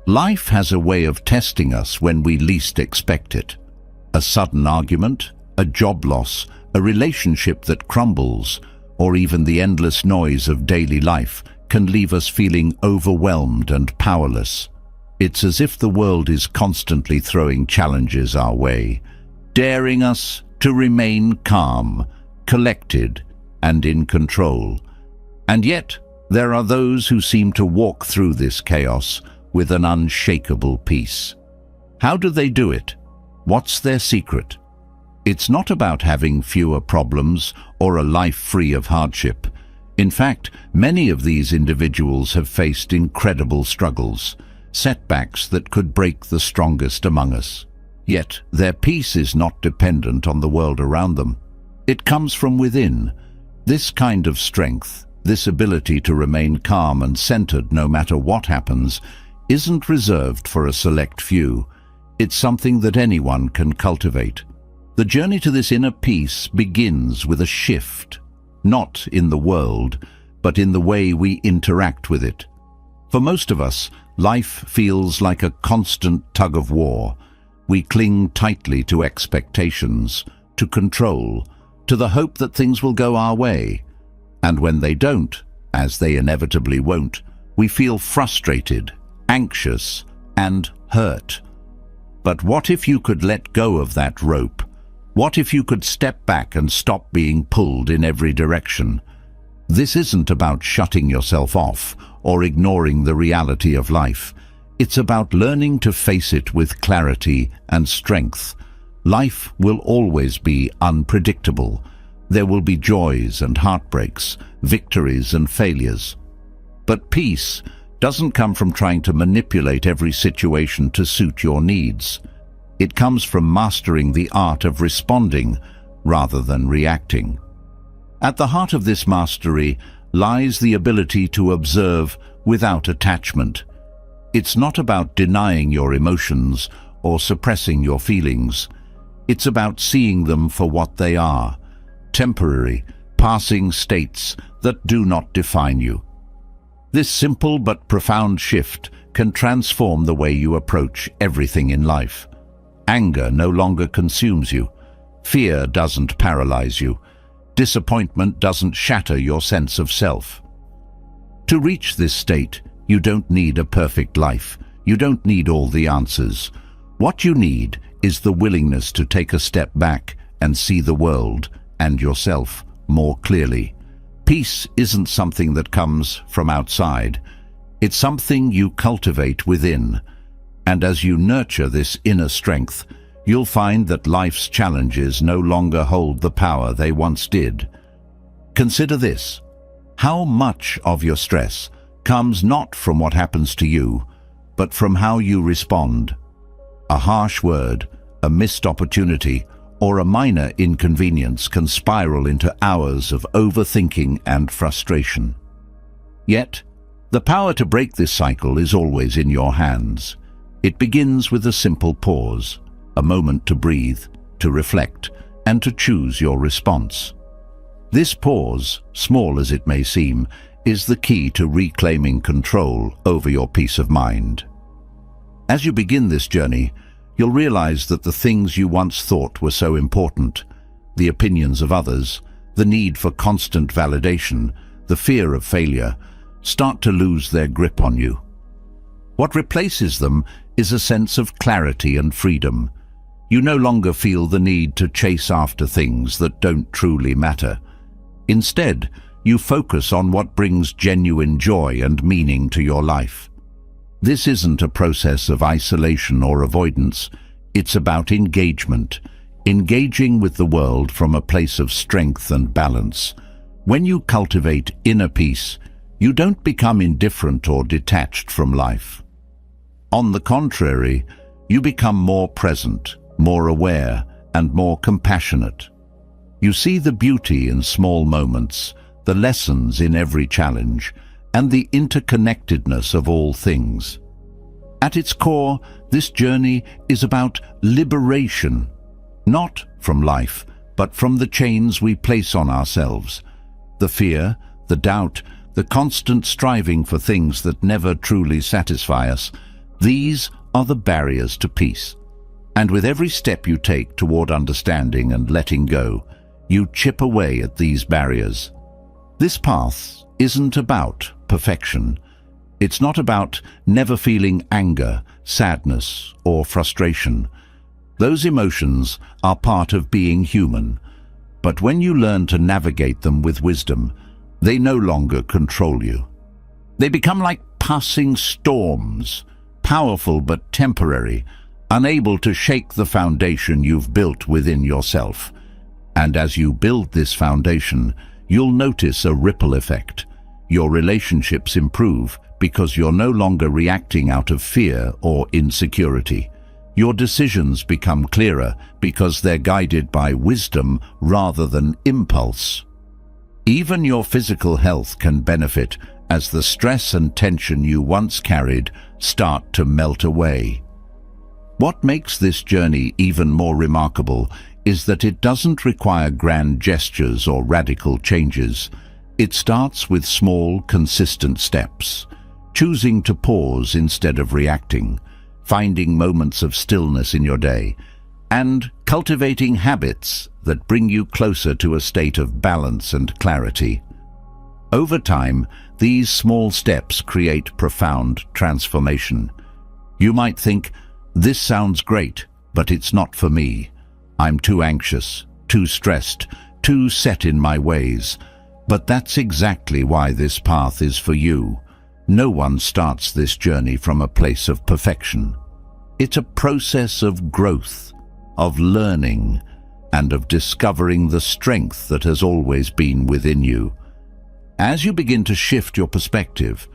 Life has a way of testing us when we least expect it. A sudden argument, a job loss, a relationship that crumbles, or even the endless noise of daily life can leave us feeling overwhelmed and powerless. It's as if the world is constantly throwing challenges our way, daring us to remain calm, collected, and in control. And yet, there are those who seem to walk through this chaos with an unshakable peace. How do they do it? What's their secret? It's not about having fewer problems or a life free of hardship. In fact, many of these individuals have faced incredible struggles, setbacks that could break the strongest among us. Yet, their peace is not dependent on the world around them. It comes from within. This kind of strength, this ability to remain calm and centered no matter what happens, isn't reserved for a select few. It's something that anyone can cultivate. The journey to this inner peace begins with a shift, not in the world, but in the way we interact with it. For most of us, life feels like a constant tug of war. We cling tightly to expectations, to control, to the hope that things will go our way. And when they don't, as they inevitably won't, we feel frustrated, anxious, and hurt. But what if you could let go of that rope? What if you could step back and stop being pulled in every direction? This isn't about shutting yourself off or ignoring the reality of life. It's about learning to face it with clarity and strength. Life will always be unpredictable. There will be joys and heartbreaks, victories and failures. But peace doesn't come from trying to manipulate every situation to suit your needs. It comes from mastering the art of responding rather than reacting. At the heart of this mastery lies the ability to observe without attachment. It's not about denying your emotions or suppressing your feelings. It's about seeing them for what they are, temporary, passing states that do not define you. This simple but profound shift can transform the way you approach everything in life. Anger no longer consumes you. Fear doesn't paralyze you. Disappointment doesn't shatter your sense of self. To reach this state, you don't need a perfect life. You don't need all the answers. What you need is the willingness to take a step back and see the world and yourself more clearly. Peace isn't something that comes from outside. It's something you cultivate within. And as you nurture this inner strength, you'll find that life's challenges no longer hold the power they once did. Consider this. How much of your stress comes not from what happens to you, but from how you respond? A harsh word, a missed opportunity, or a minor inconvenience can spiral into hours of overthinking and frustration. Yet, the power to break this cycle is always in your hands. It begins with a simple pause, a moment to breathe, to reflect, and to choose your response. This pause, small as it may seem, is the key to reclaiming control over your peace of mind. As you begin this journey, you'll realize that the things you once thought were so important, the opinions of others, the need for constant validation, the fear of failure, start to lose their grip on you. What replaces them is a sense of clarity and freedom. You no longer feel the need to chase after things that don't truly matter. Instead, you focus on what brings genuine joy and meaning to your life. This isn't a process of isolation or avoidance. It's about engagement, engaging with the world from a place of strength and balance. When you cultivate inner peace, you don't become indifferent or detached from life. On the contrary, you become more present, more aware, and more compassionate. You see the beauty in small moments, the lessons in every challenge, and the interconnectedness of all things. At its core, this journey is about liberation, not from life, but from the chains we place on ourselves. The fear, the doubt, the constant striving for things that never truly satisfy us, These are the barriers to peace. And with every step you take toward understanding and letting go, you chip away at these barriers. This path isn't about perfection. It's not about never feeling anger, sadness, or frustration. Those emotions are part of being human. But when you learn to navigate them with wisdom, they no longer control you. They become like passing storms, powerful but temporary, unable to shake the foundation you've built within yourself. And as you build this foundation, you'll notice a ripple effect. Your relationships improve because you're no longer reacting out of fear or insecurity. Your decisions become clearer because they're guided by wisdom rather than impulse. Even your physical health can benefit as the stress and tension you once carried start to melt away. What makes this journey even more remarkable is that it doesn't require grand gestures or radical changes. It starts with small, consistent steps, choosing to pause instead of reacting, finding moments of stillness in your day, and cultivating habits that bring you closer to a state of balance and clarity. Over time, these small steps create profound transformation. You might think, "This sounds great, but it's not for me. I'm too anxious, too stressed, too set in my ways." But that's exactly why this path is for you. No one starts this journey from a place of perfection. It's a process of growth, of learning, and of discovering the strength that has always been within you. As you begin to shift your perspective,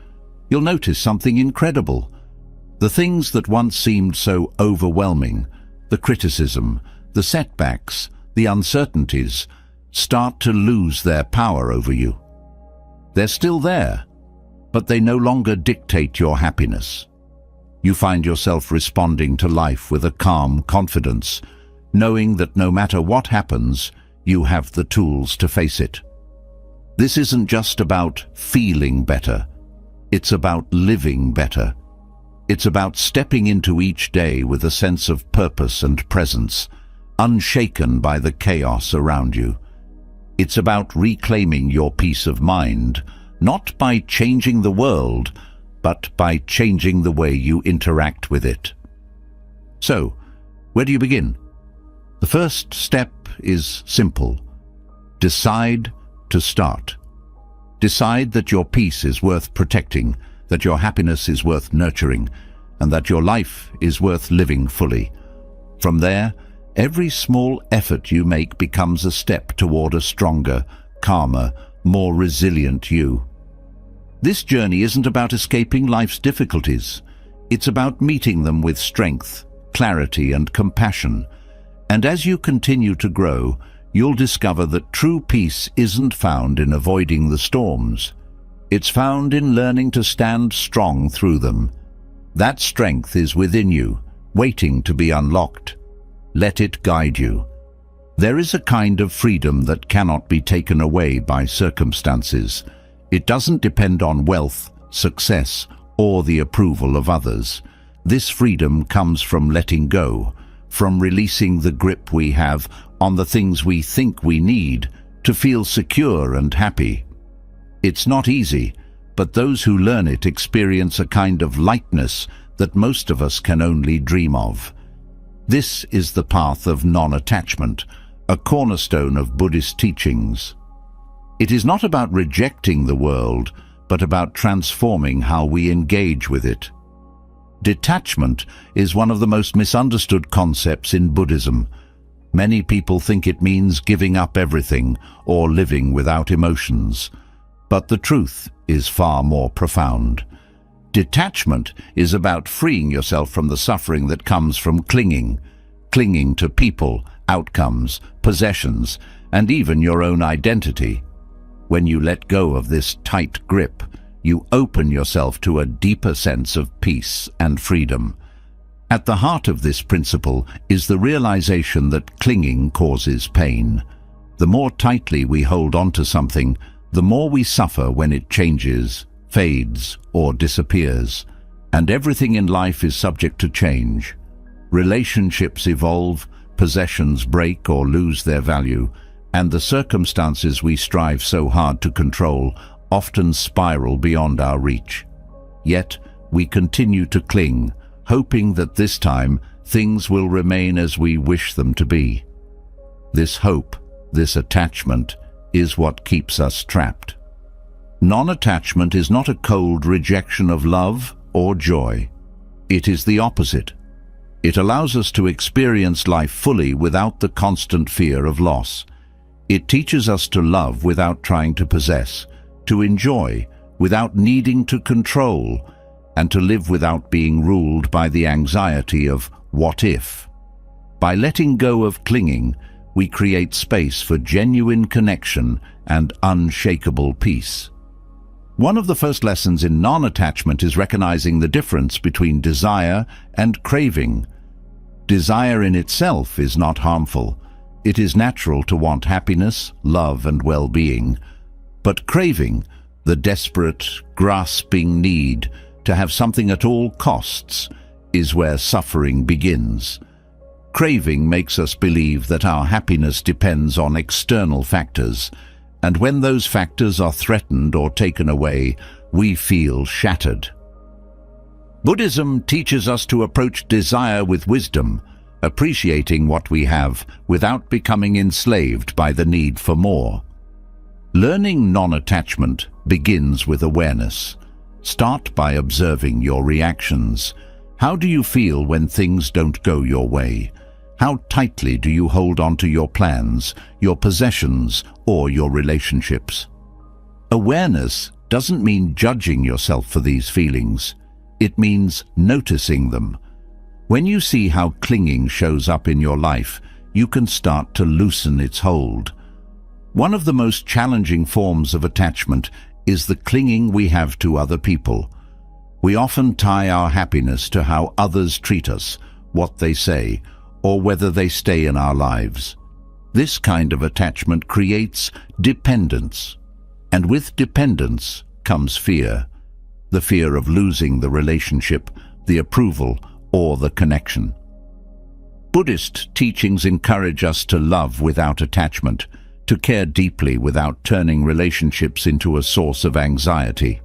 you'll notice something incredible. The things that once seemed so overwhelming, the criticism, the setbacks, the uncertainties, start to lose their power over you. They're still there, but they no longer dictate your happiness. You find yourself responding to life with a calm confidence, knowing that no matter what happens, you have the tools to face it. This isn't just about feeling better. It's about living better. It's about stepping into each day with a sense of purpose and presence, unshaken by the chaos around you. It's about reclaiming your peace of mind, not by changing the world, but by changing the way you interact with it. So, where do you begin? The first step is simple. Decide to start. Decide that your peace is worth protecting, that your happiness is worth nurturing, and that your life is worth living fully. From there, every small effort you make becomes a step toward a stronger, calmer, more resilient you. This journey isn't about escaping life's difficulties. It's about meeting them with strength, clarity, and compassion. And as you continue to grow, you'll discover that true peace isn't found in avoiding the storms. It's found in learning to stand strong through them. That strength is within you, waiting to be unlocked. Let it guide you. There is a kind of freedom that cannot be taken away by circumstances. It doesn't depend on wealth, success, or the approval of others. This freedom comes from letting go, from releasing the grip we have on the things we think we need to feel secure and happy. It's not easy, but those who learn it experience a kind of lightness that most of us can only dream of. This is the path of non-attachment, a cornerstone of Buddhist teachings. It is not about rejecting the world, but about transforming how we engage with it. Detachment is one of the most misunderstood concepts in Buddhism. Many people think it means giving up everything or living without emotions. But the truth is far more profound. Detachment is about freeing yourself from the suffering that comes from clinging to people, outcomes, possessions, and even your own identity. When you let go of this tight grip, you open yourself to a deeper sense of peace and freedom. At the heart of this principle is the realization that clinging causes pain. The more tightly we hold on to something, the more we suffer when it changes, fades, or disappears. And everything in life is subject to change. Relationships evolve, possessions break or lose their value, and the circumstances we strive so hard to control often spiral beyond our reach. Yet, we continue to cling, hoping that this time things will remain as we wish them to be. This hope, this attachment, is what keeps us trapped. Non-attachment is not a cold rejection of love or joy. It is the opposite. It allows us to experience life fully without the constant fear of loss. It teaches us to love without trying to possess, to enjoy without needing to control, and to live without being ruled by the anxiety of what if. By letting go of clinging, we create space for genuine connection and unshakable peace. One of the first lessons in non-attachment is recognizing the difference between desire and craving. Desire in itself is not harmful. It is natural to want happiness, love, and well-being. But craving, the desperate, grasping need to have something at all costs, is where suffering begins. Craving makes us believe that our happiness depends on external factors, and when those factors are threatened or taken away, we feel shattered. Buddhism teaches us to approach desire with wisdom, appreciating what we have without becoming enslaved by the need for more. Learning non-attachment begins with awareness. Start by observing your reactions. How do you feel when things don't go your way? How tightly do you hold on to your plans, your possessions, or your relationships? Awareness doesn't mean judging yourself for these feelings. It means noticing them. When you see how clinging shows up in your life, you can start to loosen its hold. One of the most challenging forms of attachment is the clinging we have to other people. We often tie our happiness to how others treat us, what they say, or whether they stay in our lives. This kind of attachment creates dependence, and with dependence comes fear. The fear of losing the relationship, the approval, or the connection. Buddhist teachings encourage us to love without attachment, to care deeply without turning relationships into a source of anxiety.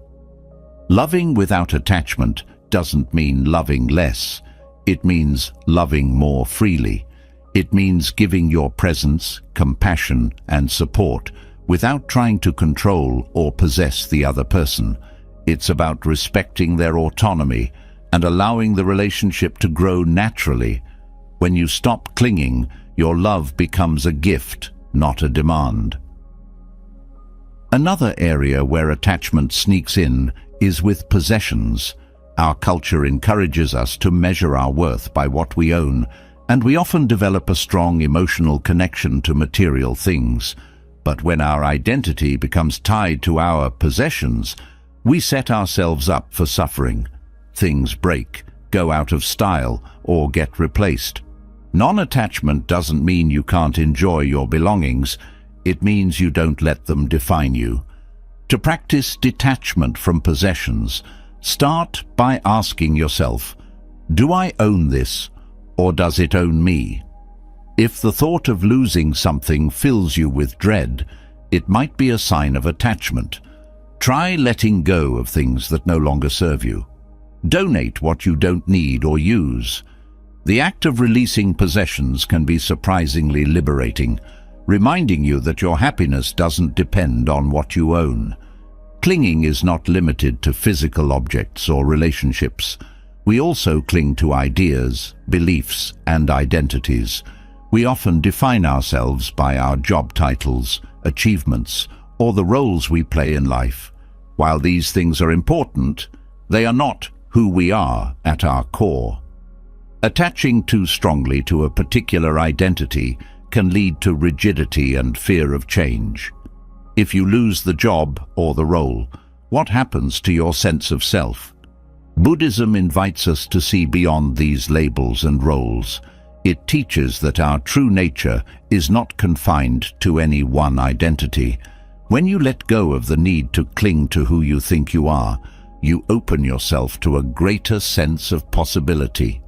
Loving without attachment doesn't mean loving less. It means loving more freely. It means giving your presence, compassion, and support without trying to control or possess the other person. It's about respecting their autonomy and allowing the relationship to grow naturally. When you stop clinging, your love becomes a gift, not a demand. Another area where attachment sneaks in is with possessions. Our culture encourages us to measure our worth by what we own, and we often develop a strong emotional connection to material things. But when our identity becomes tied to our possessions, we set ourselves up for suffering. Things break, go out of style, or get replaced. Non-attachment doesn't mean you can't enjoy your belongings. It means you don't let them define you. To practice detachment from possessions, start by asking yourself, do I own this, or does it own me? If the thought of losing something fills you with dread, it might be a sign of attachment. Try letting go of things that no longer serve you. Donate what you don't need or use. The act of releasing possessions can be surprisingly liberating, reminding you that your happiness doesn't depend on what you own. Clinging is not limited to physical objects or relationships. We also cling to ideas, beliefs, and identities. We often define ourselves by our job titles, achievements, or the roles we play in life. While these things are important, they are not who we are at our core. Attaching too strongly to a particular identity can lead to rigidity and fear of change. If you lose the job or the role, what happens to your sense of self? Buddhism invites us to see beyond these labels and roles. It teaches that our true nature is not confined to any one identity. When you let go of the need to cling to who you think you are, you open yourself to a greater sense of possibility.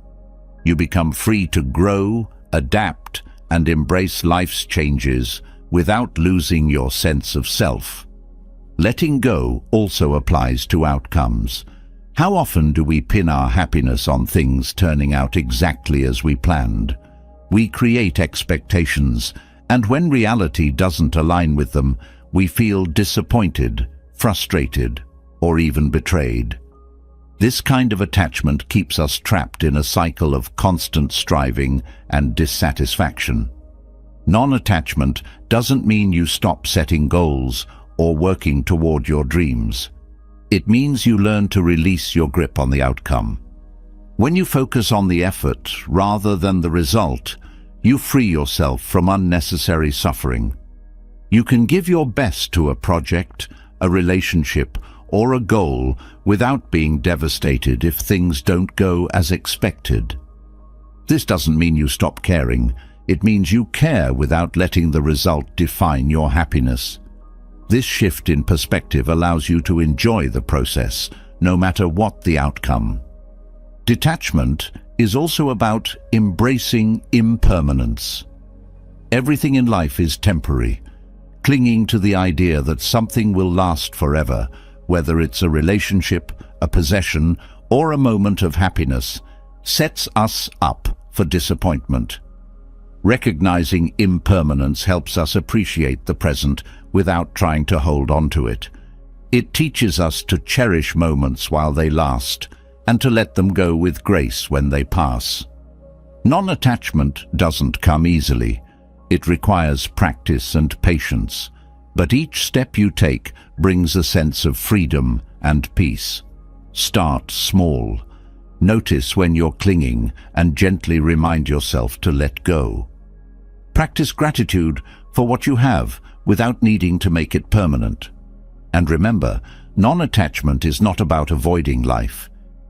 You become free to grow, adapt, and embrace life's changes without losing your sense of self. Letting go also applies to outcomes. How often do we pin our happiness on things turning out exactly as we planned? We create expectations, and when reality doesn't align with them, we feel disappointed, frustrated, or even betrayed. This kind of attachment keeps us trapped in a cycle of constant striving and dissatisfaction. Non-attachment doesn't mean you stop setting goals or working toward your dreams. It means you learn to release your grip on the outcome. When you focus on the effort rather than the result, you free yourself from unnecessary suffering. You can give your best to a project, a relationship, or a goal without being devastated if things don't go as expected. This doesn't mean you stop caring. It means you care without letting the result define your happiness. This shift in perspective allows you to enjoy the process, no matter what the outcome. Detachment is also about embracing impermanence. Everything in life is temporary. Clinging to the idea that something will last forever, whether it's a relationship, a possession, or a moment of happiness, sets us up for disappointment. Recognizing impermanence helps us appreciate the present without trying to hold on to it. It teaches us to cherish moments while they last and to let them go with grace when they pass. Non-attachment doesn't come easily. It requires practice and patience, but each step you take brings a sense of freedom and peace. Start small. Notice when you're clinging and gently remind yourself to let go. Practice gratitude for what you have without needing to make it permanent. And remember, non-attachment is not about avoiding life.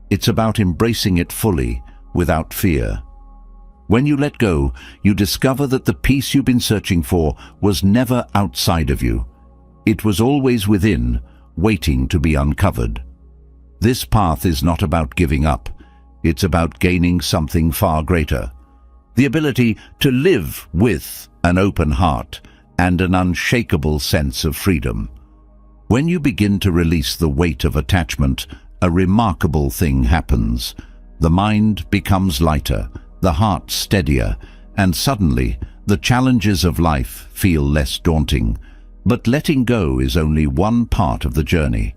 It's about embracing it fully, without fear. When you let go, you discover that the peace you've been searching for was never outside of you. It was always within, waiting to be uncovered. This path is not about giving up. It's about gaining something far greater. The ability to live with an open heart and an unshakable sense of freedom. When you begin to release the weight of attachment, a remarkable thing happens. The mind becomes lighter, the heart steadier, and suddenly the challenges of life feel less daunting. But letting go is only one part of the journey.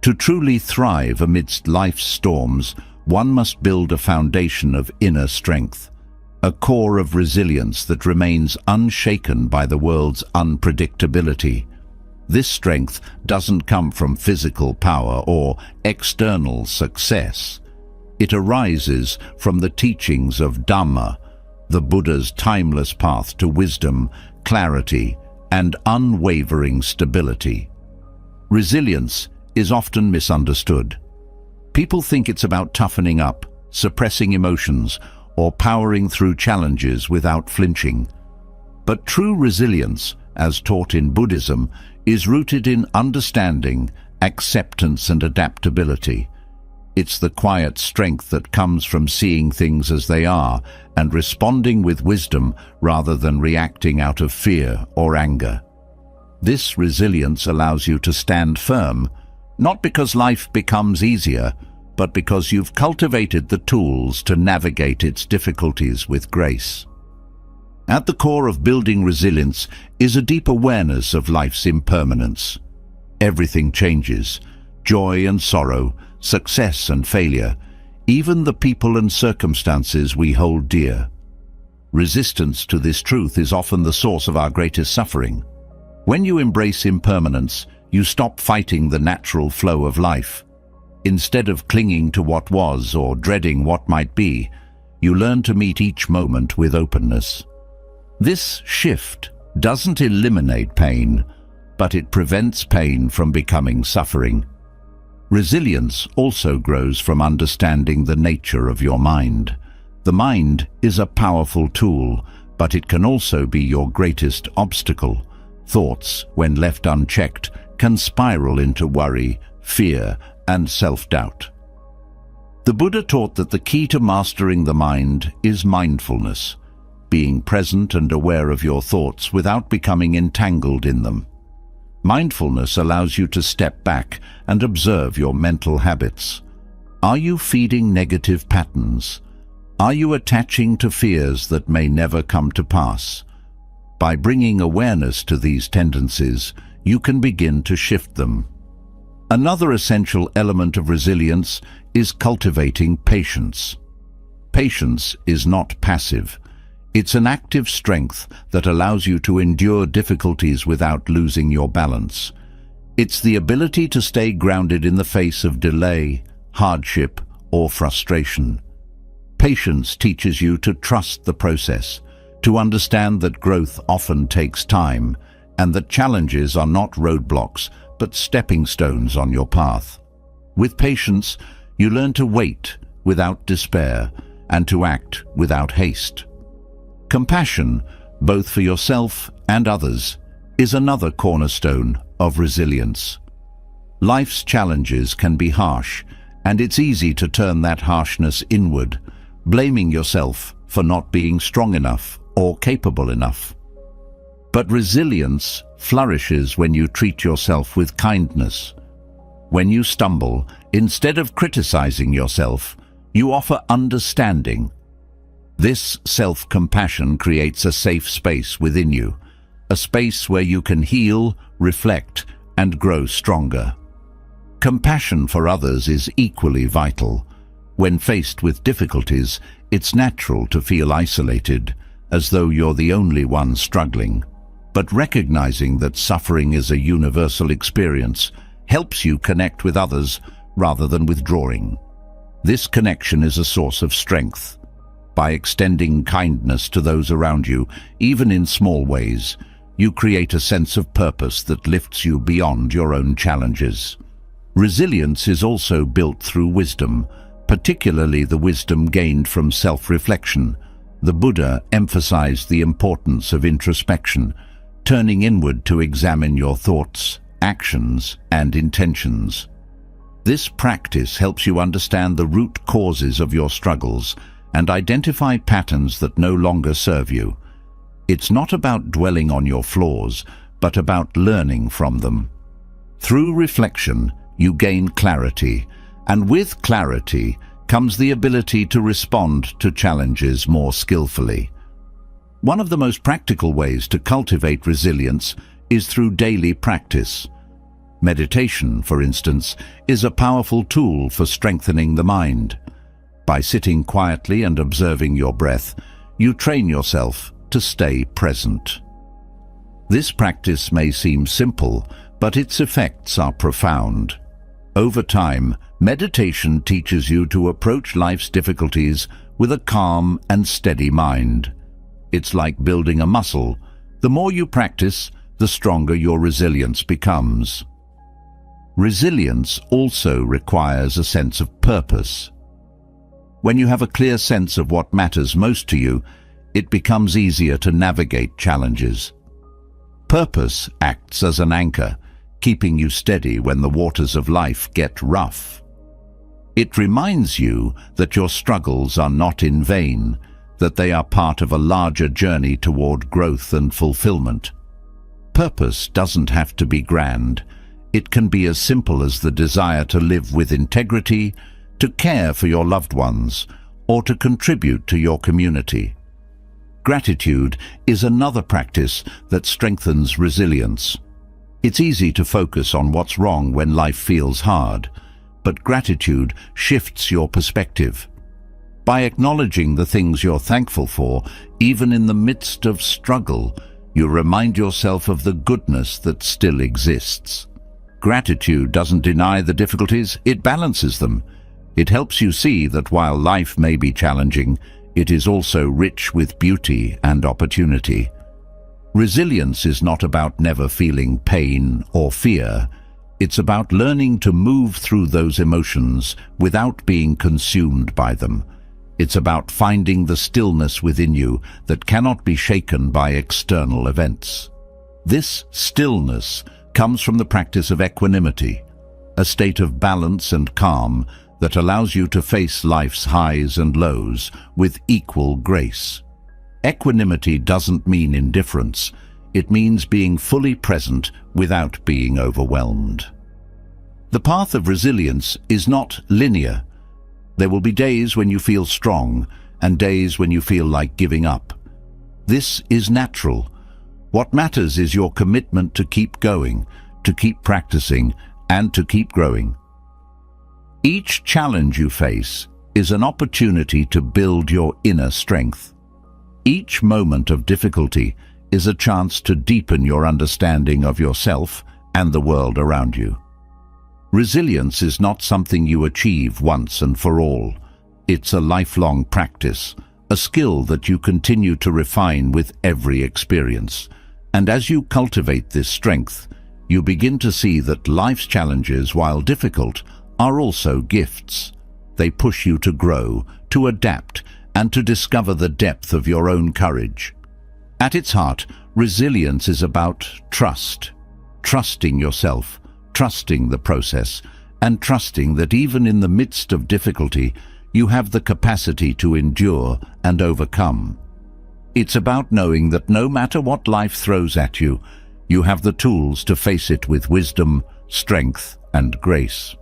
To truly thrive amidst life's storms, one must build a foundation of inner strength, a core of resilience that remains unshaken by the world's unpredictability. This strength doesn't come from physical power or external success. It arises from the teachings of Dhamma, the Buddha's timeless path to wisdom, clarity, and unwavering stability. Resilience is often misunderstood. People think it's about toughening up, suppressing emotions, or powering through challenges without flinching. But true resilience, as taught in Buddhism, is rooted in understanding, acceptance, and adaptability. It's the quiet strength that comes from seeing things as they are and responding with wisdom rather than reacting out of fear or anger. This resilience allows you to stand firm, not because life becomes easier, but because you've cultivated the tools to navigate its difficulties with grace. At the core of building resilience is a deep awareness of life's impermanence. Everything changes, joy and sorrow, success and failure, even the people and circumstances we hold dear. Resistance to this truth is often the source of our greatest suffering. When you embrace impermanence, you stop fighting the natural flow of life. Instead of clinging to what was or dreading what might be, you learn to meet each moment with openness. This shift doesn't eliminate pain, but it prevents pain from becoming suffering. Resilience also grows from understanding the nature of your mind. The mind is a powerful tool, but it can also be your greatest obstacle. Thoughts, when left unchecked, can spiral into worry, fear, and self-doubt. The Buddha taught that the key to mastering the mind is mindfulness, being present and aware of your thoughts without becoming entangled in them. Mindfulness allows you to step back and observe your mental habits. Are you feeding negative patterns? Are you attaching to fears that may never come to pass? By bringing awareness to these tendencies, you can begin to shift them. Another essential element of resilience is cultivating patience. Patience is not passive. It's an active strength that allows you to endure difficulties without losing your balance. It's the ability to stay grounded in the face of delay, hardship, or frustration. Patience teaches you to trust the process, to understand that growth often takes time, and that challenges are not roadblocks, but stepping stones on your path. With patience, you learn to wait without despair and to act without haste. Compassion, both for yourself and others, is another cornerstone of resilience. Life's challenges can be harsh, and it's easy to turn that harshness inward, blaming yourself for not being strong enough or capable enough. But resilience flourishes when you treat yourself with kindness. When you stumble, instead of criticizing yourself, you offer understanding. This self-compassion creates a safe space within you, a space where you can heal, reflect, and grow stronger. Compassion for others is equally vital. When faced with difficulties, it's natural to feel isolated, as though you're the only one struggling. But recognizing that suffering is a universal experience helps you connect with others rather than withdrawing. This connection is a source of strength. By extending kindness to those around you, even in small ways, you create a sense of purpose that lifts you beyond your own challenges. Resilience is also built through wisdom, particularly the wisdom gained from self-reflection. The Buddha emphasized the importance of introspection, turning inward to examine your thoughts, actions, and intentions. This practice helps you understand the root causes of your struggles and identify patterns that no longer serve you. It's not about dwelling on your flaws, but about learning from them. Through reflection, you gain clarity, and with clarity comes the ability to respond to challenges more skillfully. One of the most practical ways to cultivate resilience is through daily practice. Meditation, for instance, is a powerful tool for strengthening the mind. By sitting quietly and observing your breath, you train yourself to stay present. This practice may seem simple, but its effects are profound. Over time, meditation teaches you to approach life's difficulties with a calm and steady mind. It's like building a muscle. The more you practice, the stronger your resilience becomes. Resilience also requires a sense of purpose. When you have a clear sense of what matters most to you, it becomes easier to navigate challenges. Purpose acts as an anchor, keeping you steady when the waters of life get rough. It reminds you that your struggles are not in vain, that they are part of a larger journey toward growth and fulfillment. Purpose doesn't have to be grand. It can be as simple as the desire to live with integrity, to care for your loved ones, or to contribute to your community. Gratitude is another practice that strengthens resilience. It's easy to focus on what's wrong when life feels hard, but gratitude shifts your perspective. By acknowledging the things you're thankful for, even in the midst of struggle, you remind yourself of the goodness that still exists. Gratitude doesn't deny the difficulties, it balances them. It helps you see that while life may be challenging, it is also rich with beauty and opportunity. Resilience is not about never feeling pain or fear. It's about learning to move through those emotions without being consumed by them. It's about finding the stillness within you that cannot be shaken by external events. This stillness comes from the practice of equanimity. a state of balance and calm that allows you to face life's highs and lows with equal grace. Equanimity doesn't mean indifference. It means being fully present without being overwhelmed. The path of resilience is not linear. There will be days when you feel strong and days when you feel like giving up. This is natural. What matters is your commitment to keep going, to keep practicing, and to keep growing. Each challenge you face is an opportunity to build your inner strength. Each moment of difficulty is a chance to deepen your understanding of yourself and the world around you. Resilience is not something you achieve once and for all. It's a lifelong practice, a skill that you continue to refine with every experience. And as you cultivate this strength, you begin to see that life's challenges, while difficult, are also gifts. They push you to grow, to adapt, and to discover the depth of your own courage. At its heart, resilience is about trust. Trusting yourself, trusting the process, and trusting that even in the midst of difficulty, you have the capacity to endure and overcome. It's about knowing that no matter what life throws at you, you have the tools to face it with wisdom, strength, and grace.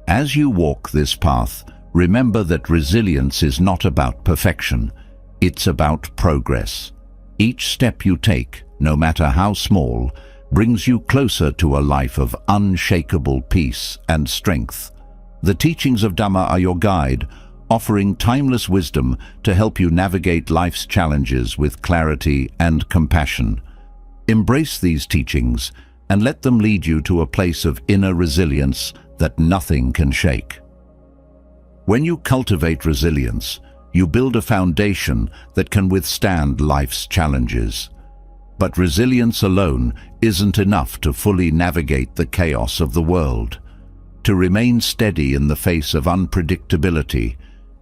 As you walk this path, remember that resilience is not about perfection. It's about progress. Each step you take, no matter how small, brings you closer to a life of unshakable peace and strength. The teachings of Dhamma are your guide, offering timeless wisdom to help you navigate life's challenges with clarity and compassion. Embrace these teachings and let them lead you to a place of inner resilience that nothing can shake. When you cultivate resilience, you build a foundation that can withstand life's challenges. But resilience alone isn't enough to fully navigate the chaos of the world. To remain steady in the face of unpredictability,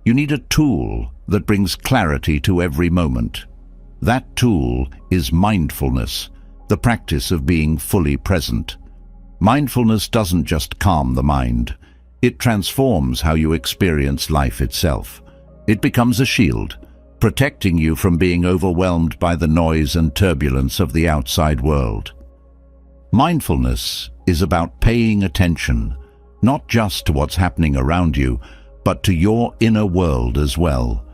you need a tool that brings clarity to every moment. That tool is mindfulness, the practice of being fully present. Mindfulness doesn't just calm the mind. It transforms how you experience life itself. It becomes a shield, protecting you from being overwhelmed by the noise and turbulence of the outside world. Mindfulness is about paying attention, not just to what's happening around you, but to your inner world as well.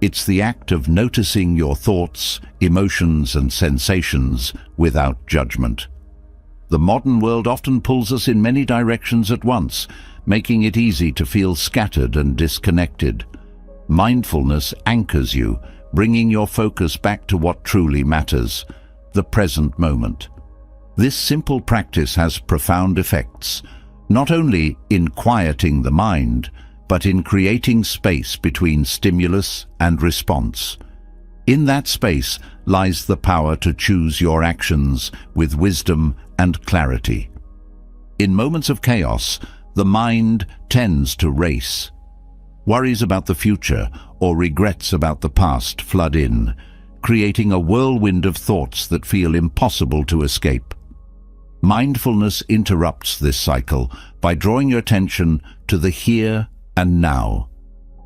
It's the act of noticing your thoughts, emotions, and sensations without judgment. The modern world often pulls us in many directions at once, making it easy to feel scattered and disconnected. Mindfulness anchors you, bringing your focus back to what truly matters, the present moment. This simple practice has profound effects, not only in quieting the mind, but in creating space between stimulus and response. In that space lies the power to choose your actions with wisdom and clarity. In moments of chaos, the mind tends to race. Worries about the future or regrets about the past flood in, creating a whirlwind of thoughts that feel impossible to escape. Mindfulness interrupts this cycle by drawing your attention to the here and now.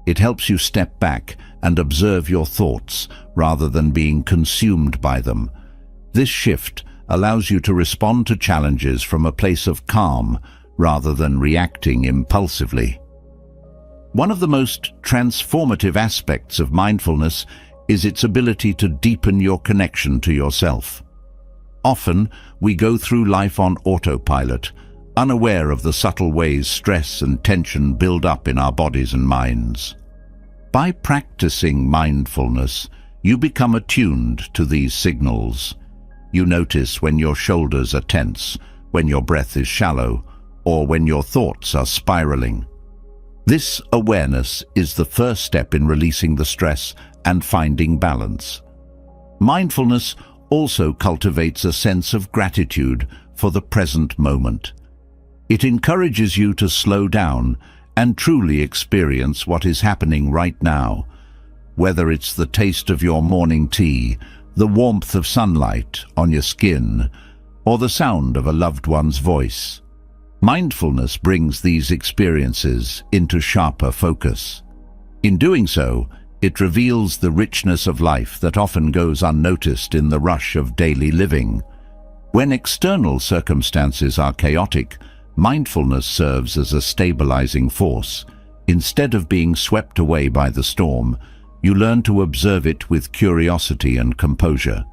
It helps you step back and observe your thoughts rather than being consumed by them. This shift allows you to respond to challenges from a place of calm rather than reacting impulsively. One of the most transformative aspects of mindfulness is its ability to deepen your connection to yourself. Often, we go through life on autopilot, unaware of the subtle ways stress and tension build up in our bodies and minds. By practicing mindfulness, you become attuned to these signals. You notice when your shoulders are tense, when your breath is shallow, or when your thoughts are spiraling. This awareness is the first step in releasing the stress and finding balance. Mindfulness also cultivates a sense of gratitude for the present moment. It encourages you to slow down and truly experience what is happening right now, whether it's the taste of your morning tea, the warmth of sunlight on your skin, or the sound of a loved one's voice. Mindfulness brings these experiences into sharper focus. In doing so, it reveals the richness of life that often goes unnoticed in the rush of daily living. When external circumstances are chaotic, mindfulness serves as a stabilizing force. Instead of being swept away by the storm, you learn to observe it with curiosity and composure.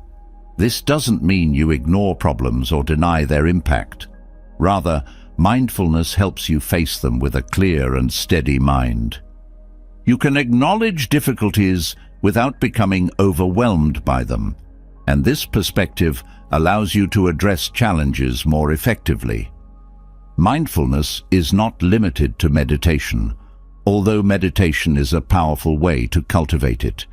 This doesn't mean you ignore problems or deny their impact. Rather, mindfulness helps you face them with a clear and steady mind. You can acknowledge difficulties without becoming overwhelmed by them, and this perspective allows you to address challenges more effectively. Mindfulness is not limited to meditation, although meditation is a powerful way to cultivate it.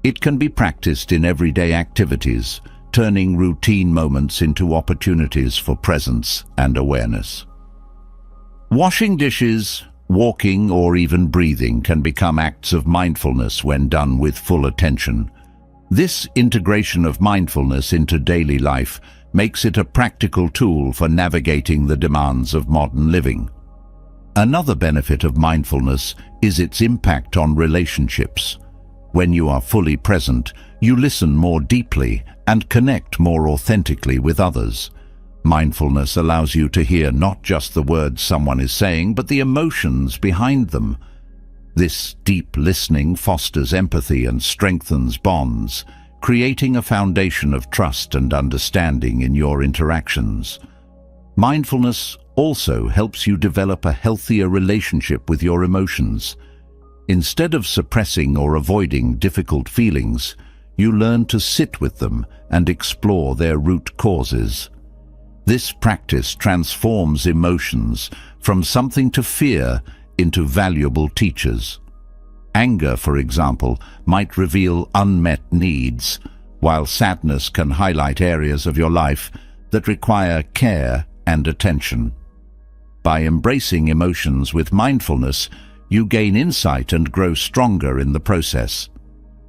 It can be practiced in everyday activities, turning routine moments into opportunities for presence and awareness. Washing dishes, walking, or even breathing can become acts of mindfulness when done with full attention. This integration of mindfulness into daily life makes it a practical tool for navigating the demands of modern living. Another benefit of mindfulness is its impact on relationships. When you are fully present, you listen more deeply and connect more authentically with others. Mindfulness allows you to hear not just the words someone is saying, but the emotions behind them. This deep listening fosters empathy and strengthens bonds, creating a foundation of trust and understanding in your interactions. Mindfulness also helps you develop a healthier relationship with your emotions. Instead of suppressing or avoiding difficult feelings, you learn to sit with them and explore their root causes. This practice transforms emotions from something to fear into valuable teachers. Anger, for example, might reveal unmet needs, while sadness can highlight areas of your life that require care and attention. By embracing emotions with mindfulness, you gain insight and grow stronger in the process.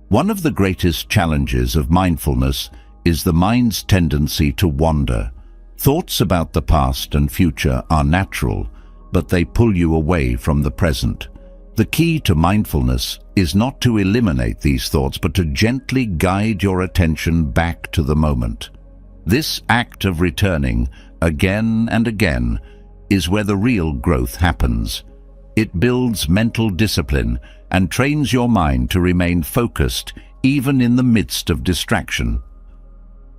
One of the greatest challenges of mindfulness is the mind's tendency to wander. Thoughts about the past and future are natural, but they pull you away from the present. The key to mindfulness is not to eliminate these thoughts, but to gently guide your attention back to the moment. This act of returning again and again is where the real growth happens. It builds mental discipline and trains your mind to remain focused even in the midst of distraction.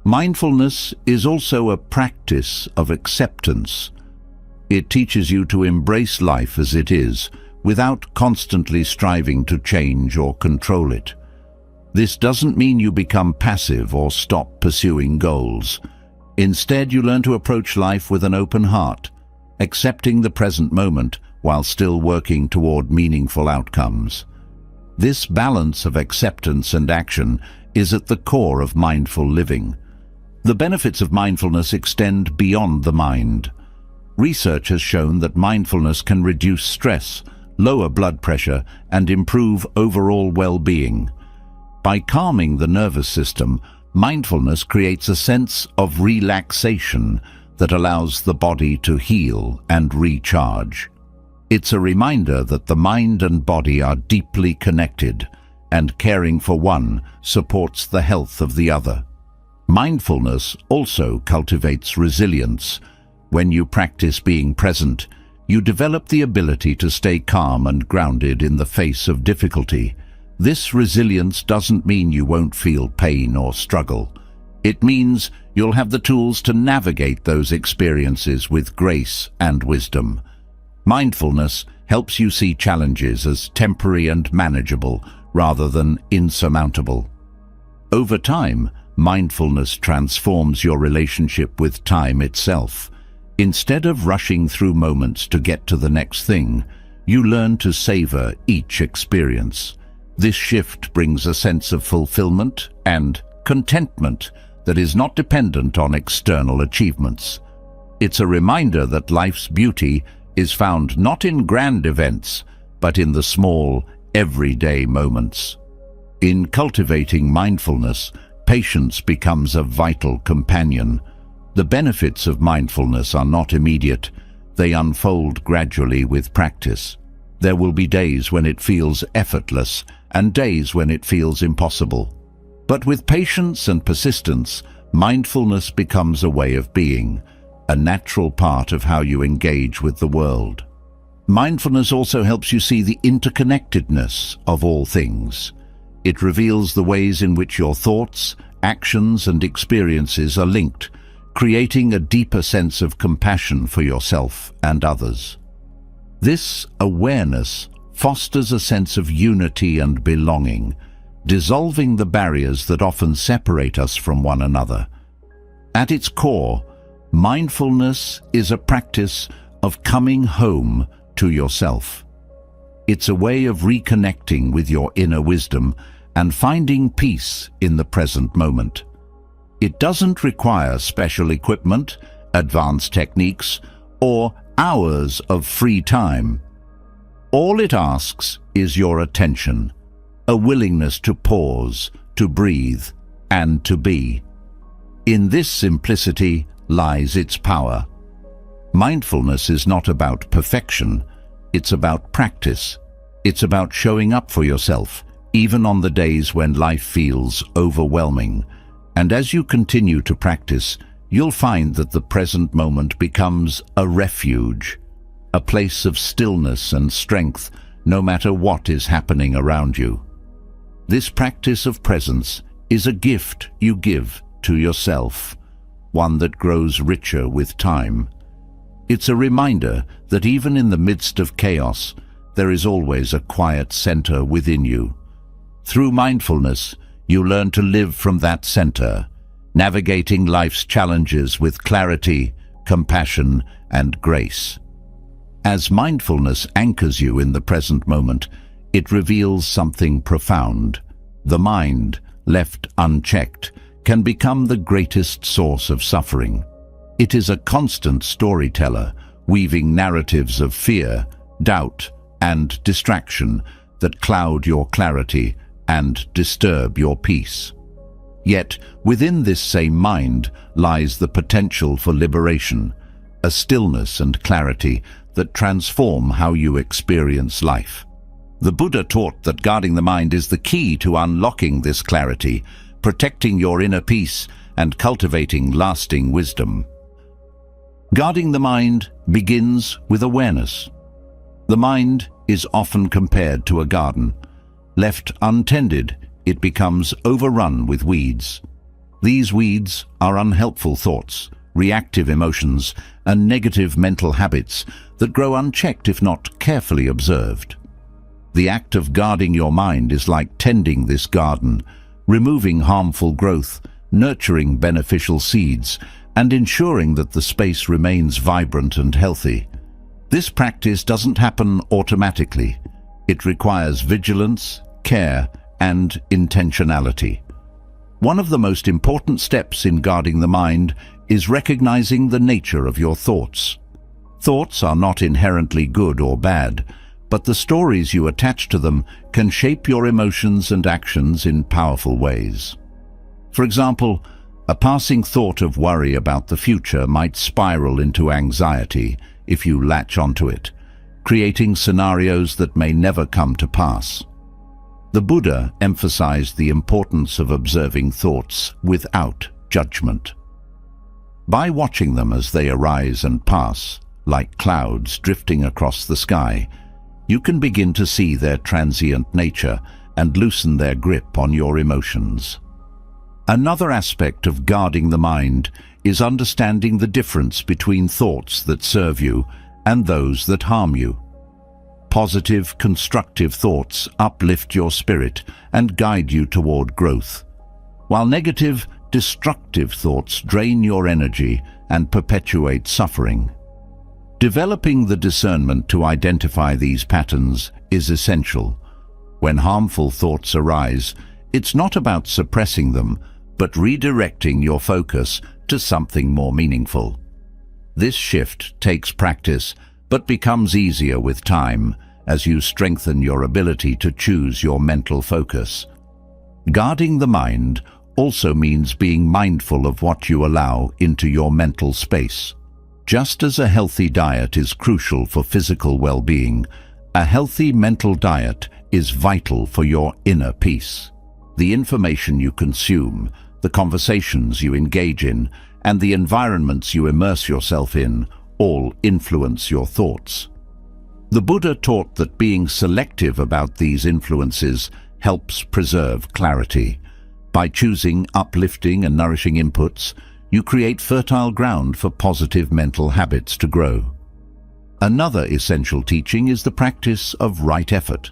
Mindfulness is also a practice of acceptance. It teaches you to embrace life as it is, without constantly striving to change or control it. This doesn't mean you become passive or stop pursuing goals. Instead, you learn to approach life with an open heart, accepting the present moment while still working toward meaningful outcomes. This balance of acceptance and action is at the core of mindful living. The benefits of mindfulness extend beyond the mind. Research has shown that mindfulness can reduce stress, lower blood pressure, and improve overall well-being. By calming the nervous system, mindfulness creates a sense of relaxation that allows the body to heal and recharge. It's a reminder that the mind and body are deeply connected, and caring for one supports the health of the other. Mindfulness also cultivates resilience. When you practice being present, you develop the ability to stay calm and grounded in the face of difficulty. This resilience doesn't mean you won't feel pain or struggle. It means you'll have the tools to navigate those experiences with grace and wisdom. Mindfulness helps you see challenges as temporary and manageable rather than insurmountable. Over time, mindfulness transforms your relationship with time itself. Instead of rushing through moments to get to the next thing, you learn to savor each experience. This shift brings a sense of fulfillment and contentment that is not dependent on external achievements. It's a reminder that life's beauty is found not in grand events, but in the small, everyday moments. In cultivating mindfulness, patience becomes a vital companion. The benefits of mindfulness are not immediate. They unfold gradually with practice. There will be days when it feels effortless and days when it feels impossible. But with patience and persistence, mindfulness becomes a way of being, a natural part of how you engage with the world. Mindfulness also helps you see the interconnectedness of all things. It reveals the ways in which your thoughts, actions, and experiences are linked, creating a deeper sense of compassion for yourself and others. This awareness fosters a sense of unity and belonging, dissolving the barriers that often separate us from one another. At its core, mindfulness is a practice of coming home to yourself. It's a way of reconnecting with your inner wisdom and finding peace in the present moment. It doesn't require special equipment, advanced techniques, or hours of free time. All it asks is your attention, a willingness to pause, to breathe, and to be. In this simplicity lies its power. Mindfulness is not about perfection, it's about practice. It's about showing up for yourself, even on the days when life feels overwhelming. And as you continue to practice, you'll find that the present moment becomes a refuge, a place of stillness and strength, no matter what is happening around you. This practice of presence is a gift you give to yourself, one that grows richer with time. It's a reminder that even in the midst of chaos, there is always a quiet center within you. Through mindfulness, you learn to live from that center, navigating life's challenges with clarity, compassion, and grace. As mindfulness anchors you in the present moment, it reveals something profound. The mind, left unchecked, can become the greatest source of suffering. It is a constant storyteller, weaving narratives of fear, doubt, and distraction that cloud your clarity and disturb your peace. Yet, within this same mind lies the potential for liberation, a stillness and clarity that transform how you experience life. The Buddha taught that guarding the mind is the key to unlocking this clarity, protecting your inner peace, and cultivating lasting wisdom. Guarding the mind begins with awareness. The mind is often compared to a garden. Left untended, it becomes overrun with weeds. These weeds are unhelpful thoughts, reactive emotions, and negative mental habits that grow unchecked if not carefully observed. The act of guarding your mind is like tending this garden, removing harmful growth, nurturing beneficial seeds, and ensuring that the space remains vibrant and healthy. This practice doesn't happen automatically. It requires vigilance, care, and intentionality. One of the most important steps in guarding the mind is recognizing the nature of your thoughts. Thoughts are not inherently good or bad, but the stories you attach to them can shape your emotions and actions in powerful ways. For example, a passing thought of worry about the future might spiral into anxiety if you latch onto it, creating scenarios that may never come to pass. The Buddha emphasized the importance of observing thoughts without judgment. By watching them as they arise and pass, like clouds drifting across the sky, you can begin to see their transient nature and loosen their grip on your emotions. Another aspect of guarding the mind is understanding the difference between thoughts that serve you and those that harm you. Positive, constructive thoughts uplift your spirit and guide you toward growth, while negative, destructive thoughts drain your energy and perpetuate suffering. Developing the discernment to identify these patterns is essential. When harmful thoughts arise, it's not about suppressing them, but redirecting your focus to something more meaningful. This shift takes practice, but becomes easier with time as you strengthen your ability to choose your mental focus. Guarding the mind also means being mindful of what you allow into your mental space. Just as a healthy diet is crucial for physical well-being, a healthy mental diet is vital for your inner peace. The information you consume, the conversations you engage in, and the environments you immerse yourself in all influence your thoughts. The Buddha taught that being selective about these influences helps preserve clarity. By choosing uplifting and nourishing inputs, you create fertile ground for positive mental habits to grow. Another essential teaching is the practice of right effort.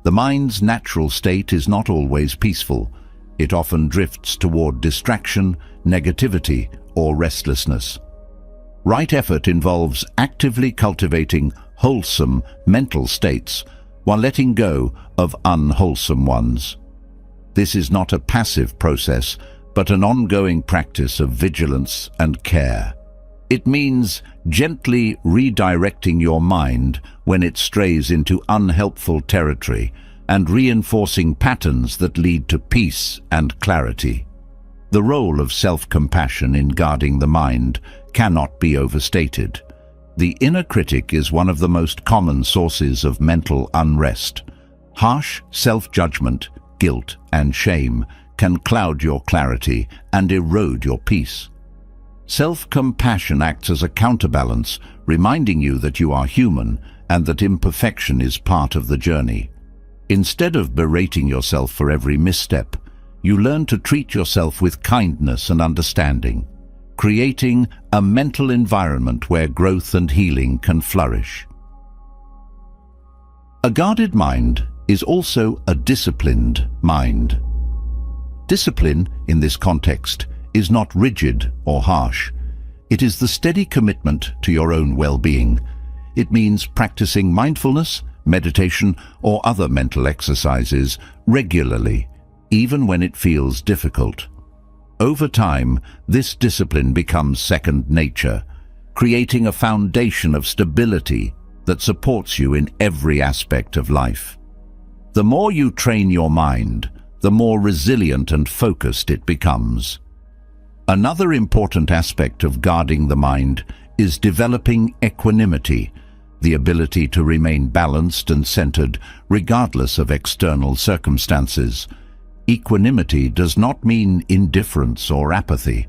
The mind's natural state is not always peaceful. It often drifts toward distraction, negativity, or restlessness. Right effort involves actively cultivating wholesome mental states while letting go of unwholesome ones. This is not a passive process, but an ongoing practice of vigilance and care. It means gently redirecting your mind when it strays into unhelpful territory and reinforcing patterns that lead to peace and clarity. The role of self-compassion in guarding the mind cannot be overstated. The inner critic is one of the most common sources of mental unrest. Harsh self-judgment, guilt, and shame can cloud your clarity and erode your peace. Self-compassion acts as a counterbalance, reminding you that you are human and that imperfection is part of the journey. Instead of berating yourself for every misstep, you learn to treat yourself with kindness and understanding, creating a mental environment where growth and healing can flourish. A guarded mind is also a disciplined mind. Discipline, in this context, is not rigid or harsh. It is the steady commitment to your own well-being. It means practicing mindfulness, meditation, or other mental exercises regularly, even when it feels difficult. Over time, this discipline becomes second nature, creating a foundation of stability that supports you in every aspect of life. The more you train your mind, the more resilient and focused it becomes. Another important aspect of guarding the mind is developing equanimity, the ability to remain balanced and centered regardless of external circumstances. Equanimity does not mean indifference or apathy.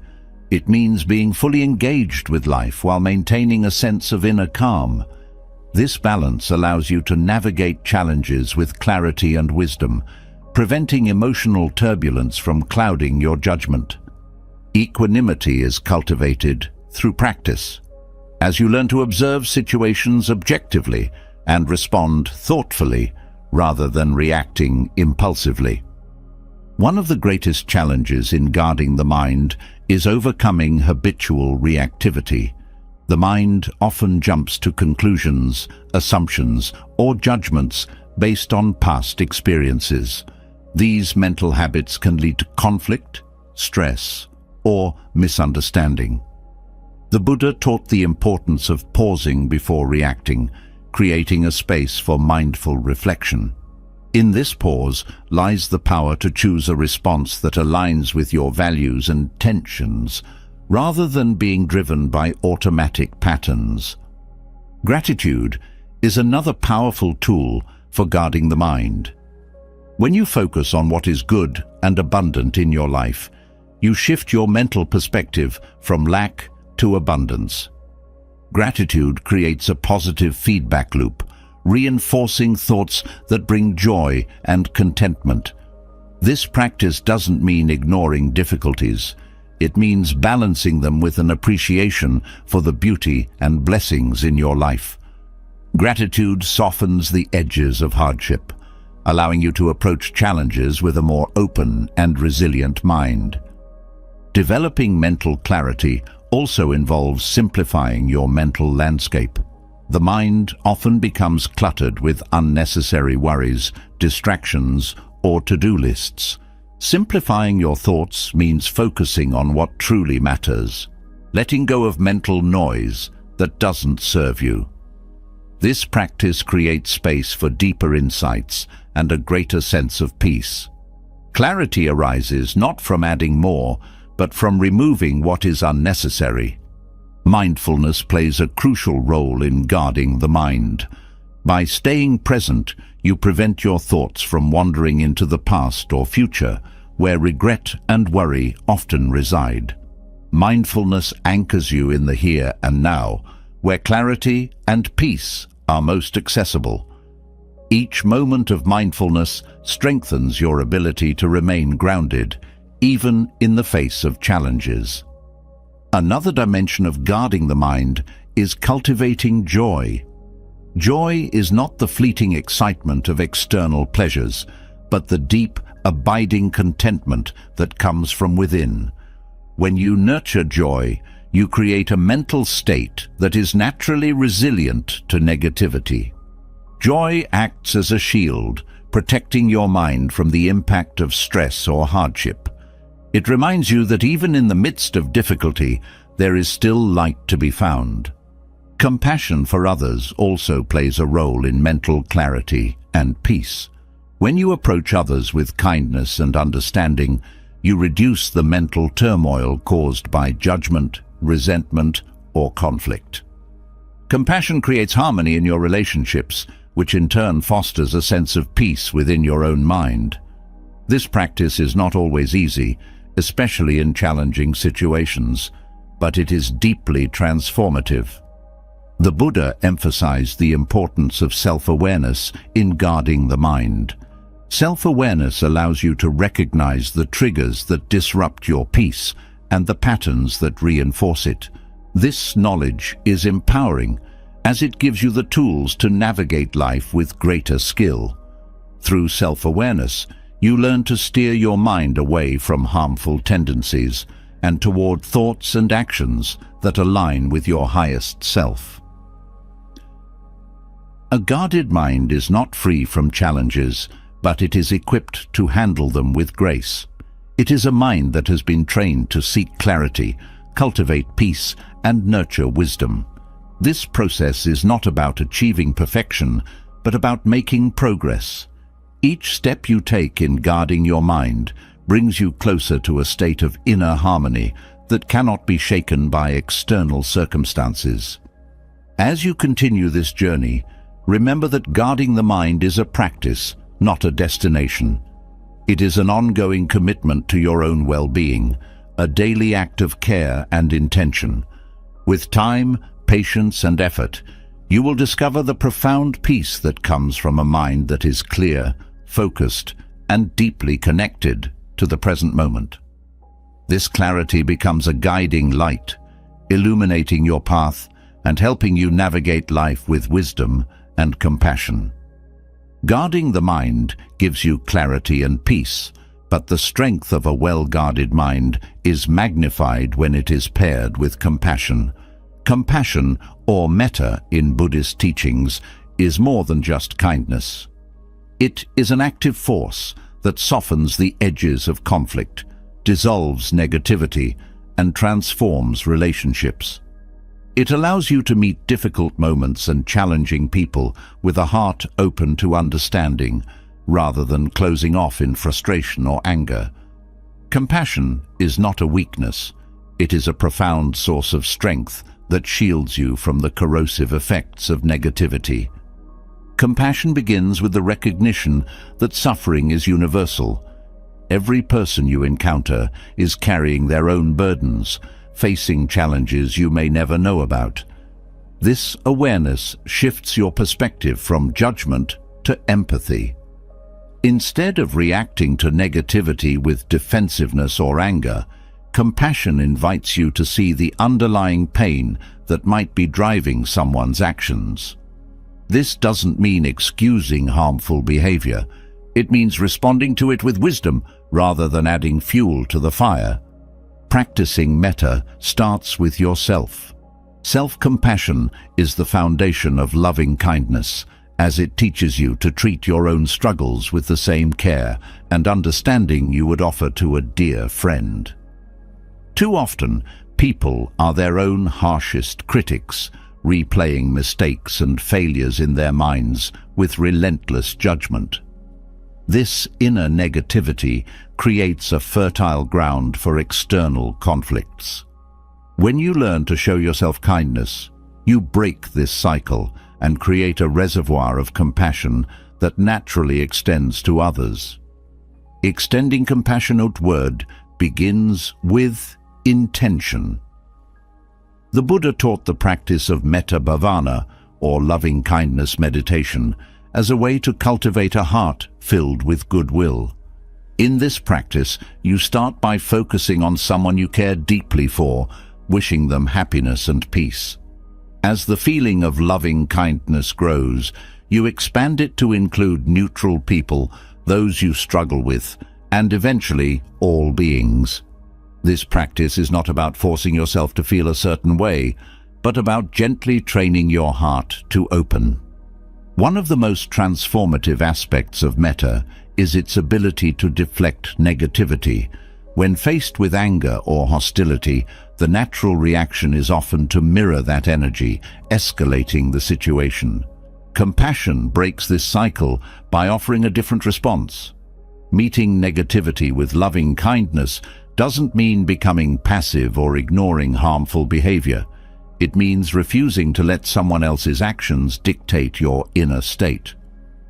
It means being fully engaged with life while maintaining a sense of inner calm. This balance allows you to navigate challenges with clarity and wisdom, preventing emotional turbulence from clouding your judgment. Equanimity is cultivated through practice, as you learn to observe situations objectively and respond thoughtfully rather than reacting impulsively. One of the greatest challenges in guarding the mind is overcoming habitual reactivity. The mind often jumps to conclusions, assumptions, or judgments based on past experiences. These mental habits can lead to conflict, stress, or misunderstanding. The Buddha taught the importance of pausing before reacting, creating a space for mindful reflection. In this pause lies the power to choose a response that aligns with your values and intentions, rather than being driven by automatic patterns. Gratitude is another powerful tool for guarding the mind. When you focus on what is good and abundant in your life, you shift your mental perspective from lack to abundance. Gratitude creates a positive feedback loop, reinforcing thoughts that bring joy and contentment. This practice doesn't mean ignoring difficulties. It means balancing them with an appreciation for the beauty and blessings in your life. Gratitude softens the edges of hardship, allowing you to approach challenges with a more open and resilient mind. Developing mental clarity also involves simplifying your mental landscape. The mind often becomes cluttered with unnecessary worries, distractions, or to-do lists. Simplifying your thoughts means focusing on what truly matters, letting go of mental noise that doesn't serve you. This practice creates space for deeper insights and a greater sense of peace. Clarity arises not from adding more, but from removing what is unnecessary. Mindfulness plays a crucial role in guarding the mind. By staying present, you prevent your thoughts from wandering into the past or future, where regret and worry often reside. Mindfulness anchors you in the here and now, where clarity and peace are most accessible. Each moment of mindfulness strengthens your ability to remain grounded, even in the face of challenges. Another dimension of guarding the mind is cultivating joy. Joy is not the fleeting excitement of external pleasures, but the deep, abiding contentment that comes from within. When you nurture joy, you create a mental state that is naturally resilient to negativity. Joy acts as a shield, protecting your mind from the impact of stress or hardship. It reminds you that even in the midst of difficulty, there is still light to be found. Compassion for others also plays a role in mental clarity and peace. When you approach others with kindness and understanding, you reduce the mental turmoil caused by judgment, resentment, or conflict. Compassion creates harmony in your relationships, which in turn fosters a sense of peace within your own mind. This practice is not always easy, especially in challenging situations, but it is deeply transformative. The Buddha emphasized the importance of self-awareness in guarding the mind. Self-awareness allows you to recognize the triggers that disrupt your peace and the patterns that reinforce it. This knowledge is empowering, as it gives you the tools to navigate life with greater skill. Through self-awareness, you learn to steer your mind away from harmful tendencies and toward thoughts and actions that align with your highest self. A guarded mind is not free from challenges, but it is equipped to handle them with grace. It is a mind that has been trained to seek clarity, cultivate peace, and nurture wisdom. This process is not about achieving perfection, but about making progress. Each step you take in guarding your mind brings you closer to a state of inner harmony that cannot be shaken by external circumstances. As you continue this journey, remember that guarding the mind is a practice, not a destination. It is an ongoing commitment to your own well-being, a daily act of care and intention. With time, patience, and effort, you will discover the profound peace that comes from a mind that is clear, focused, and deeply connected to the present moment. This clarity becomes a guiding light, illuminating your path and helping you navigate life with wisdom and compassion. Guarding the mind gives you clarity and peace, but the strength of a well-guarded mind is magnified when it is paired with compassion. Compassion, or metta in Buddhist teachings, is more than just kindness. It is an active force that softens the edges of conflict, dissolves negativity, and transforms relationships. It allows you to meet difficult moments and challenging people with a heart open to understanding, rather than closing off in frustration or anger. Compassion is not a weakness. It is a profound source of strength that shields you from the corrosive effects of negativity. Compassion begins with the recognition that suffering is universal. Every person you encounter is carrying their own burdens, facing challenges you may never know about. This awareness shifts your perspective from judgment to empathy. Instead of reacting to negativity with defensiveness or anger, compassion invites you to see the underlying pain that might be driving someone's actions. This doesn't mean excusing harmful behavior. It means responding to it with wisdom rather than adding fuel to the fire. Practicing metta starts with yourself. Self-compassion is the foundation of loving kindness, as it teaches you to treat your own struggles with the same care and understanding you would offer to a dear friend. Too often, people are their own harshest critics, replaying mistakes and failures in their minds with relentless judgment. This inner negativity creates a fertile ground for external conflicts. When you learn to show yourself kindness, you break this cycle and create a reservoir of compassion that naturally extends to others. Extending compassion outward begins with intention. The Buddha taught the practice of metta bhavana, or loving-kindness meditation, as a way to cultivate a heart filled with goodwill. In this practice, you start by focusing on someone you care deeply for, wishing them happiness and peace. As the feeling of loving kindness grows, you expand it to include neutral people, those you struggle with, and eventually all beings. This practice is not about forcing yourself to feel a certain way, but about gently training your heart to open. One of the most transformative aspects of metta is its ability to deflect negativity. When faced with anger or hostility, the natural reaction is often to mirror that energy, escalating the situation. Compassion breaks this cycle by offering a different response. Meeting negativity with loving kindness doesn't mean becoming passive or ignoring harmful behavior. It means refusing to let someone else's actions dictate your inner state.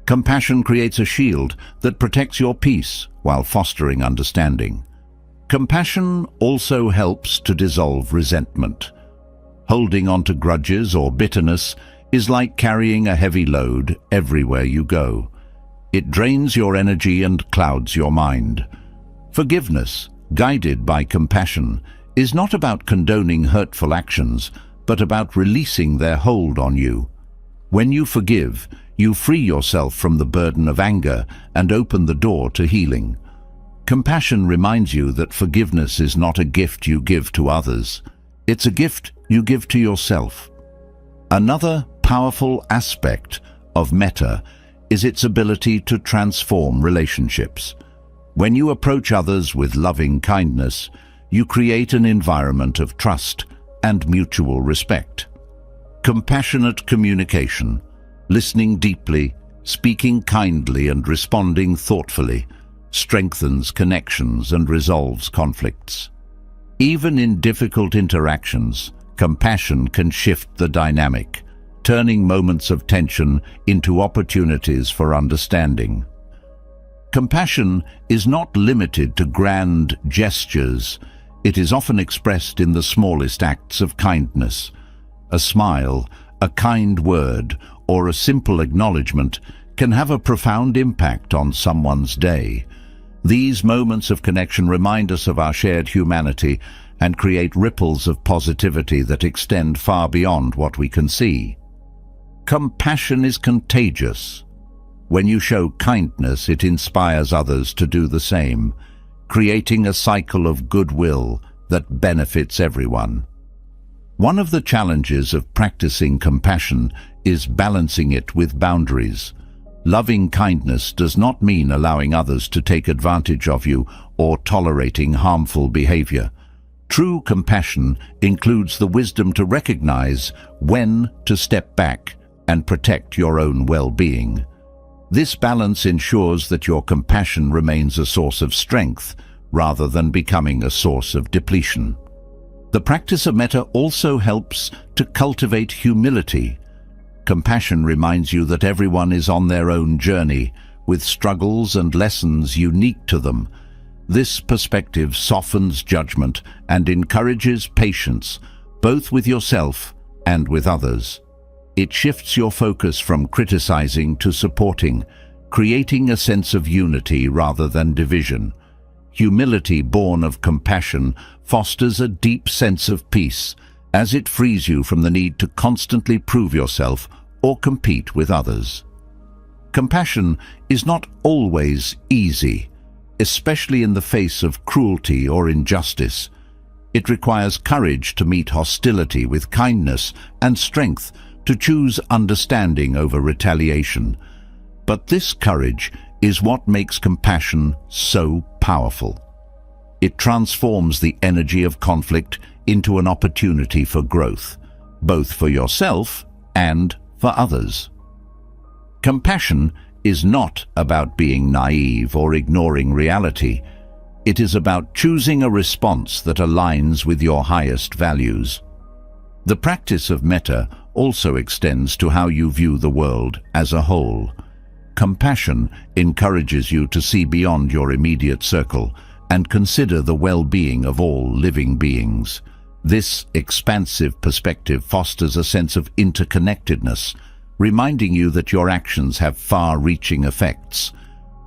Compassion creates a shield that protects your peace while fostering understanding. Compassion also helps to dissolve resentment. Holding on to grudges or bitterness is like carrying a heavy load everywhere you go. It drains your energy and clouds your mind. Forgiveness, guided by compassion, is not about condoning hurtful actions, but about releasing their hold on you. When you forgive, you free yourself from the burden of anger and open the door to healing. Compassion reminds you that forgiveness is not a gift you give to others. It's a gift you give to yourself. Another powerful aspect of metta is its ability to transform relationships. When you approach others with loving kindness, you create an environment of trust and mutual respect. Compassionate communication, listening deeply, speaking kindly and responding thoughtfully, strengthens connections and resolves conflicts. Even in difficult interactions, compassion can shift the dynamic, turning moments of tension into opportunities for understanding. Compassion is not limited to grand gestures. It is often expressed in the smallest acts of kindness. A smile, a kind word, or a simple acknowledgement can have a profound impact on someone's day. These moments of connection remind us of our shared humanity and create ripples of positivity that extend far beyond what we can see. Compassion is contagious. When you show kindness, it inspires others to do the same, creating a cycle of goodwill that benefits everyone. One of the challenges of practicing compassion is balancing it with boundaries. Loving kindness does not mean allowing others to take advantage of you or tolerating harmful behavior. True compassion includes the wisdom to recognize when to step back and protect your own well-being. This balance ensures that your compassion remains a source of strength rather than becoming a source of depletion. The practice of metta also helps to cultivate humility. Compassion reminds you that everyone is on their own journey, with struggles and lessons unique to them. This perspective softens judgment and encourages patience, both with yourself and with others. It shifts your focus from criticizing to supporting, creating a sense of unity rather than division. Humility born of compassion fosters a deep sense of peace, as it frees you from the need to constantly prove yourself or compete with others. Compassion is not always easy, especially in the face of cruelty or injustice. It requires courage to meet hostility with kindness and strength to choose understanding over retaliation. But this courage is what makes compassion so powerful. It transforms the energy of conflict into an opportunity for growth, both for yourself and for others. Compassion is not about being naive or ignoring reality. It is about choosing a response that aligns with your highest values. The practice of metta also extends to how you view the world as a whole. Compassion encourages you to see beyond your immediate circle and consider the well-being of all living beings. This expansive perspective fosters a sense of interconnectedness, reminding you that your actions have far-reaching effects.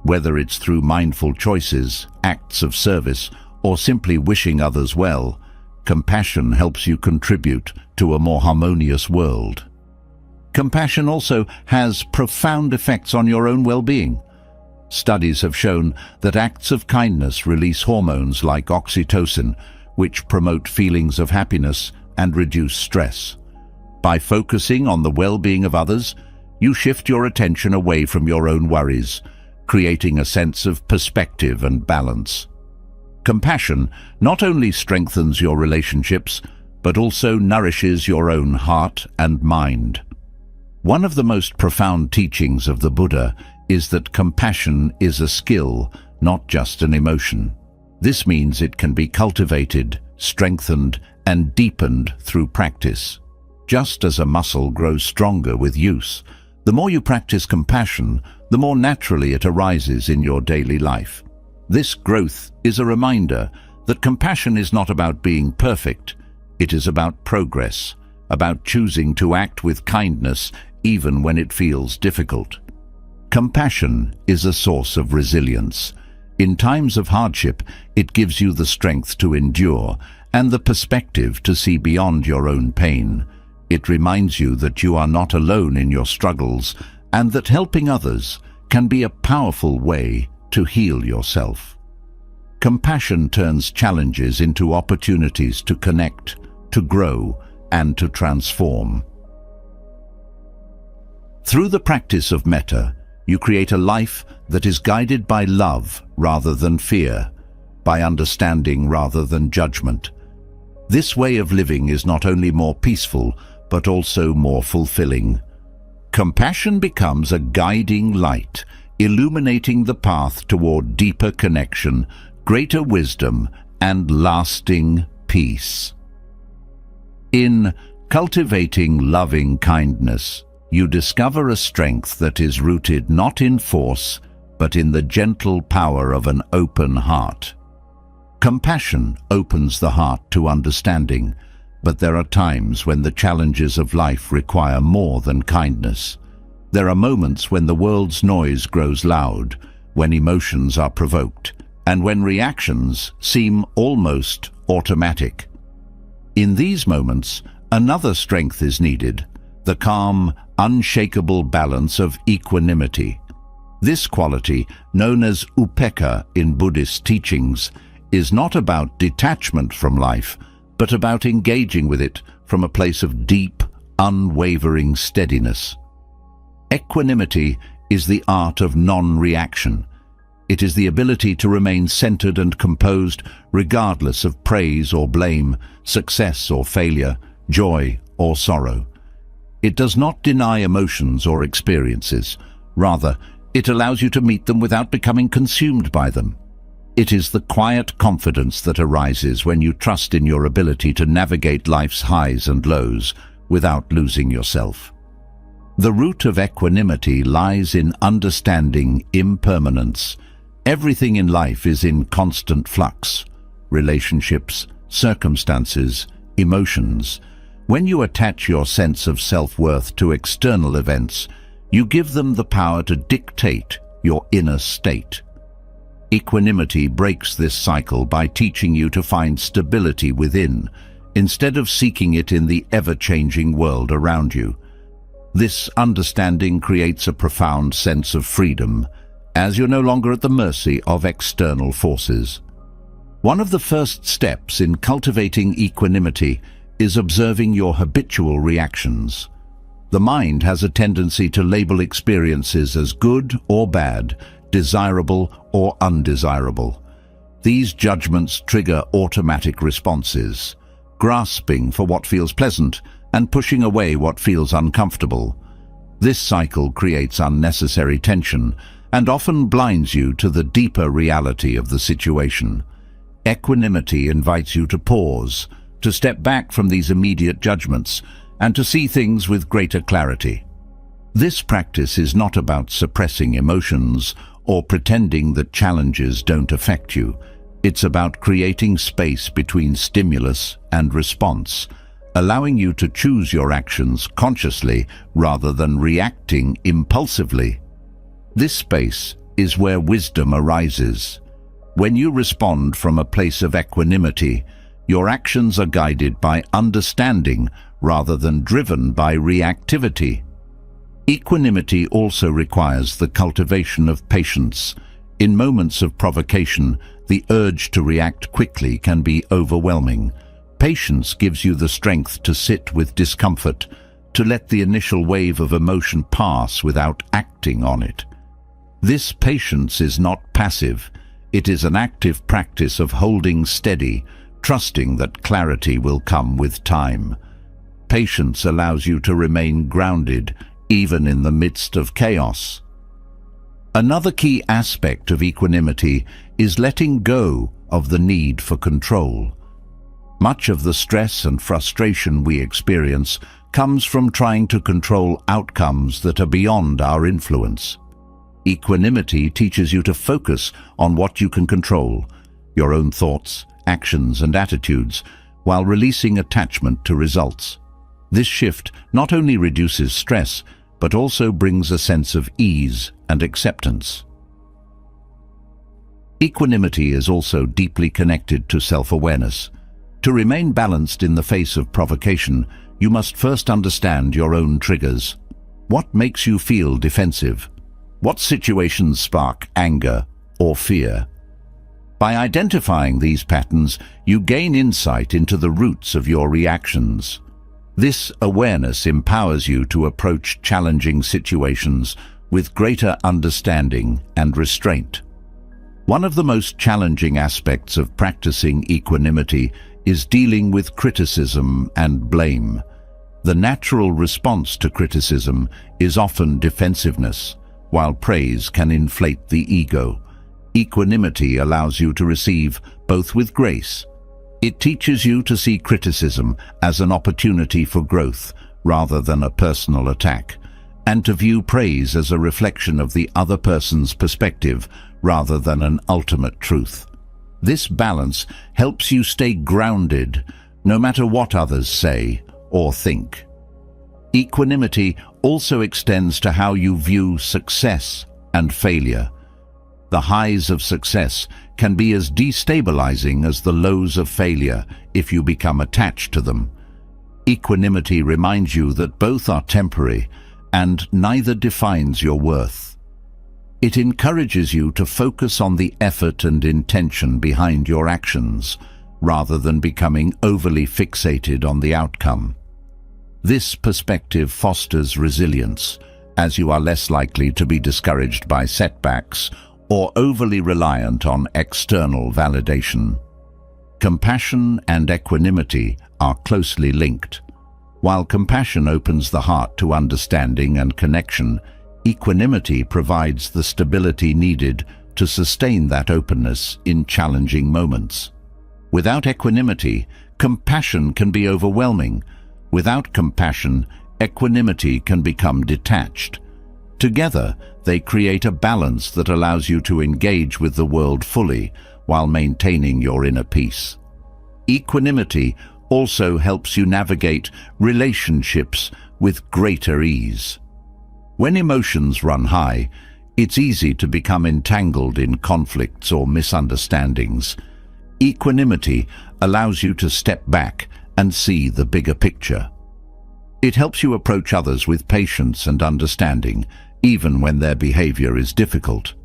Whether it's through mindful choices, acts of service, or simply wishing others well, compassion helps you contribute to a more harmonious world. Compassion also has profound effects on your own well-being. Studies have shown that acts of kindness release hormones like oxytocin, which promote feelings of happiness and reduce stress. By focusing on the well-being of others, you shift your attention away from your own worries, creating a sense of perspective and balance. Compassion not only strengthens your relationships, but also nourishes your own heart and mind. One of the most profound teachings of the Buddha is that compassion is a skill, not just an emotion. This means it can be cultivated, strengthened, and deepened through practice. Just as a muscle grows stronger with use, the more you practice compassion, the more naturally it arises in your daily life. This growth is a reminder that compassion is not about being perfect. It is about progress, about choosing to act with kindness even when it feels difficult. Compassion is a source of resilience. In times of hardship, it gives you the strength to endure and the perspective to see beyond your own pain. It reminds you that you are not alone in your struggles and that helping others can be a powerful way to heal yourself. Compassion turns challenges into opportunities to connect, to grow, and to transform. Through the practice of metta, you create a life that is guided by love rather than fear, by understanding rather than judgment. This way of living is not only more peaceful, but also more fulfilling. Compassion becomes a guiding light, illuminating the path toward deeper connection, greater wisdom, and lasting peace. In cultivating loving kindness, you discover a strength that is rooted not in force, but in the gentle power of an open heart. Compassion opens the heart to understanding, but there are times when the challenges of life require more than kindness. There are moments when the world's noise grows loud, when emotions are provoked, and when reactions seem almost automatic. In these moments, another strength is needed, the calm, unshakable balance of equanimity. This quality, known as upekkha in Buddhist teachings, is not about detachment from life, but about engaging with it from a place of deep, unwavering steadiness. Equanimity is the art of non-reaction. It is the ability to remain centered and composed regardless of praise or blame, success or failure, joy or sorrow. It does not deny emotions or experiences. Rather, it allows you to meet them without becoming consumed by them. It is the quiet confidence that arises when you trust in your ability to navigate life's highs and lows without losing yourself. The root of equanimity lies in understanding impermanence. Everything in life is in constant flux: relationships, circumstances, emotions. When you attach your sense of self-worth to external events, you give them the power to dictate your inner state. Equanimity breaks this cycle by teaching you to find stability within, instead of seeking it in the ever-changing world around you. This understanding creates a profound sense of freedom, as you're no longer at the mercy of external forces. One of the first steps in cultivating equanimity is observing your habitual reactions. The mind has a tendency to label experiences as good or bad, desirable or undesirable. These judgments trigger automatic responses, grasping for what feels pleasant and pushing away what feels uncomfortable. This cycle creates unnecessary tension and often blinds you to the deeper reality of the situation. Equanimity invites you to pause, to step back from these immediate judgments, and to see things with greater clarity. This practice is not about suppressing emotions or pretending that challenges don't affect you. It's about creating space between stimulus and response, allowing you to choose your actions consciously rather than reacting impulsively. This space is where wisdom arises. When you respond from a place of equanimity, your actions are guided by understanding rather than driven by reactivity. Equanimity also requires the cultivation of patience. In moments of provocation, the urge to react quickly can be overwhelming. Patience gives you the strength to sit with discomfort, to let the initial wave of emotion pass without acting on it. This patience is not passive. It is an active practice of holding steady, trusting that clarity will come with time. Patience allows you to remain grounded, even in the midst of chaos. Another key aspect of equanimity is letting go of the need for control. Much of the stress and frustration we experience comes from trying to control outcomes that are beyond our influence. Equanimity teaches you to focus on what you can control, your own thoughts, actions, and attitudes, while releasing attachment to results. This shift not only reduces stress, but also brings a sense of ease and acceptance. Equanimity is also deeply connected to self-awareness. To remain balanced in the face of provocation, you must first understand your own triggers. What makes you feel defensive? What situations spark anger or fear? By identifying these patterns, you gain insight into the roots of your reactions. This awareness empowers you to approach challenging situations with greater understanding and restraint. One of the most challenging aspects of practicing equanimity is dealing with criticism and blame. The natural response to criticism is often defensiveness, while praise can inflate the ego. Equanimity allows you to receive both with grace. It teaches you to see criticism as an opportunity for growth rather than a personal attack, and to view praise as a reflection of the other person's perspective rather than an ultimate truth. This balance helps you stay grounded, no matter what others say or think. Equanimity also extends to how you view success and failure. The highs of success can be as destabilizing as the lows of failure if you become attached to them. Equanimity reminds you that both are temporary and neither defines your worth. It encourages you to focus on the effort and intention behind your actions, rather than becoming overly fixated on the outcome. This perspective fosters resilience, as you are less likely to be discouraged by setbacks or overly reliant on external validation. Compassion and equanimity are closely linked. While compassion opens the heart to understanding and connection, equanimity provides the stability needed to sustain that openness in challenging moments. Without equanimity, compassion can be overwhelming. Without compassion, equanimity can become detached. Together, they create a balance that allows you to engage with the world fully while maintaining your inner peace. Equanimity also helps you navigate relationships with greater ease. When emotions run high, it's easy to become entangled in conflicts or misunderstandings. Equanimity allows you to step back and see the bigger picture. It helps you approach others with patience and understanding, even when their behavior is difficult.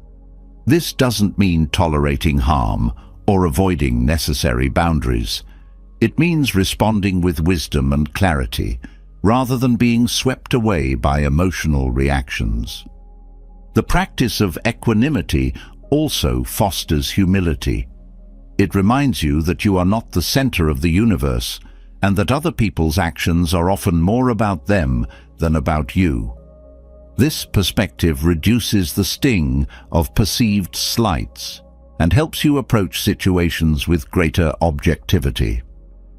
This doesn't mean tolerating harm or avoiding necessary boundaries. It means responding with wisdom and clarity, rather than being swept away by emotional reactions. The practice of equanimity also fosters humility. It reminds you that you are not the center of the universe, and that other people's actions are often more about them than about you. This perspective reduces the sting of perceived slights and helps you approach situations with greater objectivity.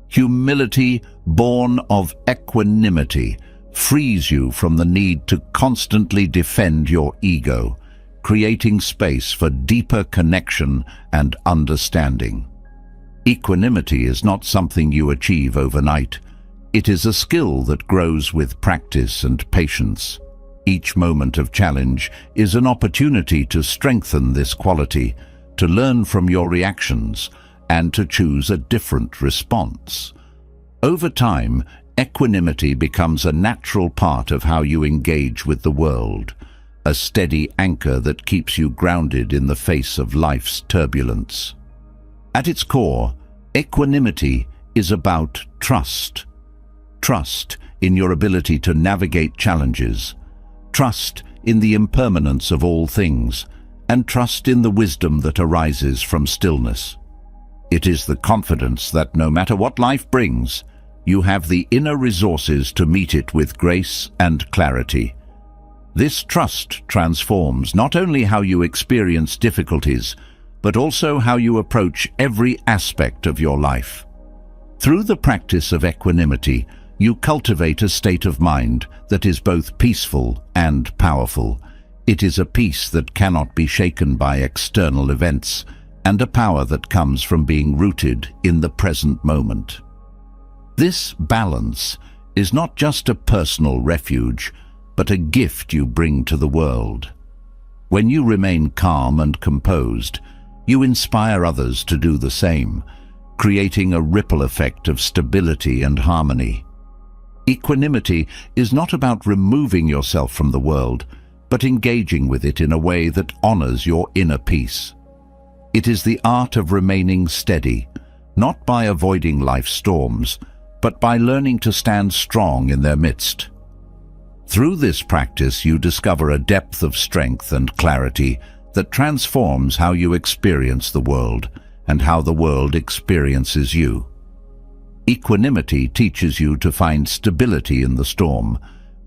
Humility born of equanimity frees you from the need to constantly defend your ego, creating space for deeper connection and understanding. Equanimity is not something you achieve overnight. It is a skill that grows with practice and patience. Each moment of challenge is an opportunity to strengthen this quality, to learn from your reactions, and to choose a different response. Over time, equanimity becomes a natural part of how you engage with the world, a steady anchor that keeps you grounded in the face of life's turbulence. At its core, equanimity is about trust. Trust in your ability to navigate challenges, trust in the impermanence of all things, and trust in the wisdom that arises from stillness. It is the confidence that no matter what life brings, you have the inner resources to meet it with grace and clarity. This trust transforms not only how you experience difficulties, but also how you approach every aspect of your life. Through the practice of equanimity, you cultivate a state of mind that is both peaceful and powerful. It is a peace that cannot be shaken by external events, and a power that comes from being rooted in the present moment. This balance is not just a personal refuge, but a gift you bring to the world. When you remain calm and composed, you inspire others to do the same, creating a ripple effect of stability and harmony. Equanimity is not about removing yourself from the world, but engaging with it in a way that honors your inner peace. It is the art of remaining steady, not by avoiding life's storms, but by learning to stand strong in their midst. Through this practice, you discover a depth of strength and clarity that transforms how you experience the world and how the world experiences you. Equanimity teaches you to find stability in the storm,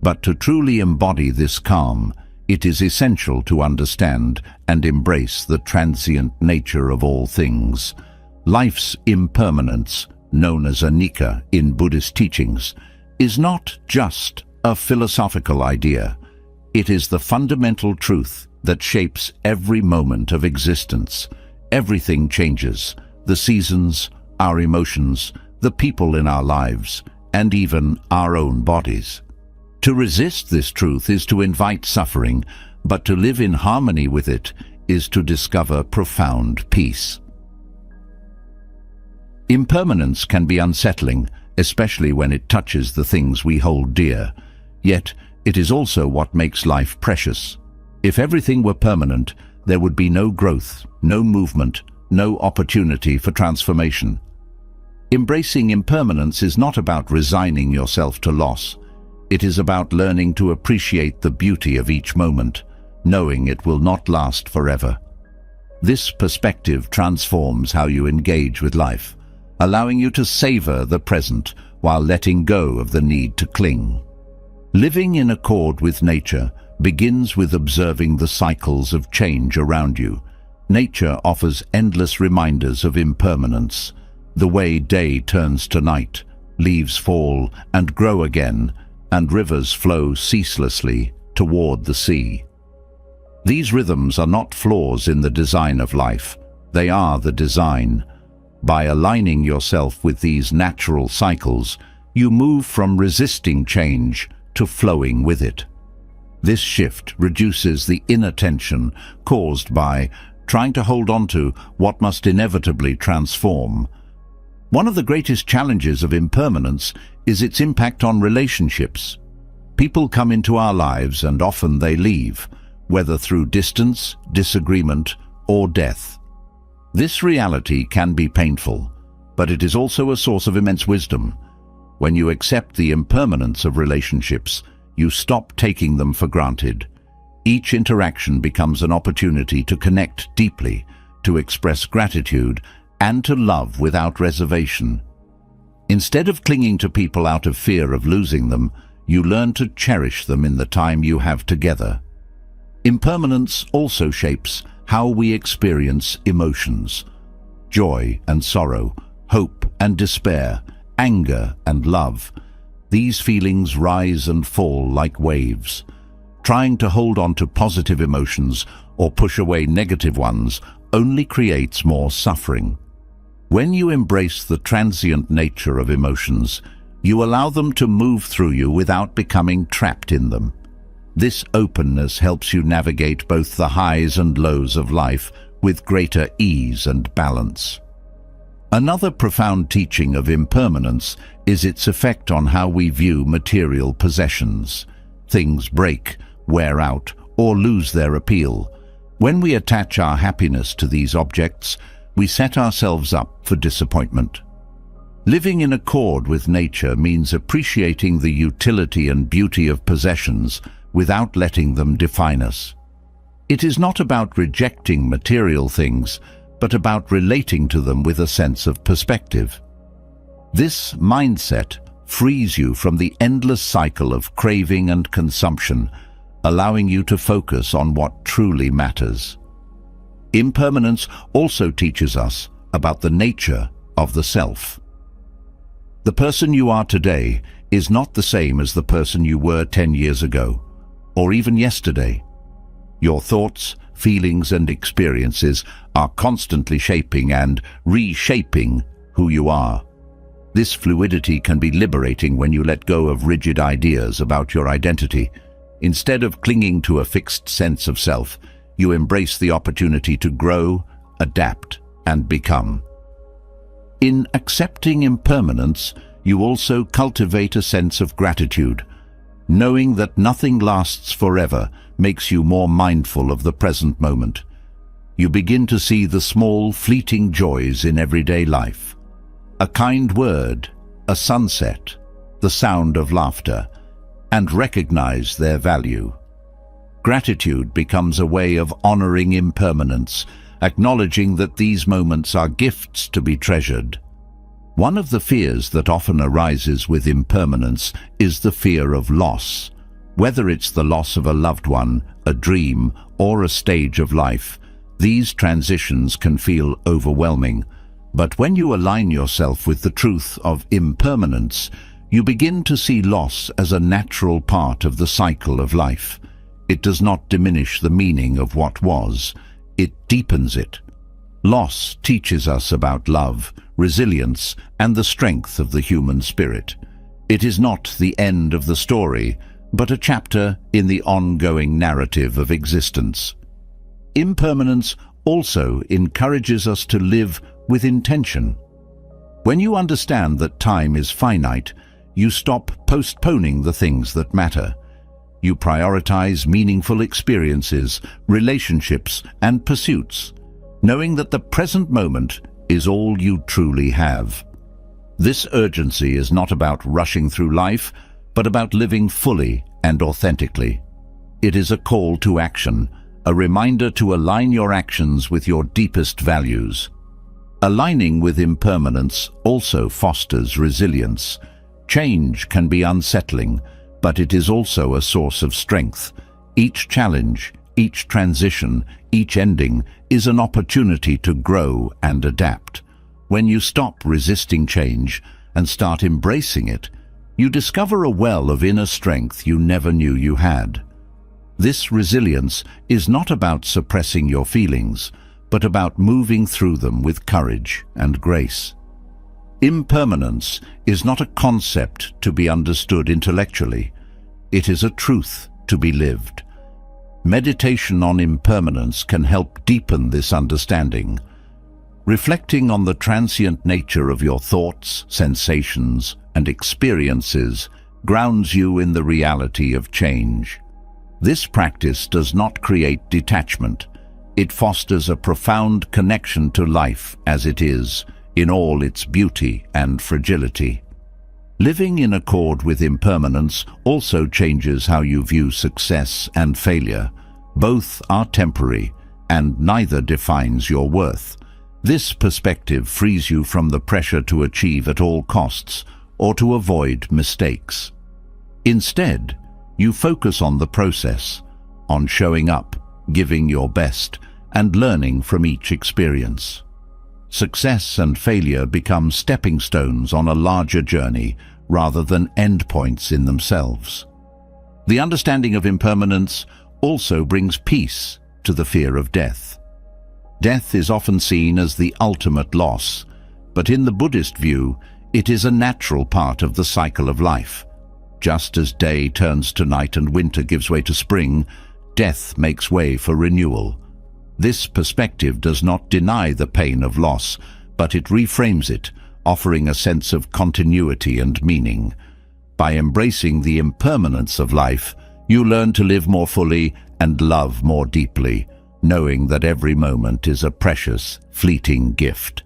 but to truly embody this calm, it is essential to understand and embrace the transient nature of all things. Life's impermanence, known as anicca in Buddhist teachings, is not just a philosophical idea. It is the fundamental truth that shapes every moment of existence. Everything changes: the seasons, our emotions, the people in our lives, and even our own bodies. To resist this truth is to invite suffering, but to live in harmony with it is to discover profound peace. Impermanence can be unsettling, especially when it touches the things we hold dear. Yet, it is also what makes life precious. If everything were permanent, there would be no growth, no movement, no opportunity for transformation. Embracing impermanence is not about resigning yourself to loss. It is about learning to appreciate the beauty of each moment, knowing it will not last forever. This perspective transforms how you engage with life, allowing you to savor the present while letting go of the need to cling. Living in accord with nature begins with observing the cycles of change around you. Nature offers endless reminders of impermanence, the way day turns to night, leaves fall and grow again, and rivers flow ceaselessly toward the sea. These rhythms are not flaws in the design of life, they are the design. By aligning yourself with these natural cycles, you move from resisting change to flowing with it. This shift reduces the inner tension caused by trying to hold on to what must inevitably transform. One of the greatest challenges of impermanence is its impact on relationships. People come into our lives and often they leave, whether through distance, disagreement, or death. This reality can be painful, but it is also a source of immense wisdom. When you accept the impermanence of relationships, you stop taking them for granted. Each interaction becomes an opportunity to connect deeply, to express gratitude, and to love without reservation. Instead of clinging to people out of fear of losing them, you learn to cherish them in the time you have together. Impermanence also shapes how we experience emotions. Joy and sorrow, hope and despair, anger and love. These feelings rise and fall like waves. Trying to hold on to positive emotions or push away negative ones only creates more suffering. When you embrace the transient nature of emotions, you allow them to move through you without becoming trapped in them. This openness helps you navigate both the highs and lows of life with greater ease and balance. Another profound teaching of impermanence is its effect on how we view material possessions. Things break, wear out, or lose their appeal. When we attach our happiness to these objects, we set ourselves up for disappointment. Living in accord with nature means appreciating the utility and beauty of possessions without letting them define us. It is not about rejecting material things, but about relating to them with a sense of perspective. This mindset frees you from the endless cycle of craving and consumption, allowing you to focus on what truly matters. Impermanence also teaches us about the nature of the self. The person you are today is not the same as the person you were 10 years ago, or even yesterday. Your thoughts, feelings, and experiences are constantly shaping and reshaping who you are. This fluidity can be liberating when you let go of rigid ideas about your identity. Instead of clinging to a fixed sense of self, you embrace the opportunity to grow, adapt, and become. In accepting impermanence, you also cultivate a sense of gratitude. Knowing that nothing lasts forever makes you more mindful of the present moment. You begin to see the small, fleeting joys in everyday life. A kind word, a sunset, the sound of laughter, and recognize their value. Gratitude becomes a way of honoring impermanence, acknowledging that these moments are gifts to be treasured. One of the fears that often arises with impermanence is the fear of loss. Whether it's the loss of a loved one, a dream, or a stage of life, these transitions can feel overwhelming. But when you align yourself with the truth of impermanence, you begin to see loss as a natural part of the cycle of life. It does not diminish the meaning of what was, it deepens it. Loss teaches us about love, resilience, and the strength of the human spirit. It is not the end of the story, but a chapter in the ongoing narrative of existence. Impermanence also encourages us to live with intention. When you understand that time is finite, you stop postponing the things that matter. You prioritize meaningful experiences, relationships, and pursuits, knowing that the present moment is all you truly have. This urgency is not about rushing through life, but about living fully and authentically. It is a call to action, a reminder to align your actions with your deepest values. Aligning with impermanence also fosters resilience. Change can be unsettling, but it is also a source of strength. Each challenge, each transition, each ending is an opportunity to grow and adapt. When you stop resisting change and start embracing it, you discover a well of inner strength you never knew you had. This resilience is not about suppressing your feelings, but about moving through them with courage and grace. Impermanence is not a concept to be understood intellectually. It is a truth to be lived. Meditation on impermanence can help deepen this understanding. Reflecting on the transient nature of your thoughts, sensations, and experiences grounds you in the reality of change. This practice does not create detachment. It fosters a profound connection to life as it is, in all its beauty and fragility. Living in accord with impermanence also changes how you view success and failure. Both are temporary, and neither defines your worth. This perspective frees you from the pressure to achieve at all costs or to avoid mistakes. Instead, you focus on the process, on showing up, giving your best, and learning from each experience. Success and failure become stepping stones on a larger journey rather than endpoints in themselves. The understanding of impermanence also brings peace to the fear of death. Death is often seen as the ultimate loss, but in the Buddhist view, it is a natural part of the cycle of life. Just as day turns to night and winter gives way to spring, death makes way for renewal. This perspective does not deny the pain of loss, but it reframes it, offering a sense of continuity and meaning. By embracing the impermanence of life, you learn to live more fully and love more deeply, knowing that every moment is a precious, fleeting gift.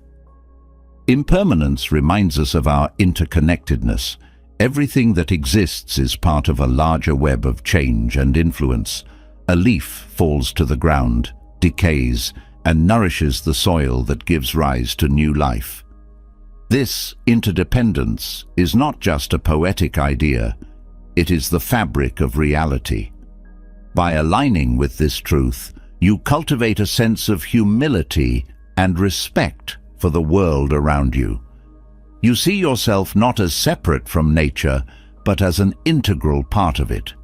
Impermanence reminds us of our interconnectedness. Everything that exists is part of a larger web of change and influence. A leaf falls to the ground, decays, and nourishes the soil that gives rise to new life. This interdependence is not just a poetic idea, it is the fabric of reality. By aligning with this truth, you cultivate a sense of humility and respect for the world around you. You see yourself not as separate from nature, but as an integral part of it.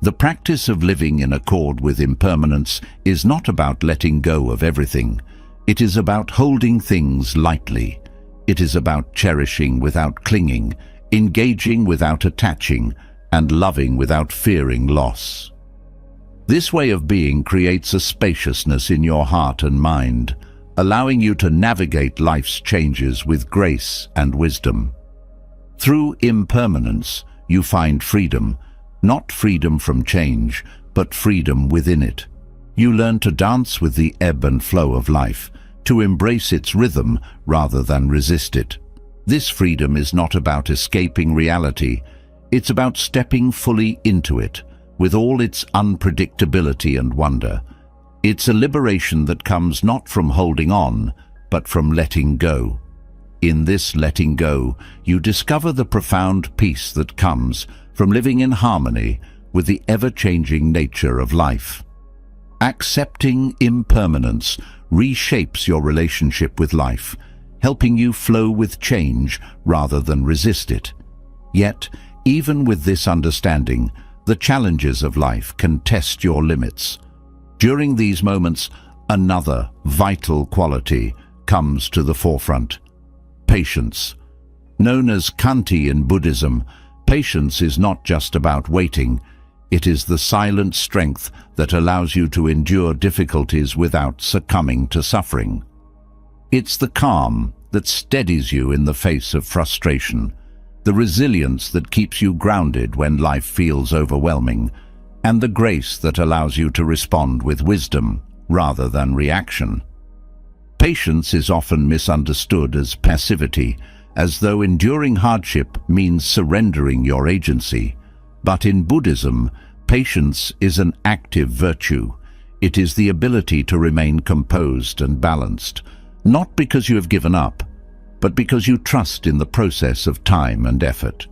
The practice of living in accord with impermanence is not about letting go of everything. It is about holding things lightly. It is about cherishing without clinging, engaging without attaching, and loving without fearing loss. This way of being creates a spaciousness in your heart and mind, allowing you to navigate life's changes with grace and wisdom. Through impermanence, you find freedom, not freedom from change, but freedom within it. You learn to dance with the ebb and flow of life, to embrace its rhythm rather than resist it. This freedom is not about escaping reality, it's about stepping fully into it, with all its unpredictability and wonder. It's a liberation that comes not from holding on, but from letting go. In this letting go, you discover the profound peace that comes from living in harmony with the ever-changing nature of life. Accepting impermanence reshapes your relationship with life, helping you flow with change rather than resist it. Yet, even with this understanding, the challenges of life can test your limits. During these moments, another vital quality comes to the forefront: patience. Known as Khanti in Buddhism, patience is not just about waiting. It is the silent strength that allows you to endure difficulties without succumbing to suffering. It's the calm that steadies you in the face of frustration, the resilience that keeps you grounded when life feels overwhelming, and the grace that allows you to respond with wisdom rather than reaction. Patience is often misunderstood as passivity, as though enduring hardship means surrendering your agency. But in Buddhism, patience is an active virtue. It is the ability to remain composed and balanced, not because you have given up, but because you trust in the process of time and effort.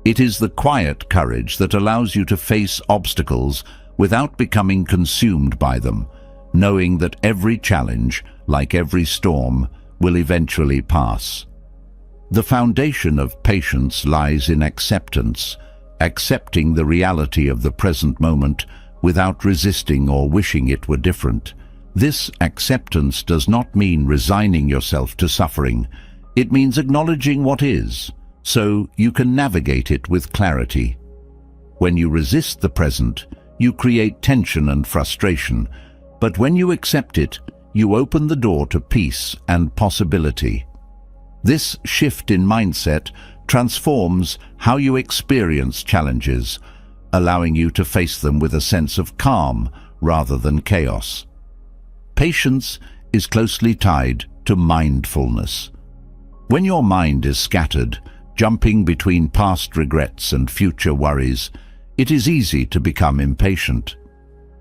It is the quiet courage that allows you to face obstacles without becoming consumed by them, knowing that every challenge, like every storm, will eventually pass. The foundation of patience lies in acceptance, accepting the reality of the present moment without resisting or wishing it were different. This acceptance does not mean resigning yourself to suffering. It means acknowledging what is, so you can navigate it with clarity. When you resist the present, you create tension and frustration, but when you accept it, you open the door to peace and possibility. This shift in mindset transforms how you experience challenges, allowing you to face them with a sense of calm rather than chaos. Patience is closely tied to mindfulness. When your mind is scattered, jumping between past regrets and future worries, it is easy to become impatient.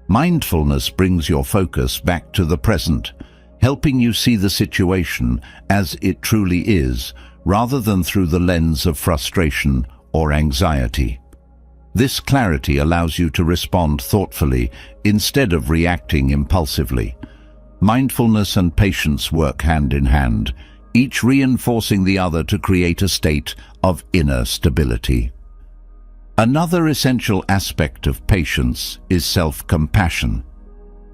Mindfulness brings your focus back to the present, helping you see the situation as it truly is, rather than through the lens of frustration or anxiety. This clarity allows you to respond thoughtfully instead of reacting impulsively. Mindfulness and patience work hand in hand, each reinforcing the other to create a state of inner stability. Another essential aspect of patience is self-compassion.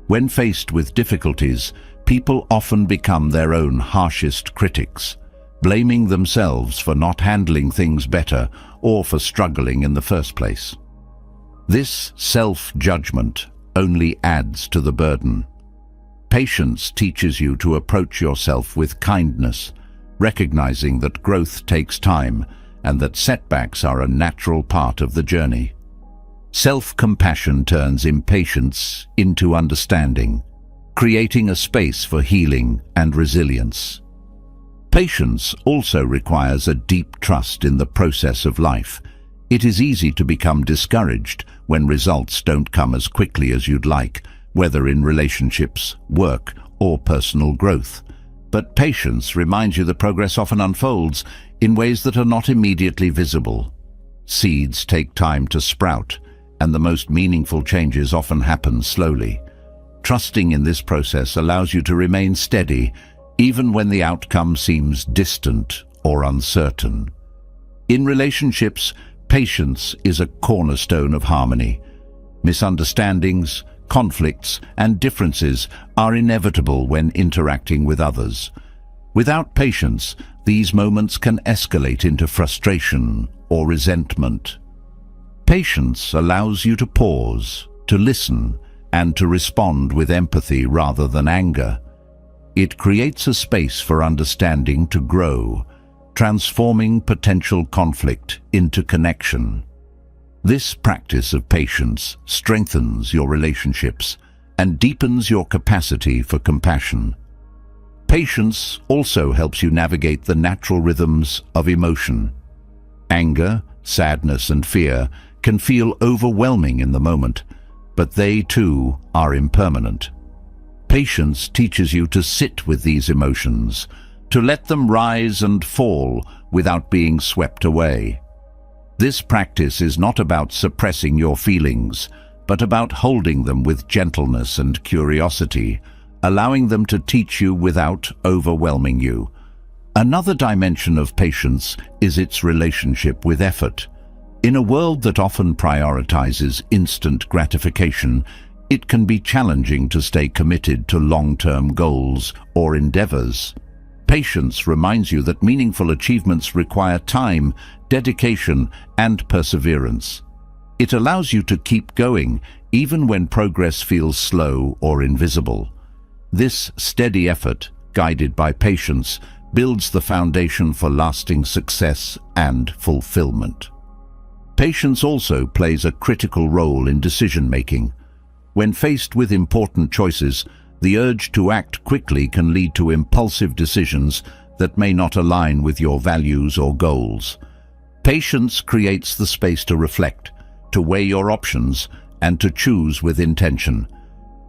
When faced with difficulties, people often become their own harshest critics, blaming themselves for not handling things better or for struggling in the first place. This self-judgment only adds to the burden. Patience teaches you to approach yourself with kindness, recognizing that growth takes time and that setbacks are a natural part of the journey. Self-compassion turns impatience into understanding, creating a space for healing and resilience. Patience also requires a deep trust in the process of life. It is easy to become discouraged when results don't come as quickly as you'd like, whether in relationships, work, or personal growth. But patience reminds you that progress often unfolds in ways that are not immediately visible. Seeds take time to sprout, and the most meaningful changes often happen slowly. Trusting in this process allows you to remain steady, even when the outcome seems distant or uncertain. In relationships, patience is a cornerstone of harmony. Misunderstandings, conflicts, and differences are inevitable when interacting with others. Without patience, these moments can escalate into frustration or resentment. Patience allows you to pause, to listen, and to respond with empathy rather than anger. It creates a space for understanding to grow, transforming potential conflict into connection. This practice of patience strengthens your relationships and deepens your capacity for compassion. Patience also helps you navigate the natural rhythms of emotion. Anger, sadness, and fear can feel overwhelming in the moment, but they too are impermanent. Patience teaches you to sit with these emotions, to let them rise and fall without being swept away. This practice is not about suppressing your feelings, but about holding them with gentleness and curiosity, allowing them to teach you without overwhelming you. Another dimension of patience is its relationship with effort. In a world that often prioritizes instant gratification, it can be challenging to stay committed to long-term goals or endeavors. Patience reminds you that meaningful achievements require time, dedication, and perseverance. It allows you to keep going even when progress feels slow or invisible. This steady effort, guided by patience, builds the foundation for lasting success and fulfillment. Patience also plays a critical role in decision-making. When faced with important choices, the urge to act quickly can lead to impulsive decisions that may not align with your values or goals. Patience creates the space to reflect, to weigh your options, and to choose with intention.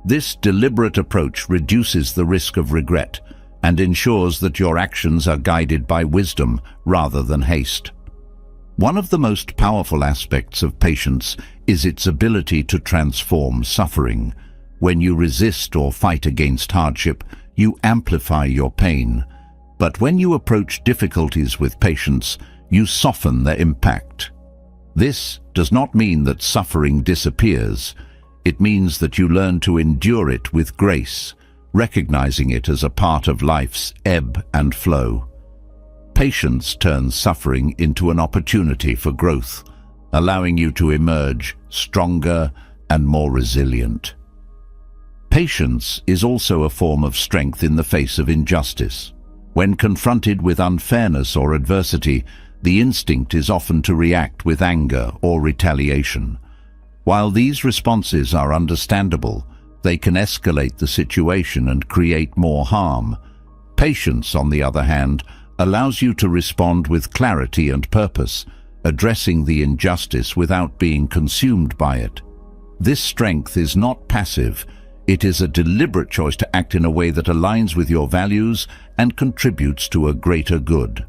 This deliberate approach reduces the risk of regret and ensures that your actions are guided by wisdom rather than haste. One of the most powerful aspects of patience is its ability to transform suffering. When you resist or fight against hardship, you amplify your pain. But when you approach difficulties with patience, you soften their impact. This does not mean that suffering disappears. It means that you learn to endure it with grace, recognizing it as a part of life's ebb and flow. Patience turns suffering into an opportunity for growth, allowing you to emerge stronger and more resilient. Patience is also a form of strength in the face of injustice. When confronted with unfairness or adversity, the instinct is often to react with anger or retaliation. While these responses are understandable, they can escalate the situation and create more harm. Patience, on the other hand, allows you to respond with clarity and purpose, addressing the injustice without being consumed by it. This strength is not passive. It is a deliberate choice to act in a way that aligns with your values and contributes to a greater good.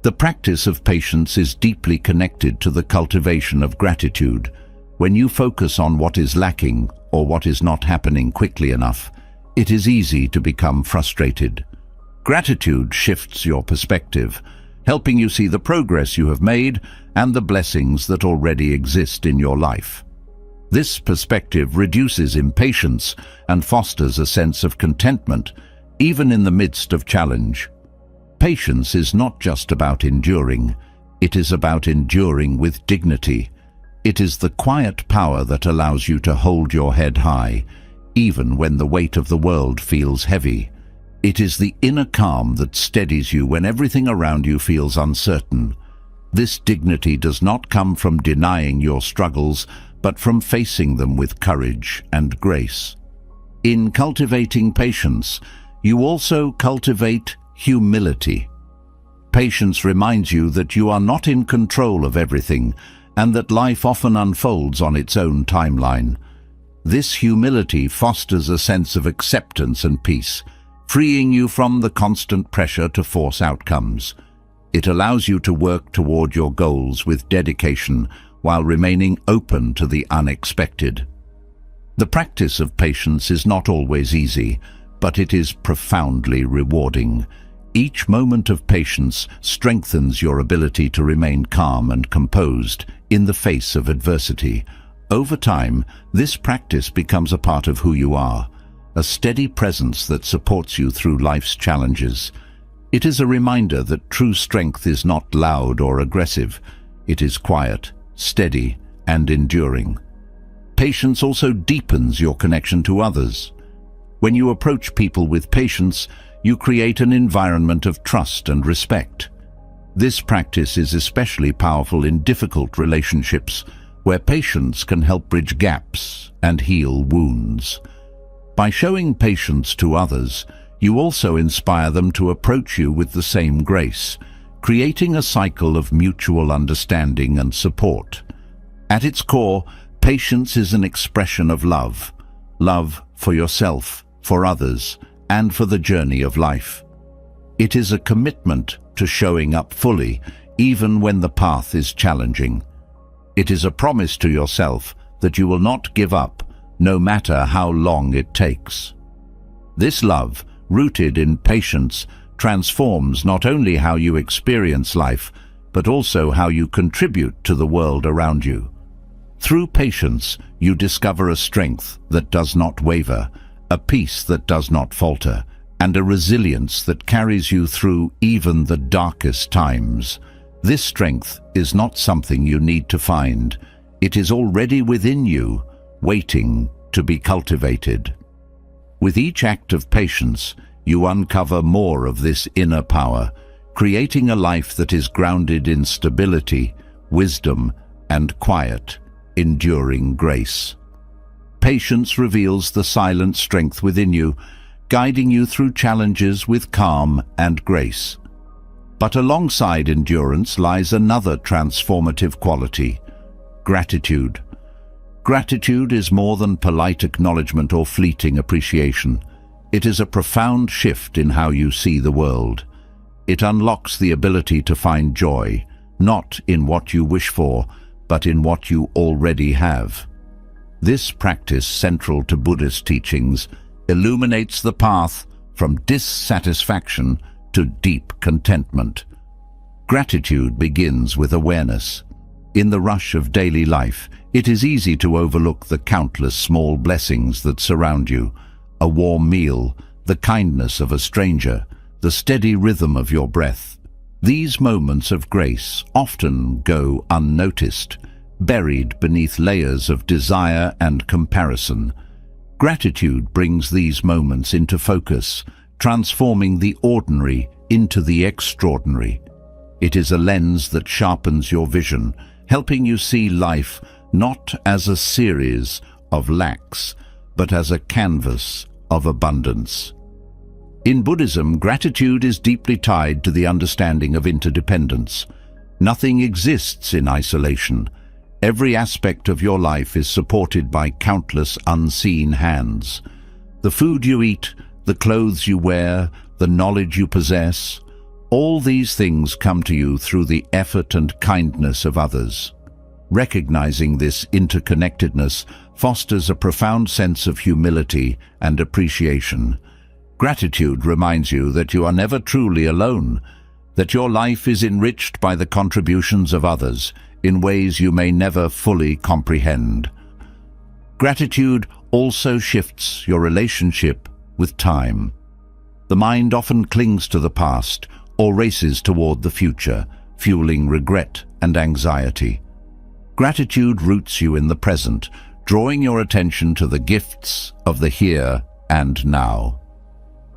The practice of patience is deeply connected to the cultivation of gratitude. When you focus on what is lacking or what is not happening quickly enough, it is easy to become frustrated. Gratitude shifts your perspective, helping you see the progress you have made and the blessings that already exist in your life. This perspective reduces impatience and fosters a sense of contentment, even in the midst of challenge. Patience is not just about enduring, it is about enduring with dignity. It is the quiet power that allows you to hold your head high, even when the weight of the world feels heavy. It is the inner calm that steadies you when everything around you feels uncertain. This dignity does not come from denying your struggles, but from facing them with courage and grace. In cultivating patience, you also cultivate humility. Patience reminds you that you are not in control of everything, and that life often unfolds on its own timeline. This humility fosters a sense of acceptance and peace, freeing you from the constant pressure to force outcomes. It allows you to work toward your goals with dedication while remaining open to the unexpected. The practice of patience is not always easy, but it is profoundly rewarding. Each moment of patience strengthens your ability to remain calm and composed in the face of adversity. Over time, this practice becomes a part of who you are, a steady presence that supports you through life's challenges. It is a reminder that true strength is not loud or aggressive. It is quiet, steady, and enduring. Patience also deepens your connection to others. When you approach people with patience, you create an environment of trust and respect. This practice is especially powerful in difficult relationships, where patience can help bridge gaps and heal wounds. By showing patience to others, you also inspire them to approach you with the same grace, creating a cycle of mutual understanding and support. At its core, patience is an expression of love. Love for yourself, for others, and for the journey of life. It is a commitment to showing up fully, even when the path is challenging. It is a promise to yourself that you will not give up, no matter how long it takes. This love, rooted in patience, transforms not only how you experience life, but also how you contribute to the world around you. Through patience, you discover a strength that does not waver, a peace that does not falter, and a resilience that carries you through even the darkest times. This strength is not something you need to find. It is already within you, waiting to be cultivated. With each act of patience, you uncover more of this inner power, creating a life that is grounded in stability, wisdom, and quiet, enduring grace. Patience reveals the silent strength within you, guiding you through challenges with calm and grace. But alongside endurance lies another transformative quality: gratitude. Gratitude is more than polite acknowledgement or fleeting appreciation. It is a profound shift in how you see the world. It unlocks the ability to find joy, not in what you wish for, but in what you already have. This practice, central to Buddhist teachings, illuminates the path from dissatisfaction to deep contentment. Gratitude begins with awareness. In the rush of daily life, it is easy to overlook the countless small blessings that surround you: a warm meal, the kindness of a stranger, the steady rhythm of your breath. These moments of grace often go unnoticed, buried beneath layers of desire and comparison. Gratitude brings these moments into focus, transforming the ordinary into the extraordinary. It is a lens that sharpens your vision, helping you see life not as a series of lacks, but as a canvas of abundance. In Buddhism, gratitude is deeply tied to the understanding of interdependence. Nothing exists in isolation. Every aspect of your life is supported by countless unseen hands. The food you eat, the clothes you wear, the knowledge you possess, All these things come to you through the effort and kindness of others. Recognizing this interconnectedness fosters a profound sense of humility and appreciation. Gratitude reminds you that you are never truly alone, that your life is enriched by the contributions of others in ways you may never fully comprehend. Gratitude also shifts your relationship with time. The mind often clings to the past or races toward the future, fueling regret and anxiety. Gratitude roots you in the present, drawing your attention to the gifts of the here and now.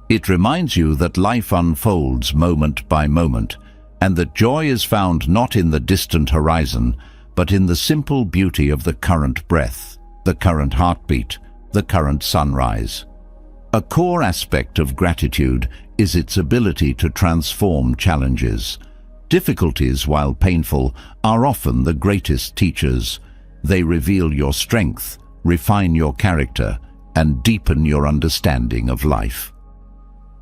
It reminds you that life unfolds moment by moment, and that joy is found not in the distant horizon, but in the simple beauty of the current breath, the current heartbeat, the current sunrise. A core aspect of gratitude is its ability to transform challenges. Difficulties, while painful, are often the greatest teachers. They reveal your strength, refine your character, and deepen your understanding of life.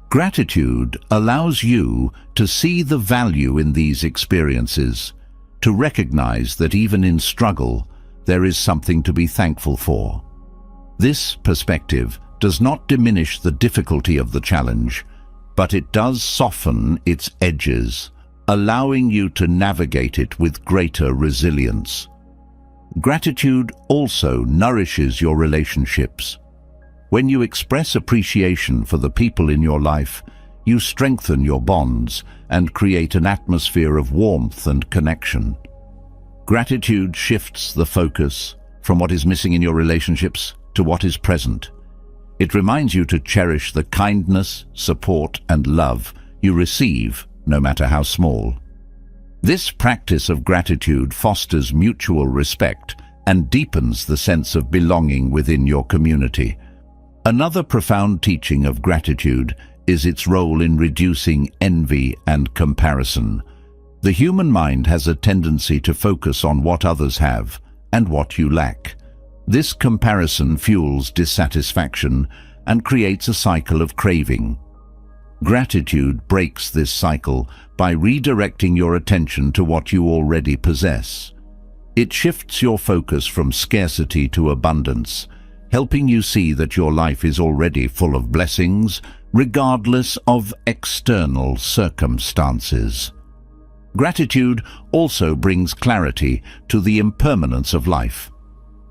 Gratitude allows you to see the value in these experiences, to recognize that even in struggle, there is something to be thankful for. This perspective does not diminish the difficulty of the challenge, but it does soften its edges, allowing you to navigate it with greater resilience. Gratitude also nourishes your relationships. When you express appreciation for the people in your life, you strengthen your bonds and create an atmosphere of warmth and connection. Gratitude shifts the focus from what is missing in your relationships to what is present. It reminds you to cherish the kindness, support, and love you receive, no matter how small. This practice of gratitude fosters mutual respect and deepens the sense of belonging within your community. Another profound teaching of gratitude is its role in reducing envy and comparison. The human mind has a tendency to focus on what others have and what you lack. This comparison fuels dissatisfaction and creates a cycle of craving. Gratitude breaks this cycle by redirecting your attention to what you already possess. It shifts your focus from scarcity to abundance, helping you see that your life is already full of blessings, regardless of external circumstances. Gratitude also brings clarity to the impermanence of life.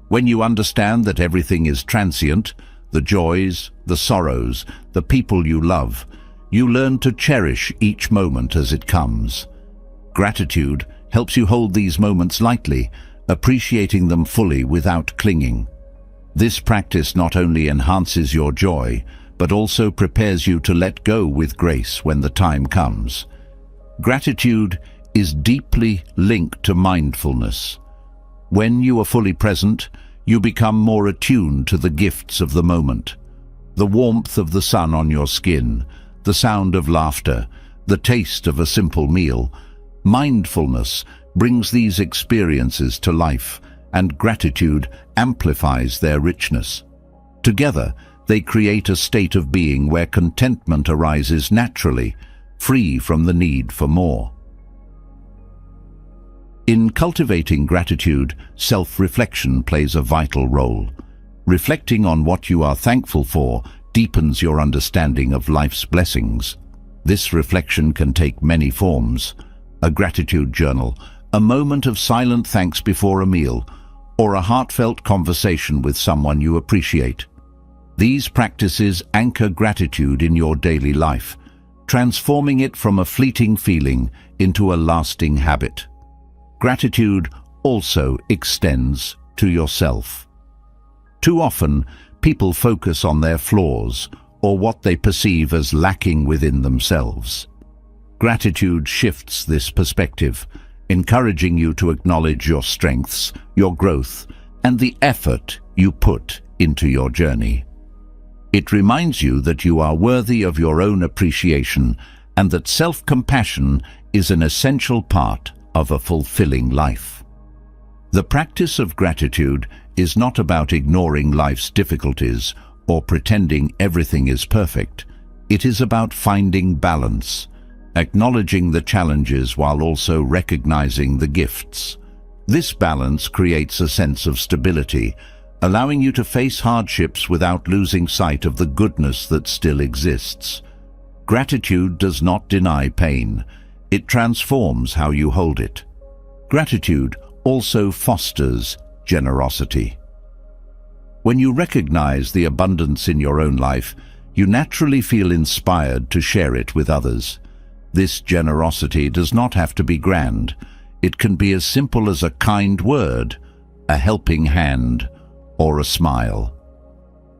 When you understand that everything is transient, the joys, the sorrows, the people you love, you learn to cherish each moment as it comes. Gratitude helps you hold these moments lightly, appreciating them fully without clinging. This practice not only enhances your joy, but also prepares you to let go with grace when the time comes. Gratitude is deeply linked to mindfulness. When you are fully present, you become more attuned to the gifts of the moment. The warmth of the sun on your skin, the sound of laughter, the taste of a simple meal. Mindfulness brings these experiences to life, and gratitude amplifies their richness. Together, they create a state of being where contentment arises naturally, free from the need for more. In cultivating gratitude, self-reflection plays a vital role. Reflecting on what you are thankful for deepens your understanding of life's blessings. This reflection can take many forms: a gratitude journal, a moment of silent thanks before a meal, or a heartfelt conversation with someone you appreciate. These practices anchor gratitude in your daily life, transforming it from a fleeting feeling into a lasting habit. Gratitude also extends to yourself. Too often, people focus on their flaws or what they perceive as lacking within themselves. Gratitude shifts this perspective, encouraging you to acknowledge your strengths, your growth, and the effort you put into your journey. It reminds you that you are worthy of your own appreciation and that self-compassion is an essential part of a fulfilling life. The practice of gratitude is not about ignoring life's difficulties or pretending everything is perfect. It is about finding balance, acknowledging the challenges while also recognizing the gifts. This balance creates a sense of stability, allowing you to face hardships without losing sight of the goodness that still exists. Gratitude does not deny pain. It transforms how you hold it. Gratitude also fosters generosity. When you recognize the abundance in your own life, you naturally feel inspired to share it with others. This generosity does not have to be grand. It can be as simple as a kind word, a helping hand, or a smile.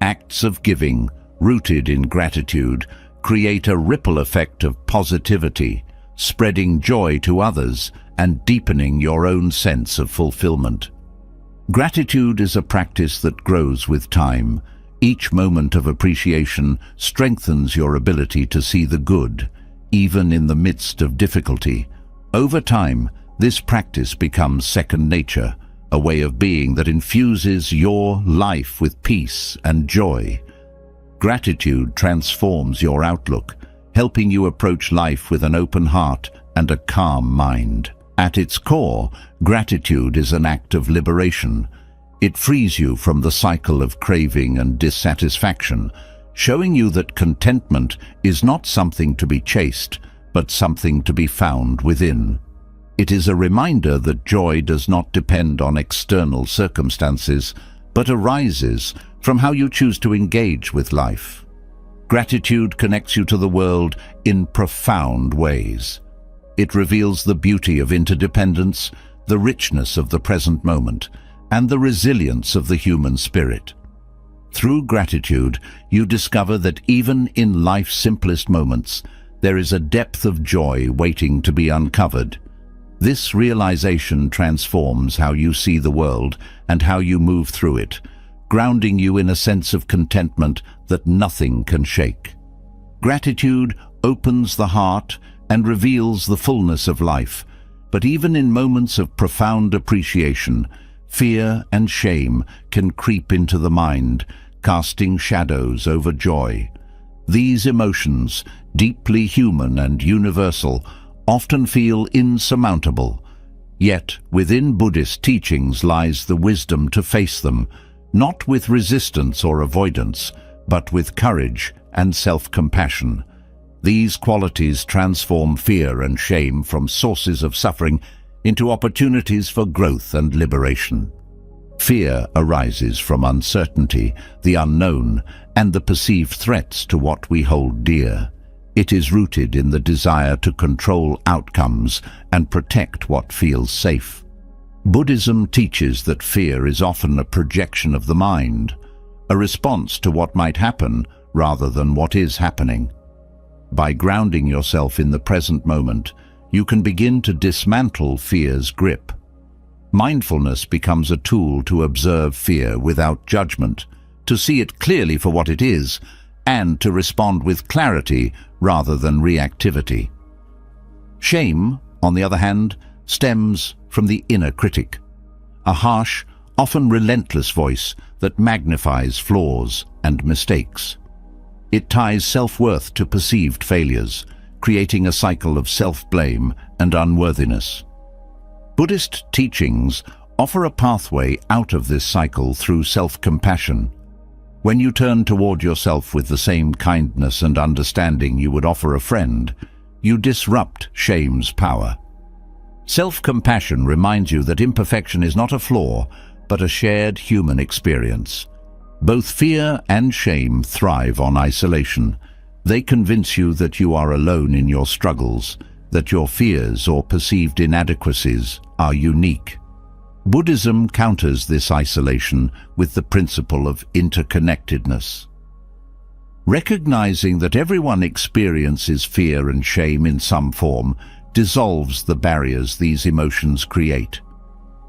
Acts of giving, rooted in gratitude, create a ripple effect of positivity, spreading joy to others and deepening your own sense of fulfillment. Gratitude is a practice that grows with time. Each moment of appreciation strengthens your ability to see the good, even in the midst of difficulty. Over time, this practice becomes second nature, a way of being that infuses your life with peace and joy. Gratitude transforms your outlook, helping you approach life with an open heart and a calm mind. At its core, gratitude is an act of liberation. It frees you from the cycle of craving and dissatisfaction, showing you that contentment is not something to be chased, but something to be found within. It is a reminder that joy does not depend on external circumstances, but arises from how you choose to engage with life. Gratitude connects you to the world in profound ways. It reveals the beauty of interdependence, the richness of the present moment, and the resilience of the human spirit. Through gratitude, you discover that even in life's simplest moments, there is a depth of joy waiting to be uncovered. This realization transforms how you see the world and how you move through it, grounding you in a sense of contentment that nothing can shake. Gratitude opens the heart and reveals the fullness of life, but even in moments of profound appreciation, fear and shame can creep into the mind, casting shadows over joy. These emotions, deeply human and universal, often feel insurmountable. Yet within Buddhist teachings lies the wisdom to face them, not with resistance or avoidance, but with courage and self-compassion. These qualities transform fear and shame from sources of suffering into opportunities for growth and liberation. Fear arises from uncertainty, the unknown, and the perceived threats to what we hold dear. It is rooted in the desire to control outcomes and protect what feels safe. Buddhism teaches that fear is often a projection of the mind, a response to what might happen rather than what is happening. By grounding yourself in the present moment, you can begin to dismantle fear's grip. Mindfulness becomes a tool to observe fear without judgment, to see it clearly for what it is, and to respond with clarity rather than reactivity. Shame, on the other hand, stems from the inner critic, a harsh, often relentless voice that magnifies flaws and mistakes. It ties self-worth to perceived failures, creating a cycle of self-blame and unworthiness. Buddhist teachings offer a pathway out of this cycle through self-compassion. When you turn toward yourself with the same kindness and understanding you would offer a friend, you disrupt shame's power. Self-compassion reminds you that imperfection is not a flaw, but a shared human experience. Both fear and shame thrive on isolation. They convince you that you are alone in your struggles, that your fears or perceived inadequacies are unique. Buddhism counters this isolation with the principle of interconnectedness. Recognizing that everyone experiences fear and shame in some form dissolves the barriers these emotions create.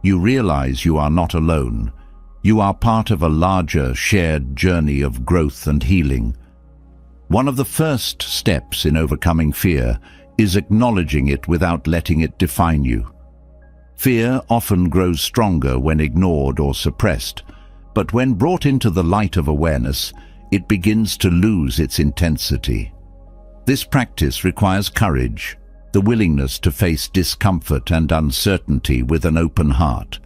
You realize you are not alone. You are part of a larger, shared journey of growth and healing. One of the first steps in overcoming fear is acknowledging it without letting it define you. Fear often grows stronger when ignored or suppressed, but when brought into the light of awareness, it begins to lose its intensity. This practice requires courage, the willingness to face discomfort and uncertainty with an open heart.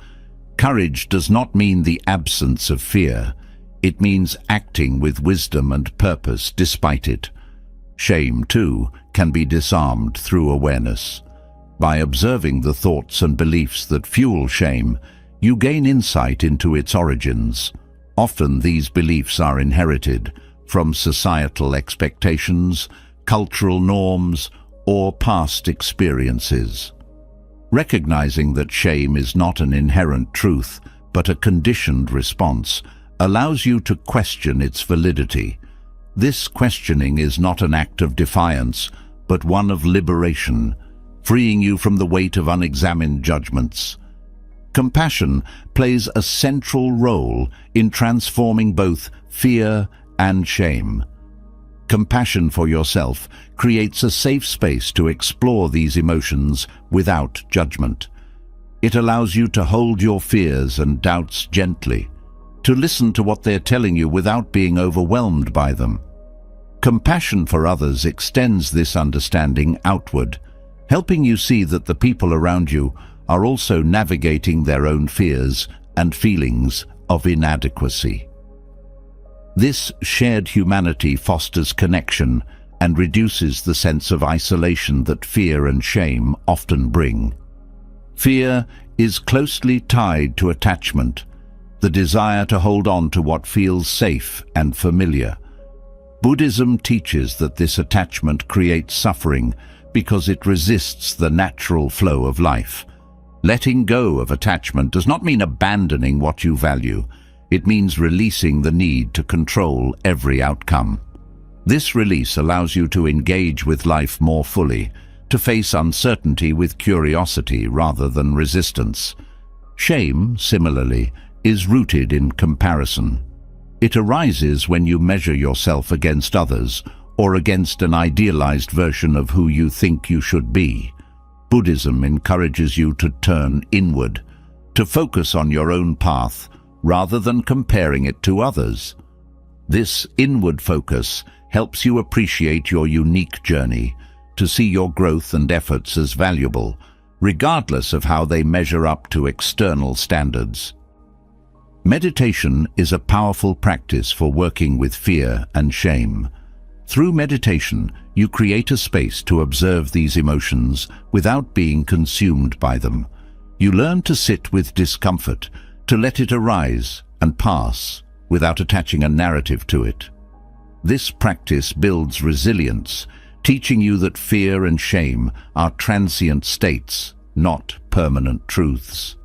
Courage does not mean the absence of fear. It means acting with wisdom and purpose despite it. Shame, too, can be disarmed through awareness. By observing the thoughts and beliefs that fuel shame, you gain insight into its origins. Often these beliefs are inherited from societal expectations, cultural norms, or past experiences. Recognizing that shame is not an inherent truth, but a conditioned response, allows you to question its validity. This questioning is not an act of defiance, but one of liberation, freeing you from the weight of unexamined judgments. Compassion plays a central role in transforming both fear and shame. Compassion for yourself creates a safe space to explore these emotions without judgment. It allows you to hold your fears and doubts gently, to listen to what they're telling you without being overwhelmed by them. Compassion for others extends this understanding outward, helping you see that the people around you are also navigating their own fears and feelings of inadequacy. This shared humanity fosters connection and reduces the sense of isolation that fear and shame often bring. Fear is closely tied to attachment, the desire to hold on to what feels safe and familiar. Buddhism teaches that this attachment creates suffering because it resists the natural flow of life. Letting go of attachment does not mean abandoning what you value. It means releasing the need to control every outcome. This release allows you to engage with life more fully, to face uncertainty with curiosity rather than resistance. Shame, similarly, is rooted in comparison. It arises when you measure yourself against others or against an idealized version of who you think you should be. Buddhism encourages you to turn inward, to focus on your own path rather than comparing it to others. This inward focus helps you appreciate your unique journey, to see your growth and efforts as valuable, regardless of how they measure up to external standards. Meditation is a powerful practice for working with fear and shame. Through meditation, you create a space to observe these emotions without being consumed by them. You learn to sit with discomfort, to let it arise and pass without attaching a narrative to it. This practice builds resilience, teaching you that fear and shame are transient states, not permanent truths.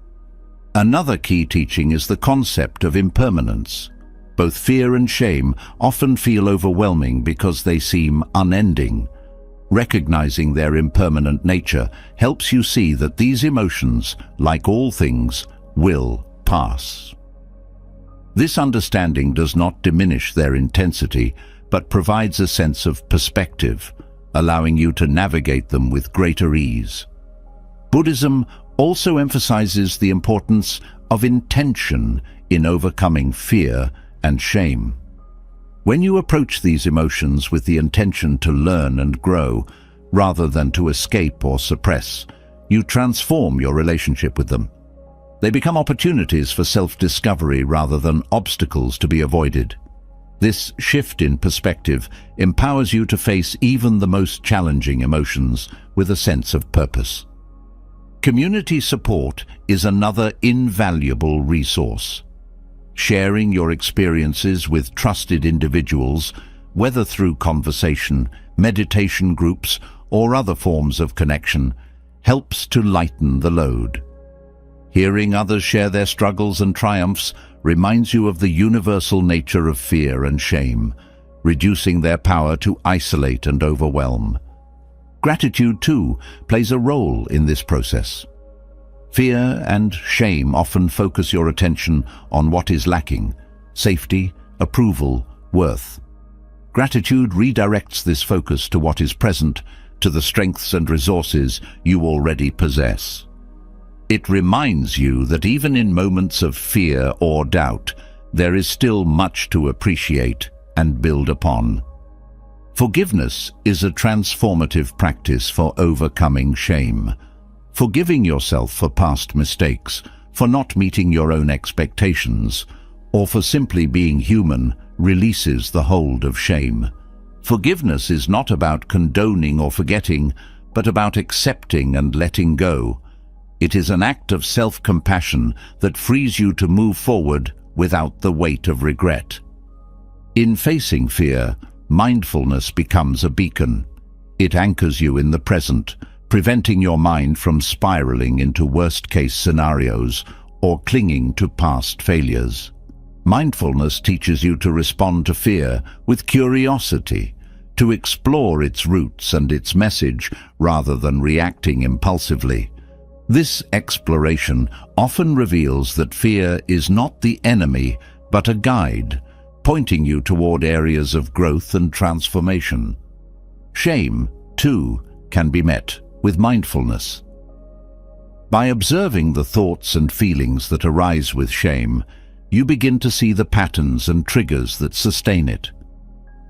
Another key teaching is the concept of impermanence. Both fear and shame often feel overwhelming because they seem unending. Recognizing their impermanent nature helps you see that these emotions, like all things, will pass. This understanding does not diminish their intensity, but provides a sense of perspective, allowing you to navigate them with greater ease. Buddhism also emphasizes the importance of intention in overcoming fear and shame. When you approach these emotions with the intention to learn and grow, rather than to escape or suppress, you transform your relationship with them. They become opportunities for self-discovery rather than obstacles to be avoided. This shift in perspective empowers you to face even the most challenging emotions with a sense of purpose. Community support is another invaluable resource. Sharing your experiences with trusted individuals, whether through conversation, meditation groups, or other forms of connection, helps to lighten the load. Hearing others share their struggles and triumphs reminds you of the universal nature of fear and shame, reducing their power to isolate and overwhelm. Gratitude, too, plays a role in this process. Fear and shame often focus your attention on what is lacking: safety, approval, worth. Gratitude redirects this focus to what is present, to the strengths and resources you already possess. It reminds you that even in moments of fear or doubt, there is still much to appreciate and build upon. Forgiveness is a transformative practice for overcoming shame. Forgiving yourself for past mistakes, for not meeting your own expectations, or for simply being human releases the hold of shame. Forgiveness is not about condoning or forgetting, but about accepting and letting go. It is an act of self-compassion that frees you to move forward without the weight of regret. In facing fear, mindfulness becomes a beacon. It anchors you in the present, preventing your mind from spiraling into worst-case scenarios or clinging to past failures. Mindfulness teaches you to respond to fear with curiosity, to explore its roots and its message rather than reacting impulsively. This exploration often reveals that fear is not the enemy, but a guide, pointing you toward areas of growth and transformation. Shame, too, can be met with mindfulness. By observing the thoughts and feelings that arise with shame, you begin to see the patterns and triggers that sustain it.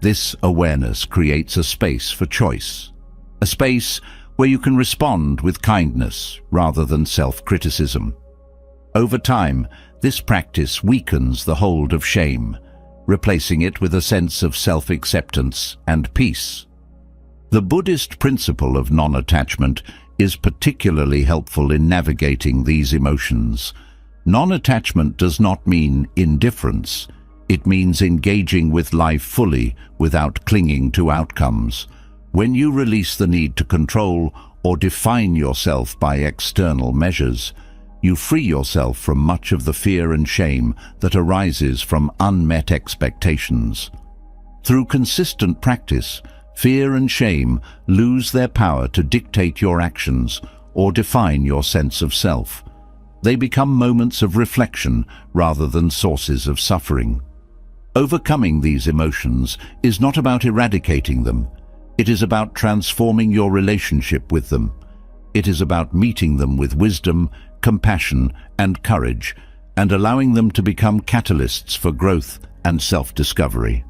This awareness creates a space for choice, a space where you can respond with kindness rather than self-criticism. Over time, this practice weakens the hold of shame, replacing it with a sense of self-acceptance and peace. The Buddhist principle of non-attachment is particularly helpful in navigating these emotions. Non-attachment does not mean indifference. It means engaging with life fully without clinging to outcomes. When you release the need to control or define yourself by external measures, you free yourself from much of the fear and shame that arises from unmet expectations. Through consistent practice, fear and shame lose their power to dictate your actions or define your sense of self. They become moments of reflection rather than sources of suffering. Overcoming these emotions is not about eradicating them. It is about transforming your relationship with them. It is about meeting them with wisdom, compassion, and courage, and allowing them to become catalysts for growth and self-discovery.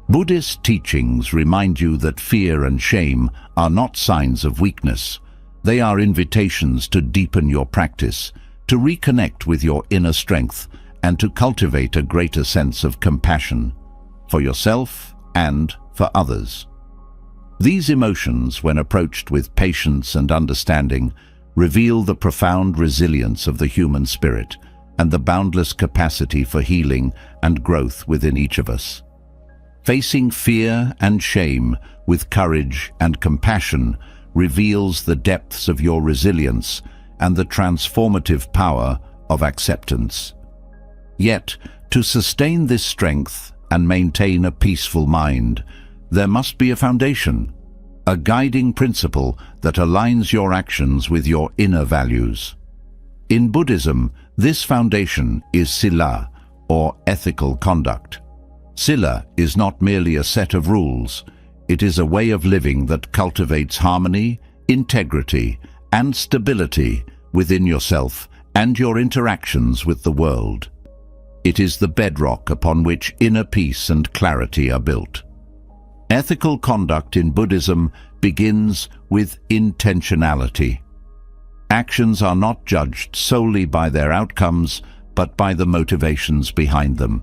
Buddhist teachings remind you that fear and shame are not signs of weakness. They are invitations to deepen your practice, to reconnect with your inner strength, and to cultivate a greater sense of compassion for yourself and for others. These emotions, when approached with patience and understanding, reveal the profound resilience of the human spirit and the boundless capacity for healing and growth within each of us. Facing fear and shame with courage and compassion reveals the depths of your resilience and the transformative power of acceptance. Yet, to sustain this strength and maintain a peaceful mind, there must be a foundation, a guiding principle that aligns your actions with your inner values. In Buddhism, this foundation is sila, or ethical conduct. Sila is not merely a set of rules. It is a way of living that cultivates harmony, integrity, and stability within yourself and your interactions with the world. It is the bedrock upon which inner peace and clarity are built. Ethical conduct in Buddhism begins with intentionality. Actions are not judged solely by their outcomes, but by the motivations behind them.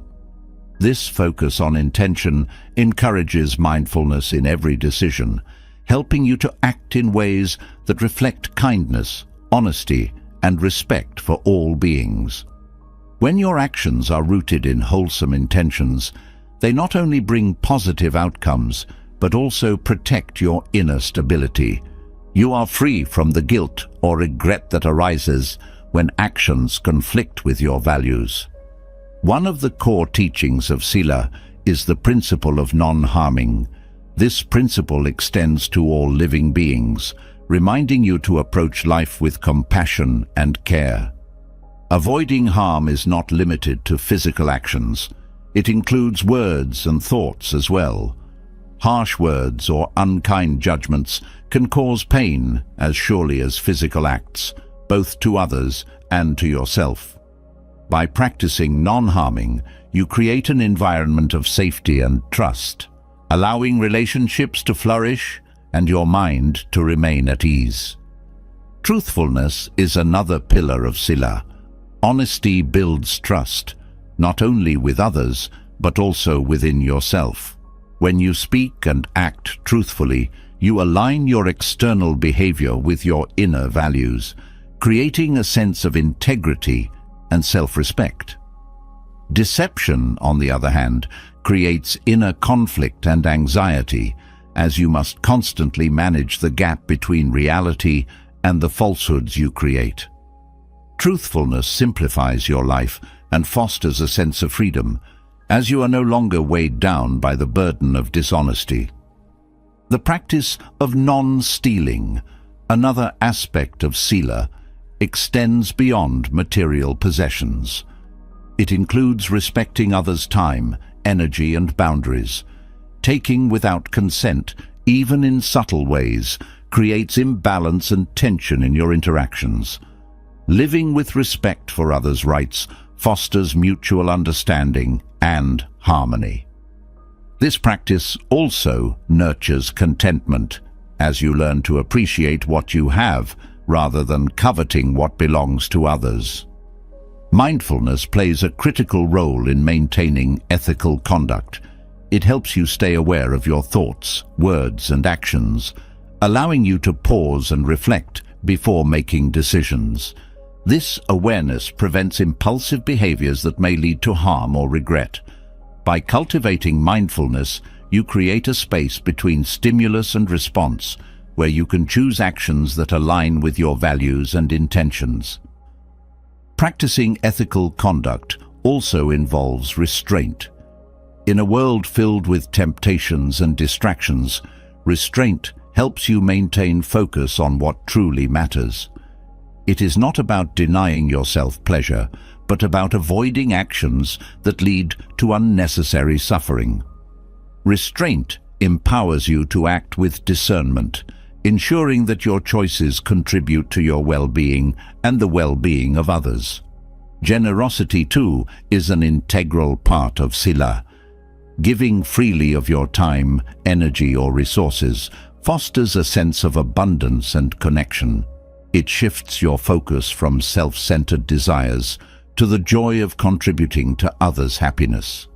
This focus on intention encourages mindfulness in every decision, helping you to act in ways that reflect kindness, honesty, and respect for all beings. When your actions are rooted in wholesome intentions, they not only bring positive outcomes, but also protect your inner stability. You are free from the guilt or regret that arises when actions conflict with your values. One of the core teachings of Sila is the principle of non-harming. This principle extends to all living beings, reminding you to approach life with compassion and care. Avoiding harm is not limited to physical actions. It includes words and thoughts as well. Harsh words or unkind judgments can cause pain as surely as physical acts, both to others and to yourself. By practicing non-harming, you create an environment of safety and trust, allowing relationships to flourish and your mind to remain at ease. Truthfulness is another pillar of Sila. Honesty builds trust, not only with others, but also within yourself. When you speak and act truthfully, you align your external behavior with your inner values, creating a sense of integrity and self-respect. Deception, on the other hand, creates inner conflict and anxiety, as you must constantly manage the gap between reality and the falsehoods you create. Truthfulness simplifies your life and fosters a sense of freedom, as you are no longer weighed down by the burden of dishonesty. The practice of non-stealing, another aspect of Sila, extends beyond material possessions. It includes respecting others' time, energy, and boundaries. Taking without consent, even in subtle ways, creates imbalance and tension in your interactions. Living with respect for others' rights fosters mutual understanding and harmony. This practice also nurtures contentment, as you learn to appreciate what you have rather than coveting what belongs to others. Mindfulness plays a critical role in maintaining ethical conduct. It helps you stay aware of your thoughts, words, and actions, allowing you to pause and reflect before making decisions. This awareness prevents impulsive behaviors that may lead to harm or regret. By cultivating mindfulness, you create a space between stimulus and response, where you can choose actions that align with your values and intentions. Practicing ethical conduct also involves restraint. In a world filled with temptations and distractions, restraint helps you maintain focus on what truly matters. It is not about denying yourself pleasure, but about avoiding actions that lead to unnecessary suffering. Restraint empowers you to act with discernment, ensuring that your choices contribute to your well-being and the well-being of others. Generosity, too, is an integral part of Sila. Giving freely of your time, energy, or resources fosters a sense of abundance and connection. It shifts your focus from self-centered desires to the joy of contributing to others' happiness.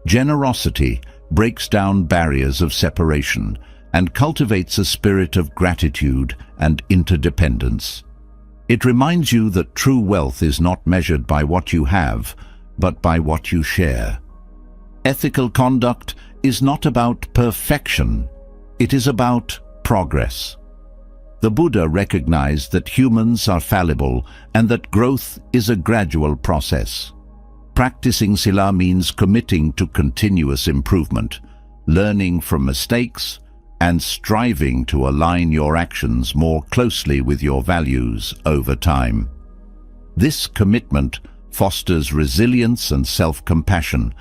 Generosity breaks down barriers of separation and cultivates a spirit of gratitude and interdependence. It reminds you that true wealth is not measured by what you have, but by what you share. Ethical conduct is not about perfection, it is about progress. The Buddha recognized that humans are fallible and that growth is a gradual process. Practicing Sila means committing to continuous improvement, learning from mistakes, and striving to align your actions more closely with your values over time. This commitment fosters resilience and self-compassion,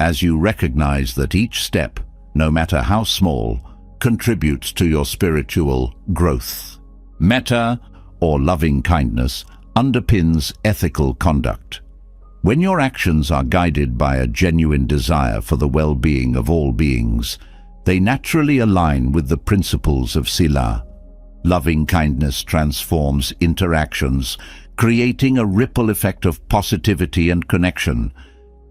as you recognize that each step, no matter how small, contributes to your spiritual growth. Metta, or loving kindness, underpins ethical conduct. When your actions are guided by a genuine desire for the well-being of all beings, they naturally align with the principles of Sila. Loving kindness transforms interactions, creating a ripple effect of positivity and connection.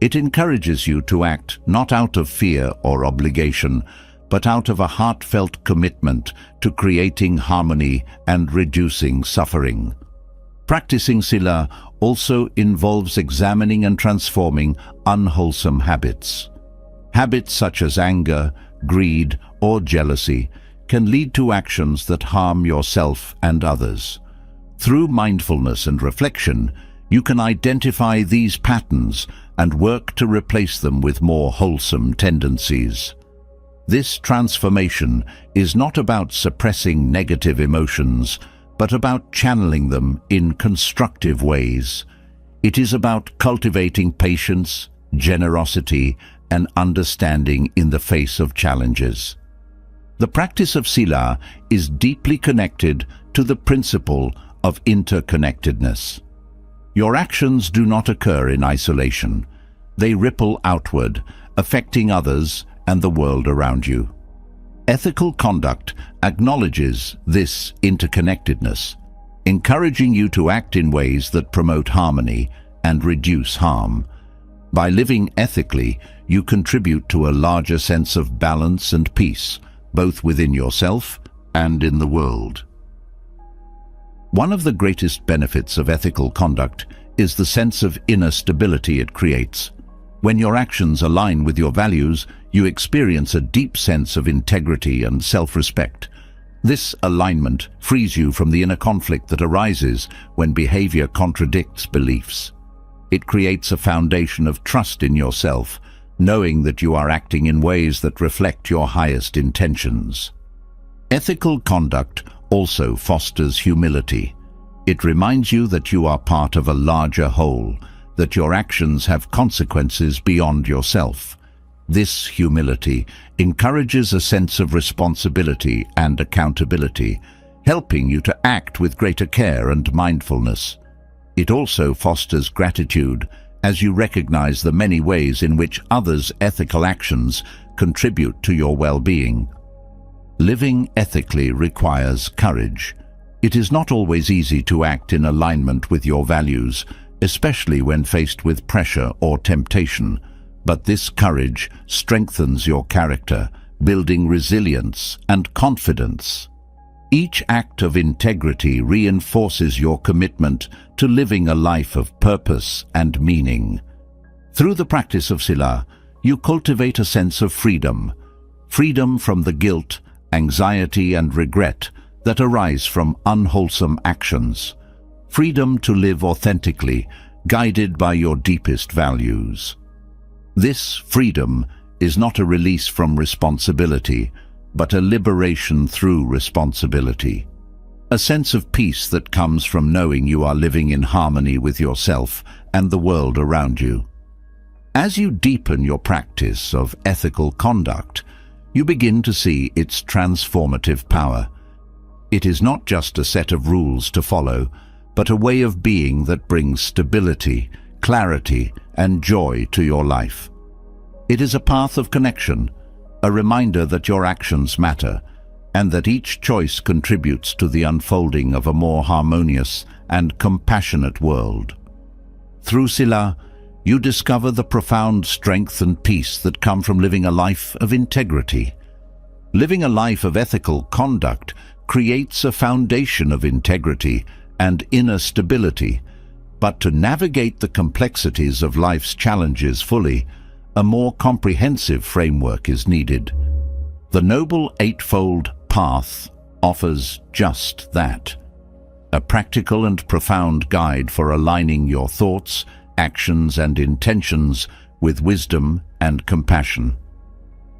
It encourages you to act not out of fear or obligation, but out of a heartfelt commitment to creating harmony and reducing suffering. Practicing Sila also involves examining and transforming unwholesome habits. Habits such as anger, greed, or jealousy can lead to actions that harm yourself and others. Through mindfulness and reflection, you can identify these patterns and work to replace them with more wholesome tendencies. This transformation is not about suppressing negative emotions, but about channeling them in constructive ways. It is about cultivating patience, generosity, and understanding in the face of challenges. The practice of Sila is deeply connected to the principle of interconnectedness. Your actions do not occur in isolation. They ripple outward, affecting others and the world around you. Ethical conduct acknowledges this interconnectedness, encouraging you to act in ways that promote harmony and reduce harm. By living ethically, you contribute to a larger sense of balance and peace, both within yourself and in the world. One of the greatest benefits of ethical conduct is the sense of inner stability it creates. When your actions align with your values, you experience a deep sense of integrity and self-respect. This alignment frees you from the inner conflict that arises when behavior contradicts beliefs. It creates a foundation of trust in yourself, knowing that you are acting in ways that reflect your highest intentions. Ethical conduct also fosters humility. It reminds you that you are part of a larger whole, that your actions have consequences beyond yourself. This humility encourages a sense of responsibility and accountability, helping you to act with greater care and mindfulness. It also fosters gratitude as you recognize the many ways in which others' ethical actions contribute to your well-being. Living ethically requires courage. It is not always easy to act in alignment with your values, especially when faced with pressure or temptation, but this courage strengthens your character, building resilience and confidence. Each act of integrity reinforces your commitment to living a life of purpose and meaning. Through the practice of Sila, you cultivate a sense of freedom from the guilt, anxiety and regret that arise from unwholesome actions. Freedom to live authentically, guided by your deepest values. This freedom is not a release from responsibility, but a liberation through responsibility. A sense of peace that comes from knowing you are living in harmony with yourself and the world around you. As you deepen your practice of ethical conduct, you begin to see its transformative power. It is not just a set of rules to follow, but a way of being that brings stability, clarity, and joy to your life. It is a path of connection, a reminder that your actions matter, and that each choice contributes to the unfolding of a more harmonious and compassionate world. Through Sila, you discover the profound strength and peace that come from living a life of integrity. Living a life of ethical conduct creates a foundation of integrity and inner stability, but to navigate the complexities of life's challenges fully, a more comprehensive framework is needed. The Noble Eightfold Path offers just that, a practical and profound guide for aligning your thoughts, actions and intentions with wisdom and compassion.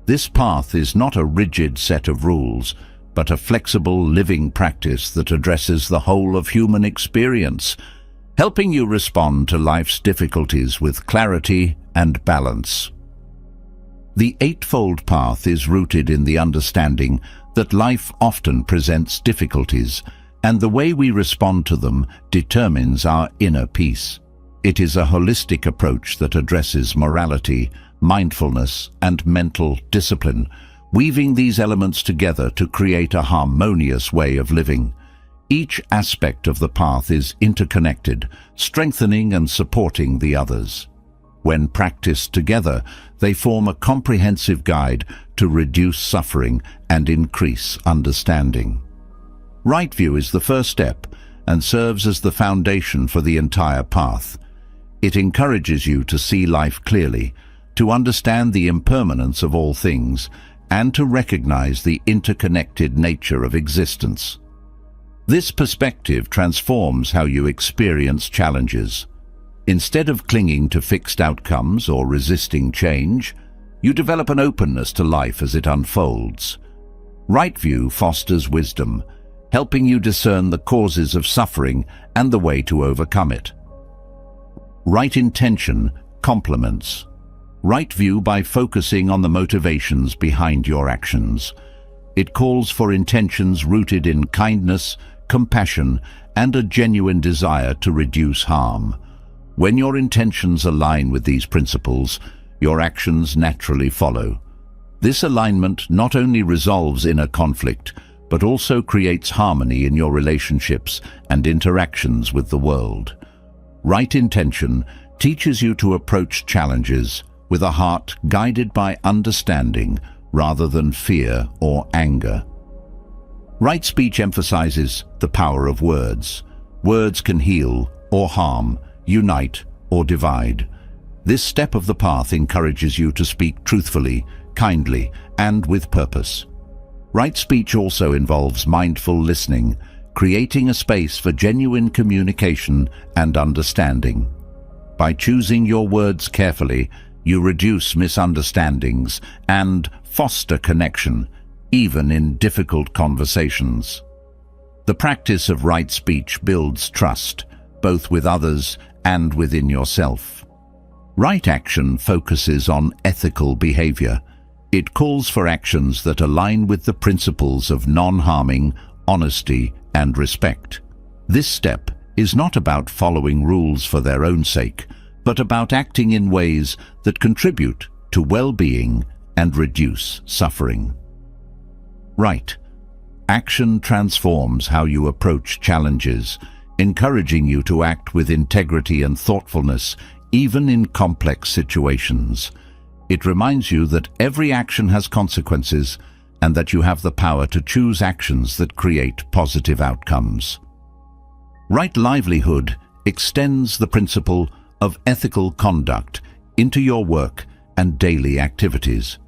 This path is not a rigid set of rules, but a flexible living practice that addresses the whole of human experience, helping you respond to life's difficulties with clarity and balance. The Eightfold Path is rooted in the understanding that life often presents difficulties, and the way we respond to them determines our inner peace. It is a holistic approach that addresses morality, mindfulness, and mental discipline, weaving these elements together to create a harmonious way of living. Each aspect of the path is interconnected, strengthening and supporting the others. When practiced together, they form a comprehensive guide to reduce suffering and increase understanding. Right view is the first step and serves as the foundation for the entire path. It encourages you to see life clearly, to understand the impermanence of all things, and to recognize the interconnected nature of existence. This perspective transforms how you experience challenges. Instead of clinging to fixed outcomes or resisting change, you develop an openness to life as it unfolds. Right view fosters wisdom, helping you discern the causes of suffering and the way to overcome it. Right intention complements right view by focusing on the motivations behind your actions. It calls for intentions rooted in kindness, compassion, and a genuine desire to reduce harm. When your intentions align with these principles, your actions naturally follow. This alignment not only resolves inner conflict, but also creates harmony in your relationships and interactions with the world. Right intention teaches you to approach challenges with a heart guided by understanding rather than fear or anger. Right speech emphasizes the power of words. Words can heal or harm, unite or divide. This step of the path encourages you to speak truthfully, kindly, and with purpose. Right speech also involves mindful listening, creating a space for genuine communication and understanding. By choosing your words carefully, you reduce misunderstandings and foster connection, even in difficult conversations. The practice of right speech builds trust, both with others and within yourself. Right action focuses on ethical behavior. It calls for actions that align with the principles of non-harming, honesty, and respect. This step is not about following rules for their own sake, but about acting in ways that contribute to well-being and reduce suffering. Right. Action transforms how you approach challenges, encouraging you to act with integrity and thoughtfulness, even in complex situations. It reminds you that every action has consequences and that you have the power to choose actions that create positive outcomes. Right livelihood extends the principle of ethical conduct into your work and daily activities.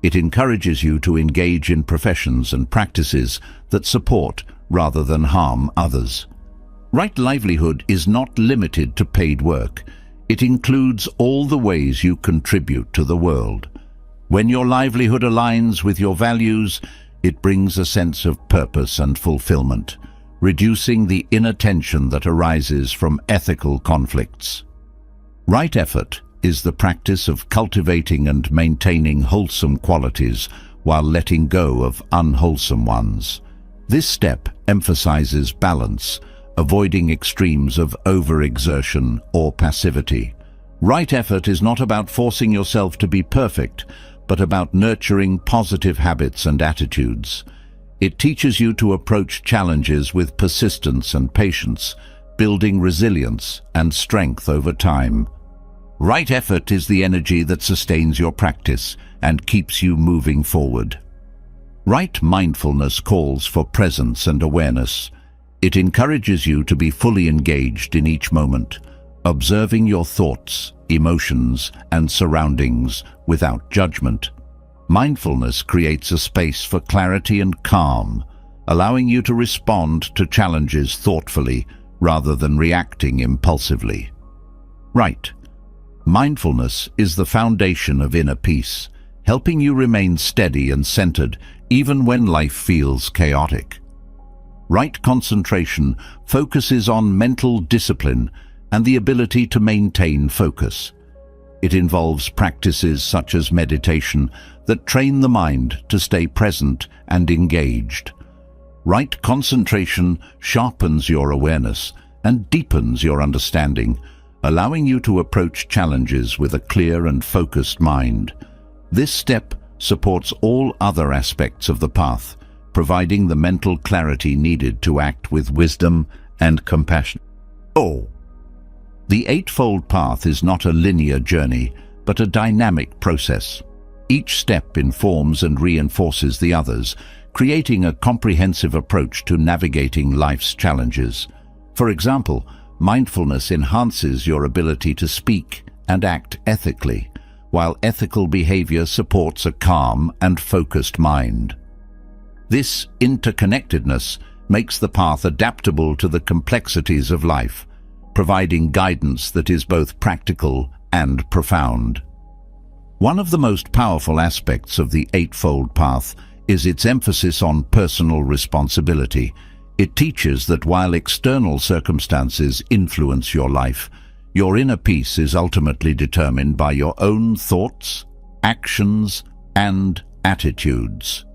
It encourages you to engage in professions and practices that support rather than harm others. Right livelihood is not limited to paid work. It includes all the ways you contribute to the world. When your livelihood aligns with your values, it brings a sense of purpose and fulfillment, reducing the inner tension that arises from ethical conflicts. Right effort is the practice of cultivating and maintaining wholesome qualities while letting go of unwholesome ones. This step emphasizes balance, avoiding extremes of overexertion or passivity. Right effort is not about forcing yourself to be perfect, but about nurturing positive habits and attitudes. It teaches you to approach challenges with persistence and patience, building resilience and strength over time. Right effort is the energy that sustains your practice and keeps you moving forward. Right mindfulness calls for presence and awareness. It encourages you to be fully engaged in each moment, observing your thoughts, emotions, and surroundings without judgment. Mindfulness creates a space for clarity and calm, allowing you to respond to challenges thoughtfully rather than reacting impulsively. Right. Mindfulness is the foundation of inner peace, helping you remain steady and centered even when life feels chaotic. Right concentration focuses on mental discipline and the ability to maintain focus. It involves practices such as meditation that train the mind to stay present and engaged. Right concentration sharpens your awareness and deepens your understanding, allowing you to approach challenges with a clear and focused mind. This step supports all other aspects of the path, providing the mental clarity needed to act with wisdom and compassion. The Eightfold Path is not a linear journey, but a dynamic process. Each step informs and reinforces the others, creating a comprehensive approach to navigating life's challenges. For example, mindfulness enhances your ability to speak and act ethically, while ethical behavior supports a calm and focused mind. This interconnectedness makes the path adaptable to the complexities of life, providing guidance that is both practical and profound. One of the most powerful aspects of the Eightfold Path is its emphasis on personal responsibility. It teaches that while external circumstances influence your life, your inner peace is ultimately determined by your own thoughts, actions, and attitudes.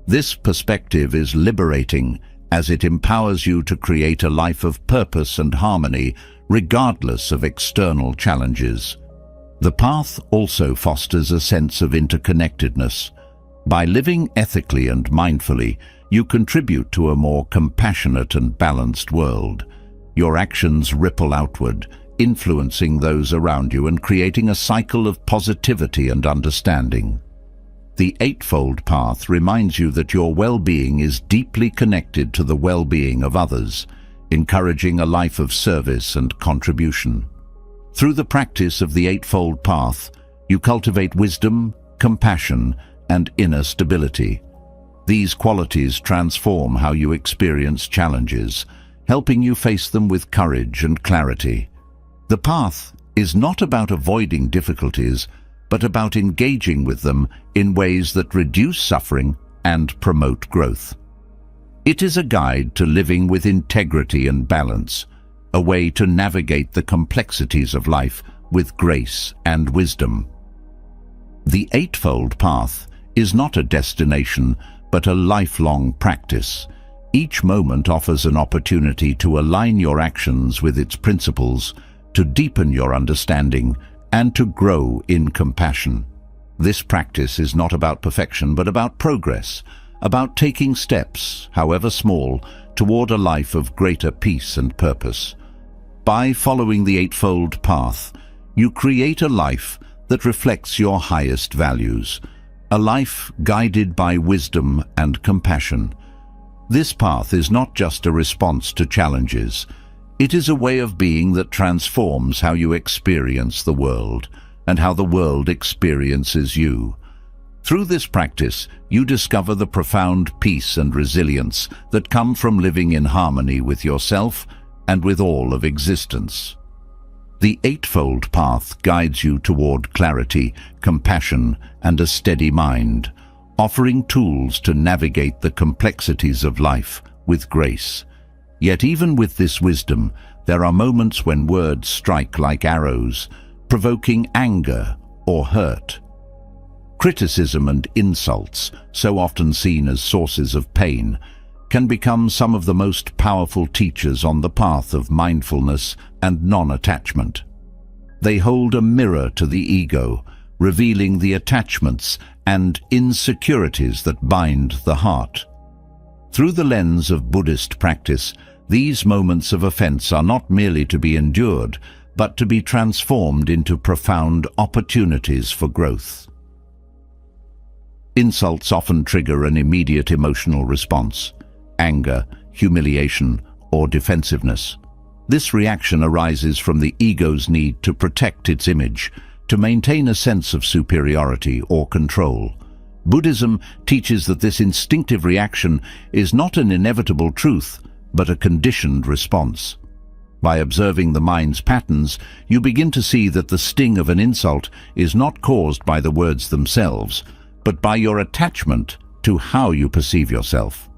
This perspective is liberating as it empowers you to create a life of purpose and harmony regardless of external challenges. The path also fosters a sense of interconnectedness. By living ethically and mindfully, you contribute to a more compassionate and balanced world. Your actions ripple outward, influencing those around you and creating a cycle of positivity and understanding. The Eightfold Path reminds you that your well-being is deeply connected to the well-being of others, encouraging a life of service and contribution. Through the practice of the Eightfold Path, you cultivate wisdom, compassion, and inner stability. These qualities transform how you experience challenges, helping you face them with courage and clarity. The path is not about avoiding difficulties, but about engaging with them in ways that reduce suffering and promote growth. It is a guide to living with integrity and balance, a way to navigate the complexities of life with grace and wisdom. The Eightfold Path is not a destination, but a lifelong practice. Each moment offers an opportunity to align your actions with its principles, to deepen your understanding, and to grow in compassion. This practice is not about perfection, but about progress, about taking steps, however small, toward a life of greater peace and purpose. By following the Eightfold Path, you create a life that reflects your highest values, a life guided by wisdom and compassion. This path is not just a response to challenges. It is a way of being that transforms how you experience the world and how the world experiences you. Through this practice, you discover the profound peace and resilience that come from living in harmony with yourself and with all of existence. The Eightfold Path guides you toward clarity, compassion, and a steady mind, offering tools to navigate the complexities of life with grace. Yet even with this wisdom, there are moments when words strike like arrows, provoking anger or hurt. Criticism and insults, so often seen as sources of pain, can become some of the most powerful teachers on the path of mindfulness and non-attachment. They hold a mirror to the ego, revealing the attachments and insecurities that bind the heart. Through the lens of Buddhist practice, these moments of offense are not merely to be endured, but to be transformed into profound opportunities for growth. Insults often trigger an immediate emotional response: anger, humiliation, or defensiveness. This reaction arises from the ego's need to protect its image, to maintain a sense of superiority or control. Buddhism teaches that this instinctive reaction is not an inevitable truth, but a conditioned response. By observing the mind's patterns, you begin to see that the sting of an insult is not caused by the words themselves, but by your attachment to how you perceive yourself.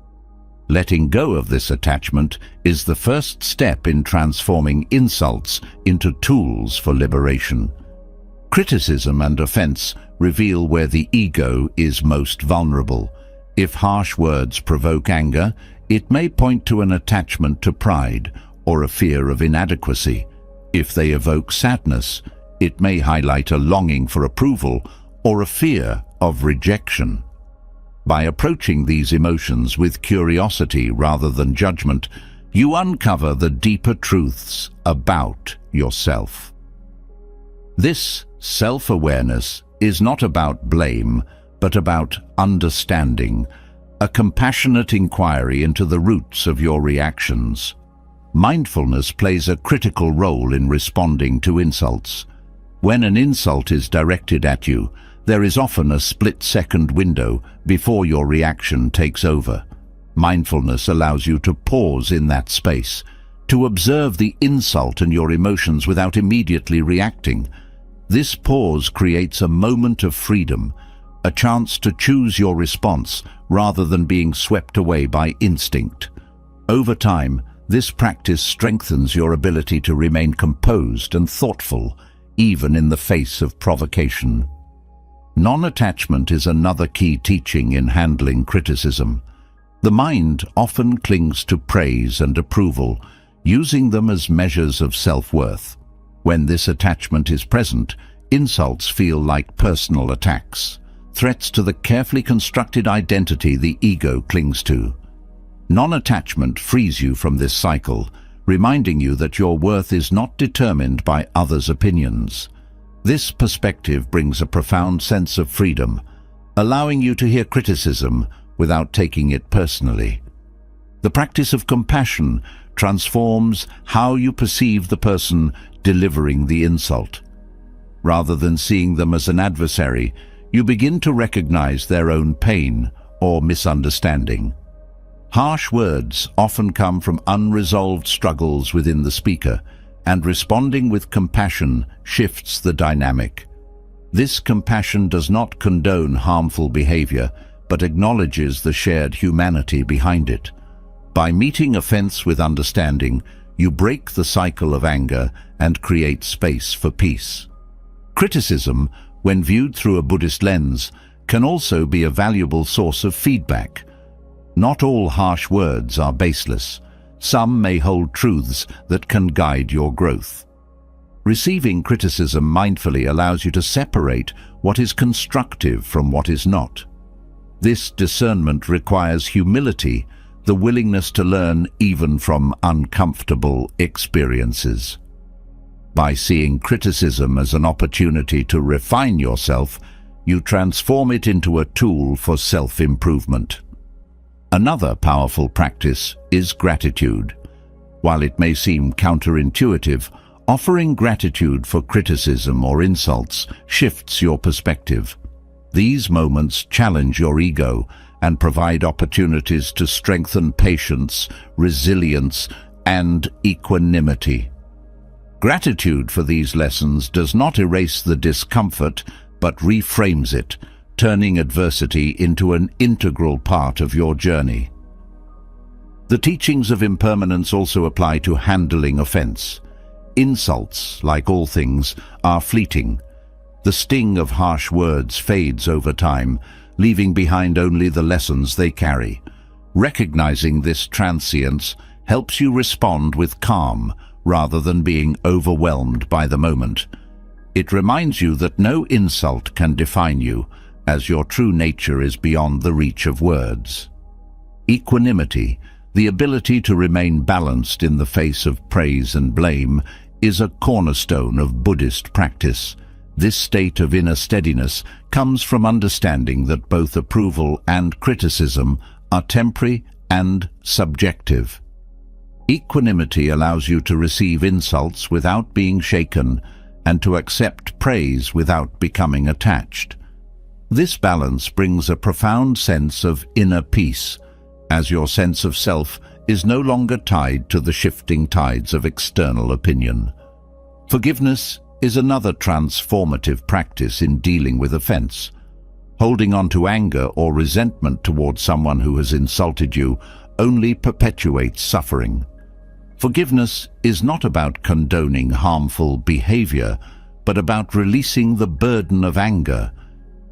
Letting go of this attachment is the first step in transforming insults into tools for liberation. Criticism and offense reveal where the ego is most vulnerable. If harsh words provoke anger, it may point to an attachment to pride or a fear of inadequacy. If they evoke sadness, it may highlight a longing for approval or a fear of rejection. By approaching these emotions with curiosity rather than judgment, you uncover the deeper truths about yourself. This self-awareness is not about blame, but about understanding, a compassionate inquiry into the roots of your reactions. Mindfulness plays a critical role in responding to insults. When an insult is directed at you, there is often a split-second window before your reaction takes over. Mindfulness allows you to pause in that space, to observe the insult and your emotions without immediately reacting. This pause creates a moment of freedom, a chance to choose your response rather than being swept away by instinct. Over time, this practice strengthens your ability to remain composed and thoughtful, even in the face of provocation. Non-attachment is another key teaching in handling criticism. The mind often clings to praise and approval, using them as measures of self-worth. When this attachment is present, insults feel like personal attacks, threats to the carefully constructed identity the ego clings to. Non-attachment frees you from this cycle, reminding you that your worth is not determined by others' opinions. This perspective brings a profound sense of freedom, allowing you to hear criticism without taking it personally. The practice of compassion transforms how you perceive the person delivering the insult. Rather than seeing them as an adversary, you begin to recognize their own pain or misunderstanding. Harsh words often come from unresolved struggles within the speaker, and responding with compassion shifts the dynamic. This compassion does not condone harmful behavior, but acknowledges the shared humanity behind it. By meeting offense with understanding, you break the cycle of anger and create space for peace. Criticism, when viewed through a Buddhist lens, can also be a valuable source of feedback. Not all harsh words are baseless. Some may hold truths that can guide your growth. Receiving criticism mindfully allows you to separate what is constructive from what is not. This discernment requires humility, the willingness to learn even from uncomfortable experiences. By seeing criticism as an opportunity to refine yourself, you transform it into a tool for self-improvement. Another powerful practice is gratitude. While it may seem counterintuitive, offering gratitude for criticism or insults shifts your perspective. These moments challenge your ego and provide opportunities to strengthen patience, resilience, and equanimity. Gratitude for these lessons does not erase the discomfort, but reframes it, turning adversity into an integral part of your journey. The teachings of impermanence also apply to handling offense. Insults, like all things, are fleeting. The sting of harsh words fades over time, leaving behind only the lessons they carry. Recognizing this transience helps you respond with calm, rather than being overwhelmed by the moment. It reminds you that no insult can define you, as your true nature is beyond the reach of words. Equanimity, the ability to remain balanced in the face of praise and blame, is a cornerstone of Buddhist practice. This state of inner steadiness comes from understanding that both approval and criticism are temporary and subjective. Equanimity allows you to receive insults without being shaken and to accept praise without becoming attached. This balance brings a profound sense of inner peace, as your sense of self is no longer tied to the shifting tides of external opinion. Forgiveness is another transformative practice in dealing with offense. Holding on to anger or resentment towards someone who has insulted you only perpetuates suffering. Forgiveness is not about condoning harmful behavior, but about releasing the burden of anger.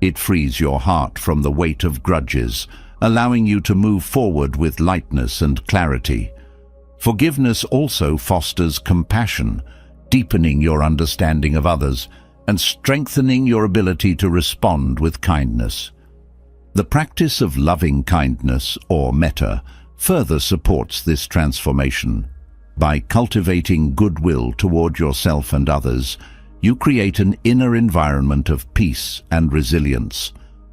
It frees your heart from the weight of grudges, allowing you to move forward with lightness and clarity. Forgiveness also fosters compassion, deepening your understanding of others and strengthening your ability to respond with kindness. The practice of loving kindness, or metta, further supports this transformation. By cultivating goodwill toward yourself and others, you create an inner environment of peace and resilience.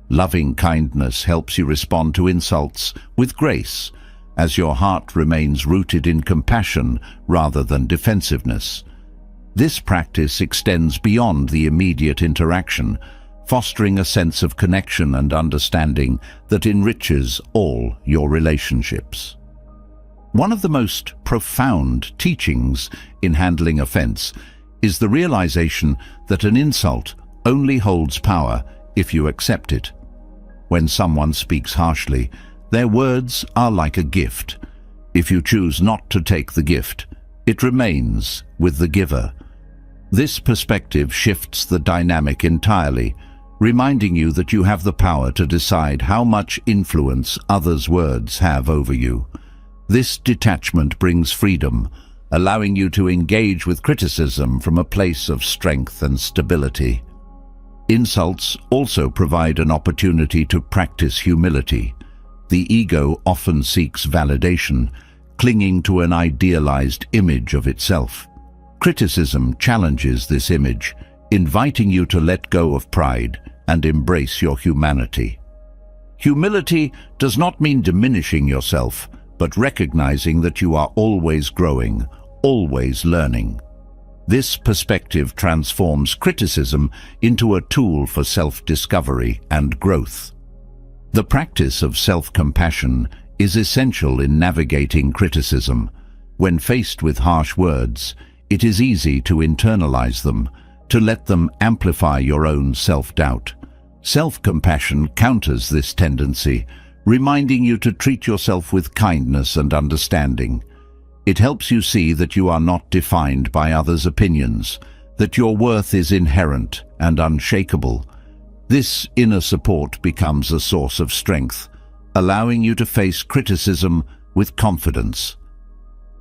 Loving kindness helps you respond to insults with grace, as your heart remains rooted in compassion rather than defensiveness. This practice extends beyond the immediate interaction, fostering a sense of connection and understanding that enriches all your relationships. One of the most profound teachings in handling offense is the realization that an insult only holds power if you accept it. When someone speaks harshly, their words are like a gift. If you choose not to take the gift, it remains with the giver. This perspective shifts the dynamic entirely, reminding you that you have the power to decide how much influence others' words have over you. This detachment brings freedom, allowing you to engage with criticism from a place of strength and stability. Insults also provide an opportunity to practice humility. The ego often seeks validation, clinging to an idealized image of itself. Criticism challenges this image, inviting you to let go of pride and embrace your humanity. Humility does not mean diminishing yourself, but recognizing that you are always growing, always learning. This perspective transforms criticism into a tool for self-discovery and growth. The practice of self-compassion is essential in navigating criticism. When faced with harsh words, it is easy to internalize them, to let them amplify your own self-doubt. Self-compassion counters this tendency, reminding you to treat yourself with kindness and understanding. It helps you see that you are not defined by others' opinions, that your worth is inherent and unshakable. This inner support becomes a source of strength, allowing you to face criticism with confidence.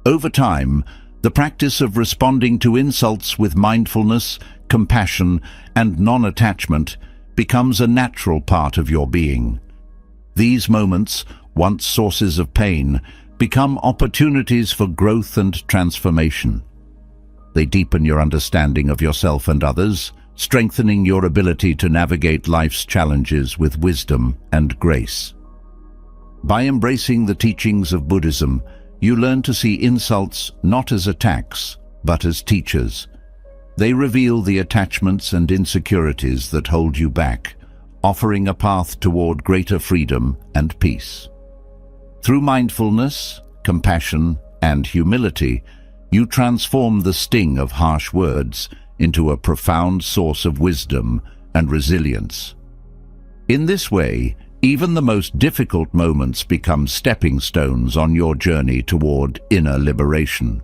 Over time, the practice of responding to insults with mindfulness, compassion, and non-attachment becomes a natural part of your being. These moments, once sources of pain, become opportunities for growth and transformation. They deepen your understanding of yourself and others, strengthening your ability to navigate life's challenges with wisdom and grace. By embracing the teachings of Buddhism, you learn to see insults not as attacks, but as teachers. They reveal the attachments and insecurities that hold you back, offering a path toward greater freedom and peace. Through mindfulness, compassion, and humility, you transform the sting of harsh words into a profound source of wisdom and resilience. In this way, even the most difficult moments become stepping stones on your journey toward inner liberation.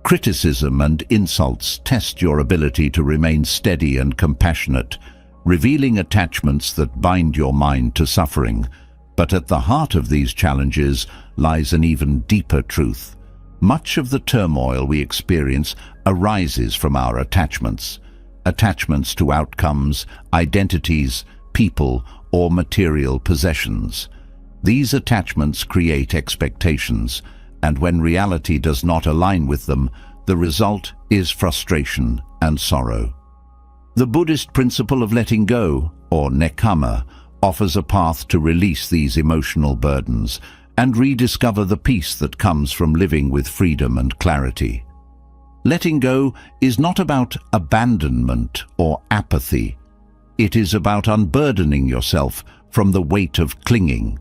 Criticism and insults test your ability to remain steady and compassionate, revealing attachments that bind your mind to suffering. But at the heart of these challenges lies an even deeper truth. Much of the turmoil we experience arises from our attachments. Attachments to outcomes, identities, people, or material possessions. These attachments create expectations, and when reality does not align with them, the result is frustration and sorrow. The Buddhist principle of letting go, or nekkhamma, offers a path to release these emotional burdens and rediscover the peace that comes from living with freedom and clarity. Letting go is not about abandonment or apathy. It is about unburdening yourself from the weight of clinging.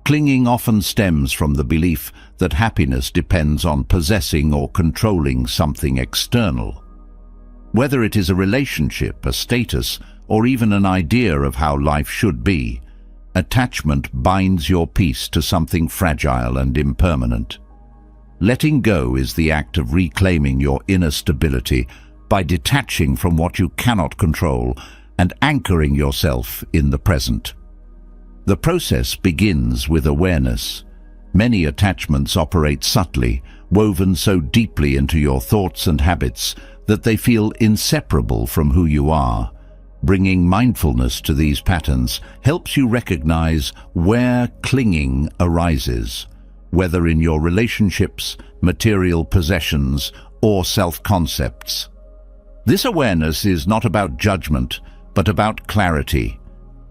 Clinging often stems from the belief that happiness depends on possessing or controlling something external. Whether it is a relationship, a status, or even an idea of how life should be, attachment binds your peace to something fragile and impermanent. Letting go is the act of reclaiming your inner stability by detaching from what you cannot control and anchoring yourself in the present. The process begins with awareness. Many attachments operate subtly, woven so deeply into your thoughts and habits that they feel inseparable from who you are. Bringing mindfulness to these patterns helps you recognize where clinging arises, whether in your relationships, material possessions, or self-concepts. This awareness is not about judgment, but about clarity,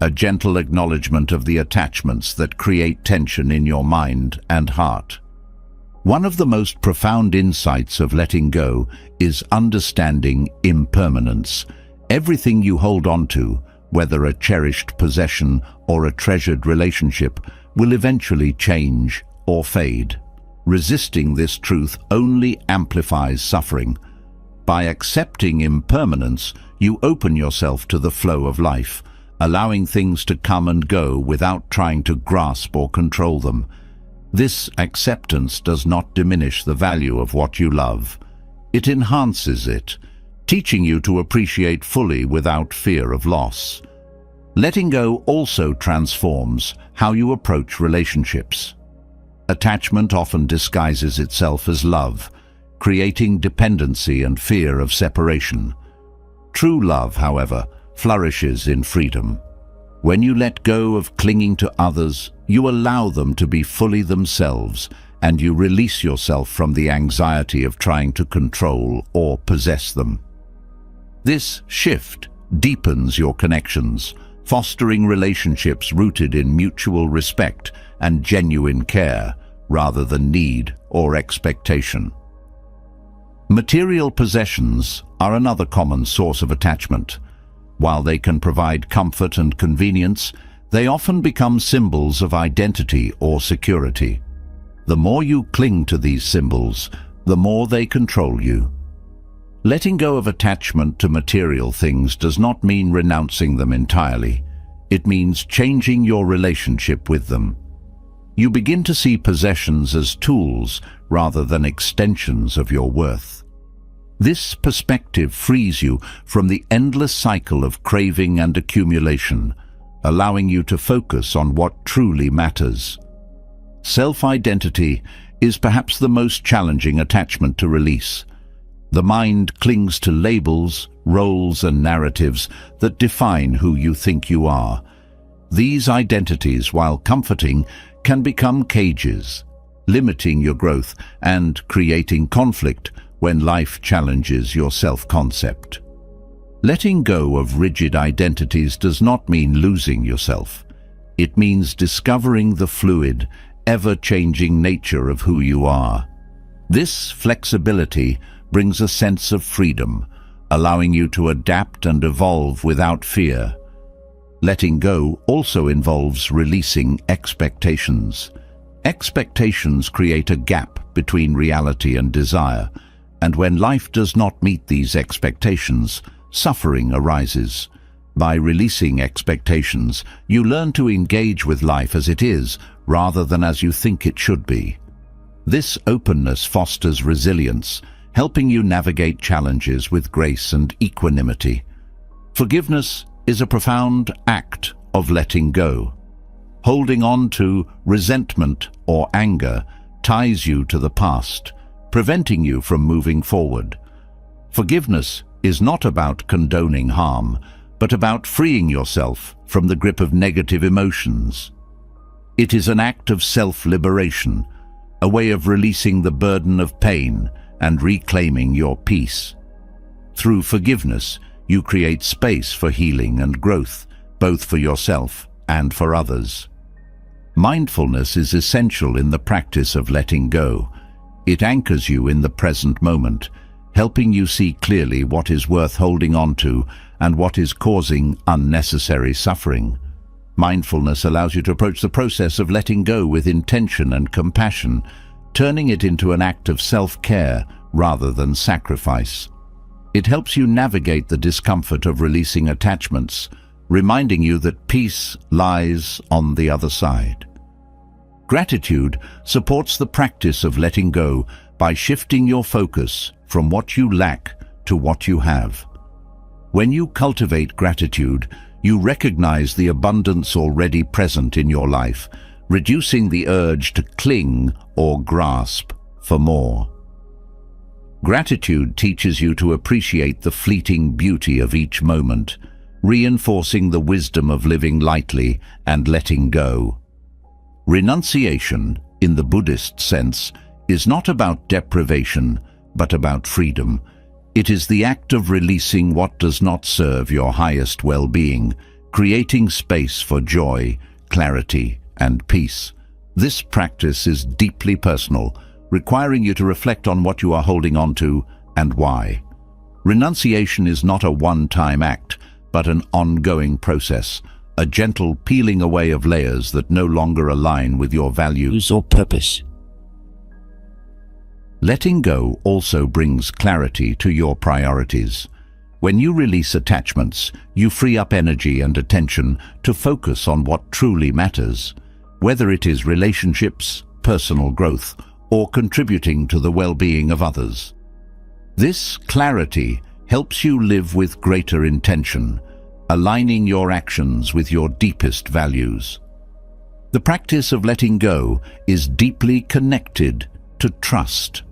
a gentle acknowledgement of the attachments that create tension in your mind and heart. One of the most profound insights of letting go is understanding impermanence. Everything you hold on to, whether a cherished possession or a treasured relationship, will eventually change or fade. Resisting this truth only amplifies suffering. By accepting impermanence, you open yourself to the flow of life, allowing things to come and go without trying to grasp or control them. This acceptance does not diminish the value of what you love. It enhances it, teaching you to appreciate fully without fear of loss. Letting go also transforms how you approach relationships. Attachment often disguises itself as love, creating dependency and fear of separation. True love, however, flourishes in freedom. When you let go of clinging to others, you allow them to be fully themselves, and you release yourself from the anxiety of trying to control or possess them. This shift deepens your connections, fostering relationships rooted in mutual respect and genuine care, rather than need or expectation. Material possessions are another common source of attachment. While they can provide comfort and convenience, they often become symbols of identity or security. The more you cling to these symbols, the more they control you. Letting go of attachment to material things does not mean renouncing them entirely. It means changing your relationship with them. You begin to see possessions as tools rather than extensions of your worth. This perspective frees you from the endless cycle of craving and accumulation, allowing you to focus on what truly matters. Self-identity is perhaps the most challenging attachment to release. The mind clings to labels, roles, and narratives that define who you think you are. These identities, while comforting, can become cages, limiting your growth and creating conflict when life challenges your self-concept. Letting go of rigid identities does not mean losing yourself. It means discovering the fluid, ever-changing nature of who you are. This flexibility brings a sense of freedom, allowing you to adapt and evolve without fear. Letting go also involves releasing expectations. Expectations create a gap between reality and desire, and when life does not meet these expectations, suffering arises. By releasing expectations, you learn to engage with life as it is, rather than as you think it should be. This openness fosters resilience, helping you navigate challenges with grace and equanimity. Forgiveness is a profound act of letting go. Holding on to resentment or anger ties you to the past, preventing you from moving forward. Forgiveness is not about condoning harm, but about freeing yourself from the grip of negative emotions. It is an act of self-liberation, a way of releasing the burden of pain and reclaiming your peace. Through forgiveness, you create space for healing and growth, both for yourself and for others. Mindfulness is essential in the practice of letting go. It anchors you in the present moment, helping you see clearly what is worth holding on to and what is causing unnecessary suffering. Mindfulness allows you to approach the process of letting go with intention and compassion, turning it into an act of self-care rather than sacrifice. It helps you navigate the discomfort of releasing attachments, reminding you that peace lies on the other side. Gratitude supports the practice of letting go by shifting your focus from what you lack to what you have. When you cultivate gratitude, you recognize the abundance already present in your life, reducing the urge to cling or grasp for more. Gratitude teaches you to appreciate the fleeting beauty of each moment, reinforcing the wisdom of living lightly and letting go. Renunciation, in the Buddhist sense, is not about deprivation, but about freedom. It is the act of releasing what does not serve your highest well-being, creating space for joy, clarity, and peace. This practice is deeply personal, requiring you to reflect on what you are holding on to and why. Renunciation is not a one-time act, but an ongoing process, a gentle peeling away of layers that no longer align with your values or purpose. Letting go also brings clarity to your priorities. When you release attachments, you free up energy and attention to focus on what truly matters, whether it is relationships, personal growth, or contributing to the well-being of others. This clarity helps you live with greater intention, aligning your actions with your deepest values. The practice of letting go is deeply connected to trust.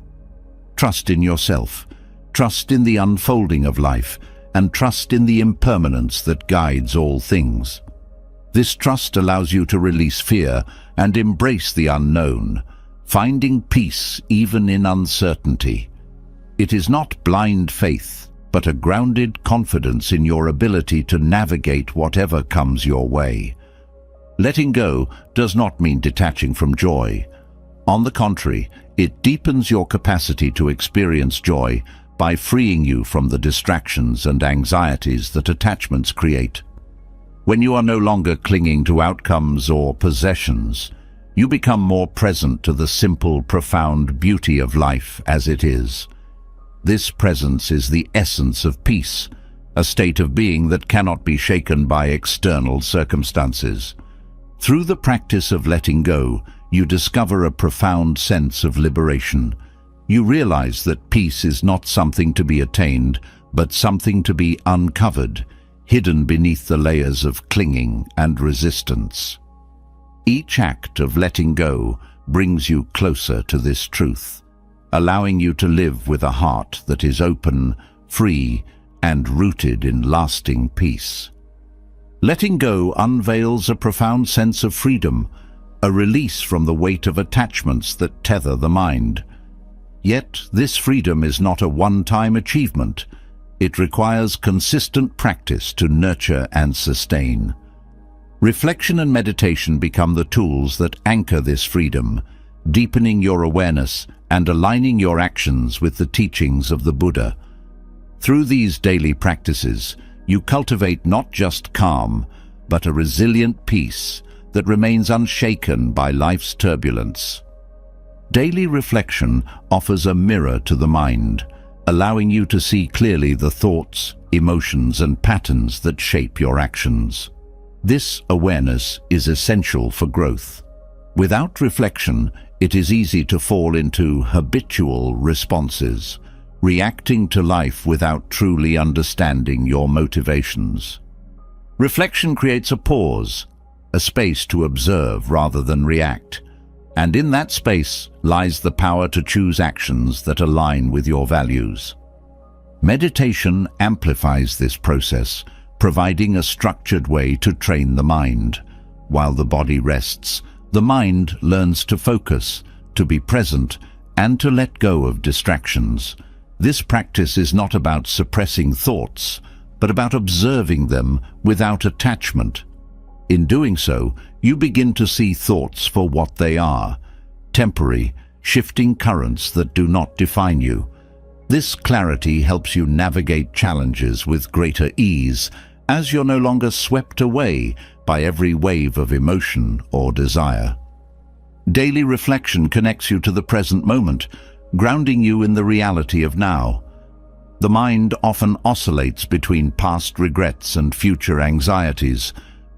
Trust in yourself, trust in the unfolding of life, and trust in the impermanence that guides all things. This trust allows you to release fear and embrace the unknown, finding peace even in uncertainty. It is not blind faith, but a grounded confidence in your ability to navigate whatever comes your way. Letting go does not mean detaching from joy. On the contrary, it deepens your capacity to experience joy by freeing you from the distractions and anxieties that attachments create. When you are no longer clinging to outcomes or possessions, you become more present to the simple, profound beauty of life as it is. This presence is the essence of peace, a state of being that cannot be shaken by external circumstances. Through the practice of letting go, you discover a profound sense of liberation. You realize that peace is not something to be attained, but something to be uncovered, hidden beneath the layers of clinging and resistance. Each act of letting go brings you closer to this truth, allowing you to live with a heart that is open, free, and rooted in lasting peace. Letting go unveils a profound sense of freedom, a release from the weight of attachments that tether the mind. Yet this freedom is not a one-time achievement. It requires consistent practice to nurture and sustain. Reflection and meditation become the tools that anchor this freedom, deepening your awareness and aligning your actions with the teachings of the Buddha. Through these daily practices, you cultivate not just calm, but a resilient peace that remains unshaken by life's turbulence. Daily reflection offers a mirror to the mind, allowing you to see clearly the thoughts, emotions, and patterns that shape your actions. This awareness is essential for growth. Without reflection, it is easy to fall into habitual responses, reacting to life without truly understanding your motivations. Reflection creates a pause, a space to observe rather than react, and in that space lies the power to choose actions that align with your values. Meditation amplifies this process, providing a structured way to train the mind. While the body rests, the mind learns to focus, to be present, and to let go of distractions. This practice is not about suppressing thoughts, but about observing them without attachment. In doing so, you begin to see thoughts for what they are: temporary, shifting currents that do not define you. This clarity helps you navigate challenges with greater ease, as you're no longer swept away by every wave of emotion or desire. Daily reflection connects you to the present moment, grounding you in the reality of now. The mind often oscillates between past regrets and future anxieties,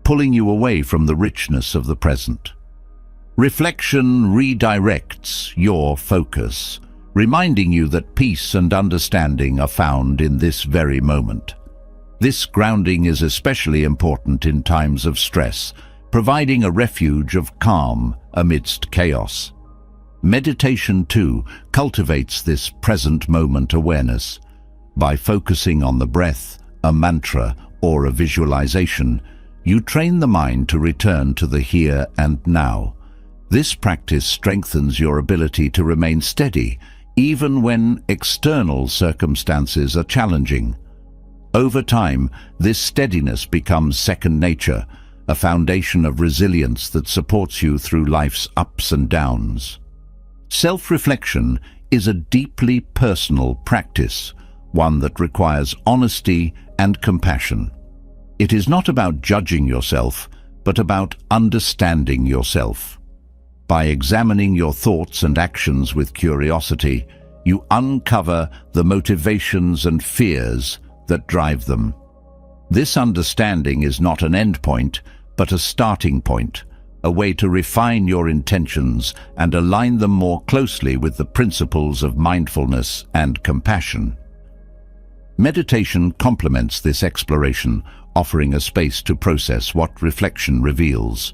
pulling you away from the richness of the present. Reflection redirects your focus, reminding you that peace and understanding are found in this very moment. This grounding is especially important in times of stress, providing a refuge of calm amidst chaos. Meditation, too, cultivates this present moment awareness. By focusing on the breath, a mantra, or a visualization, you train the mind to return to the here and now. This practice strengthens your ability to remain steady, even when external circumstances are challenging. Over time, this steadiness becomes second nature, a foundation of resilience that supports you through life's ups and downs. Self-reflection is a deeply personal practice, one that requires honesty and compassion. It is not about judging yourself, but about understanding yourself. By examining your thoughts and actions with curiosity, you uncover the motivations and fears that drive them. This understanding is not an endpoint, but a starting point, a way to refine your intentions and align them more closely with the principles of mindfulness and compassion. Meditation complements this exploration, offering a space to process what reflection reveals.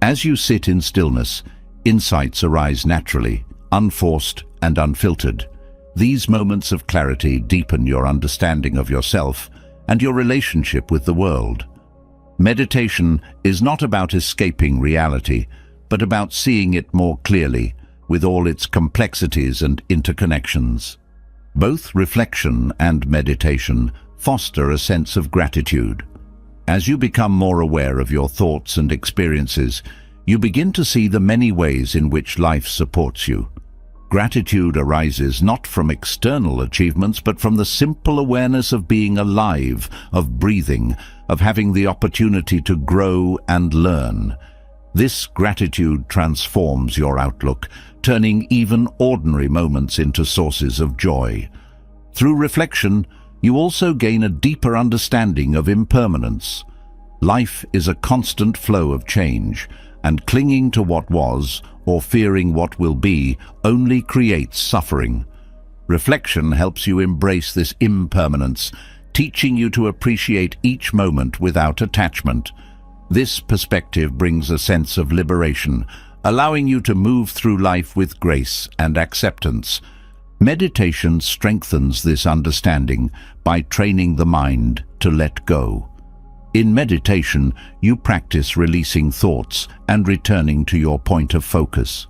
As you sit in stillness, insights arise naturally, unforced and unfiltered. These moments of clarity deepen your understanding of yourself and your relationship with the world. Meditation is not about escaping reality, but about seeing it more clearly, with all its complexities and interconnections. Both reflection and meditation foster a sense of gratitude. As you become more aware of your thoughts and experiences, you begin to see the many ways in which life supports you. Gratitude arises not from external achievements, but from the simple awareness of being alive, of breathing, of having the opportunity to grow and learn. This gratitude transforms your outlook, turning even ordinary moments into sources of joy. Through reflection, you also gain a deeper understanding of impermanence. Life is a constant flow of change, and clinging to what was or fearing what will be only creates suffering. Reflection helps you embrace this impermanence, teaching you to appreciate each moment without attachment. This perspective brings a sense of liberation, allowing you to move through life with grace and acceptance. Meditation strengthens this understanding by training the mind to let go. In meditation, you practice releasing thoughts and returning to your point of focus.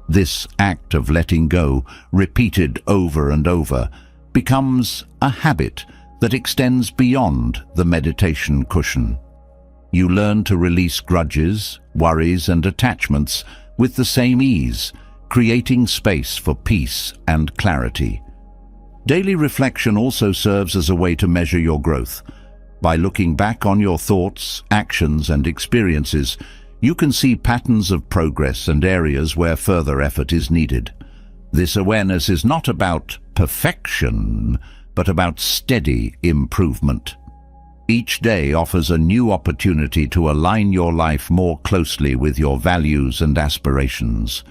This act of letting go, repeated over and over, becomes a habit that extends beyond the meditation cushion. You learn to release grudges, worries, and attachments with the same ease, creating space for peace and clarity. Daily reflection also serves as a way to measure your growth. By looking back on your thoughts, actions, and experiences, you can see patterns of progress and areas where further effort is needed. This awareness is not about perfection, but about steady improvement. Each day offers a new opportunity to align your life more closely with your values and aspirations.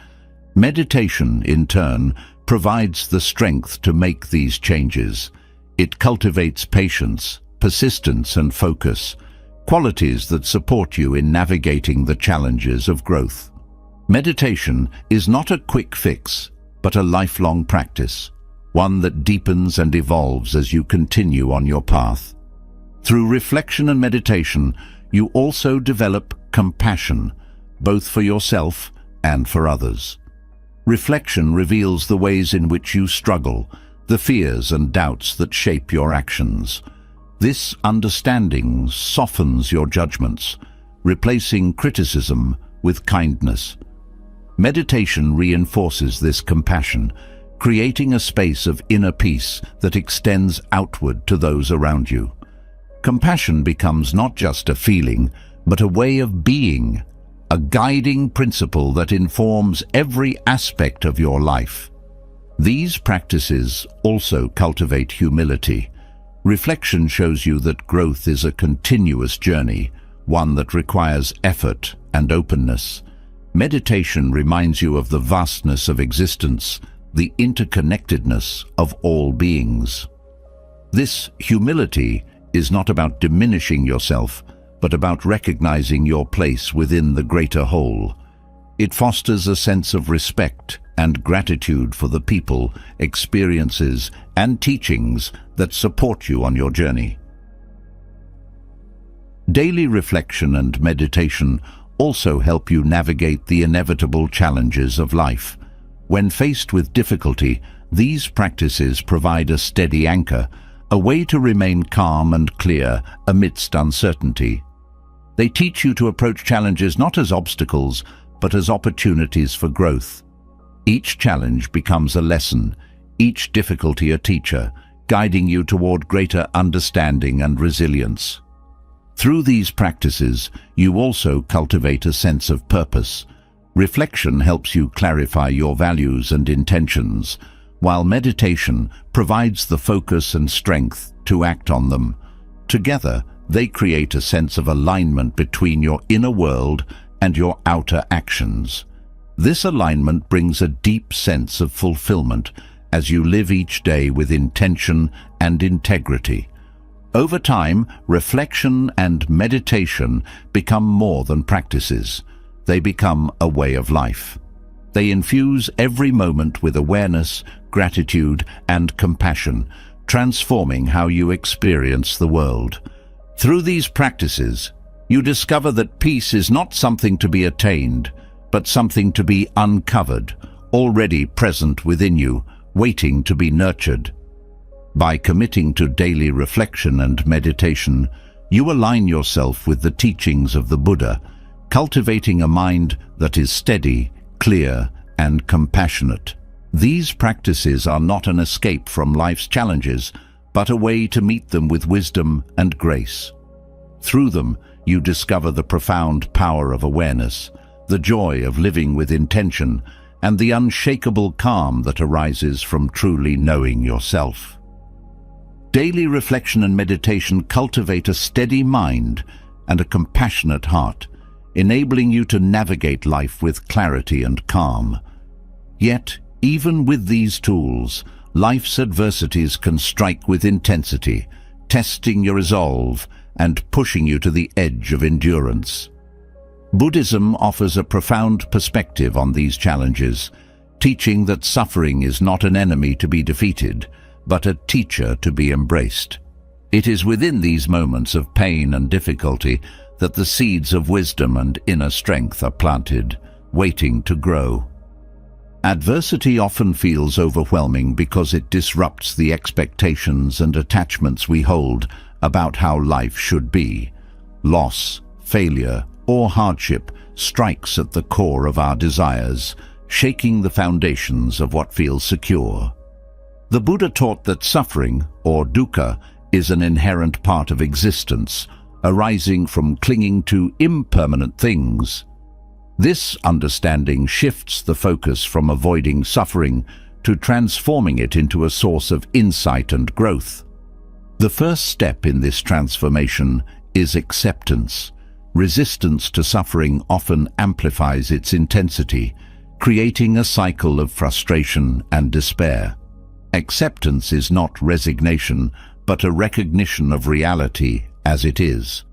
Meditation, in turn, provides the strength to make these changes. It cultivates patience, persistence, and focus, qualities that support you in navigating the challenges of growth. Meditation is not a quick fix, but a lifelong practice, one that deepens and evolves as you continue on your path. Through reflection and meditation, you also develop compassion, both for yourself and for others. Reflection reveals the ways in which you struggle, the fears and doubts that shape your actions. This understanding softens your judgments, replacing criticism with kindness. Meditation reinforces this compassion, creating a space of inner peace that extends outward to those around you. Compassion becomes not just a feeling, but a way of being, a guiding principle that informs every aspect of your life. These practices also cultivate humility. Reflection shows you that growth is a continuous journey, one that requires effort and openness. Meditation reminds you of the vastness of existence, the interconnectedness of all beings. This humility is not about diminishing yourself, but about recognizing your place within the greater whole. It fosters a sense of respect and gratitude for the people, experiences, and teachings that support you on your journey. Daily reflection and meditation also help you navigate the inevitable challenges of life. When faced with difficulty, these practices provide a steady anchor, a way to remain calm and clear amidst uncertainty. They teach you to approach challenges not as obstacles, but as opportunities for growth. Each challenge becomes a lesson, each difficulty a teacher, guiding you toward greater understanding and resilience. Through these practices, you also cultivate a sense of purpose. Reflection helps you clarify your values and intentions, while meditation provides the focus and strength to act on them. Together, they create a sense of alignment between your inner world and your outer actions. This alignment brings a deep sense of fulfillment as you live each day with intention and integrity. Over time, reflection and meditation become more than practices. They become a way of life. They infuse every moment with awareness, gratitude, and compassion, transforming how you experience the world. Through these practices, you discover that peace is not something to be attained, but something to be uncovered, already present within you, waiting to be nurtured. By committing to daily reflection and meditation, you align yourself with the teachings of the Buddha, cultivating a mind that is steady, clear, and compassionate. These practices are not an escape from life's challenges, but a way to meet them with wisdom and grace. Through them, you discover the profound power of awareness, the joy of living with intention, and the unshakable calm that arises from truly knowing yourself. Daily reflection and meditation cultivate a steady mind and a compassionate heart, enabling you to navigate life with clarity and calm. Yet, even with these tools, life's adversities can strike with intensity, testing your resolve and pushing you to the edge of endurance. Buddhism offers a profound perspective on these challenges, teaching that suffering is not an enemy to be defeated, but a teacher to be embraced. It is within these moments of pain and difficulty that the seeds of wisdom and inner strength are planted, waiting to grow. Adversity often feels overwhelming because it disrupts the expectations and attachments we hold about how life should be. Loss, failure, or hardship strikes at the core of our desires, shaking the foundations of what feels secure. The Buddha taught that suffering, or dukkha, is an inherent part of existence, arising from clinging to impermanent things. This understanding shifts the focus from avoiding suffering to transforming it into a source of insight and growth. The first step in this transformation is acceptance. Resistance to suffering often amplifies its intensity, creating a cycle of frustration and despair. Acceptance is not resignation, but a recognition of reality as it is.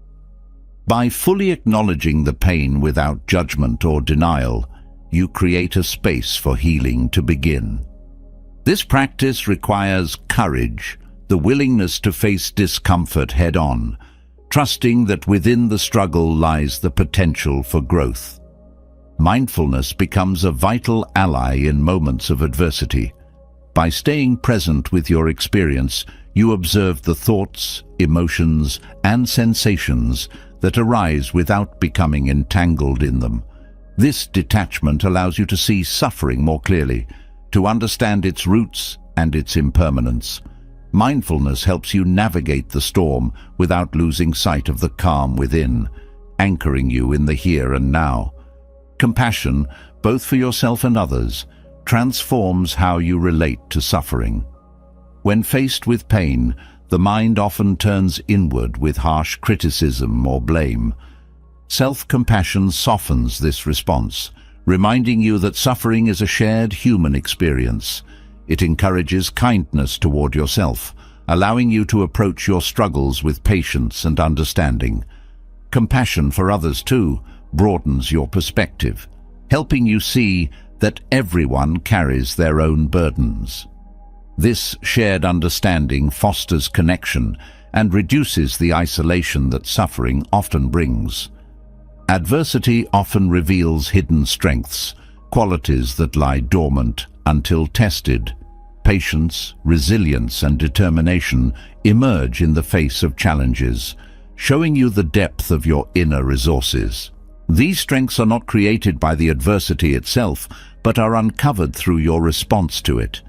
By fully acknowledging the pain without judgment or denial, you create a space for healing to begin. This practice requires courage, the willingness to face discomfort head-on, trusting that within the struggle lies the potential for growth. Mindfulness becomes a vital ally in moments of adversity. By staying present with your experience, you observe the thoughts, emotions, and sensations that arise without becoming entangled in them. This detachment allows you to see suffering more clearly, to understand its roots and its impermanence. Mindfulness helps you navigate the storm without losing sight of the calm within, anchoring you in the here and now. Compassion, both for yourself and others, transforms how you relate to suffering. When faced with pain, the mind often turns inward with harsh criticism or blame. Self-compassion softens this response, reminding you that suffering is a shared human experience. It encourages kindness toward yourself, allowing you to approach your struggles with patience and understanding. Compassion for others, too, broadens your perspective, helping you see that everyone carries their own burdens. This shared understanding fosters connection and reduces the isolation that suffering often brings. Adversity often reveals hidden strengths, qualities that lie dormant until tested. Patience, resilience, and determination emerge in the face of challenges, showing you the depth of your inner resources. These strengths are not created by the adversity itself, but are uncovered through your response to it.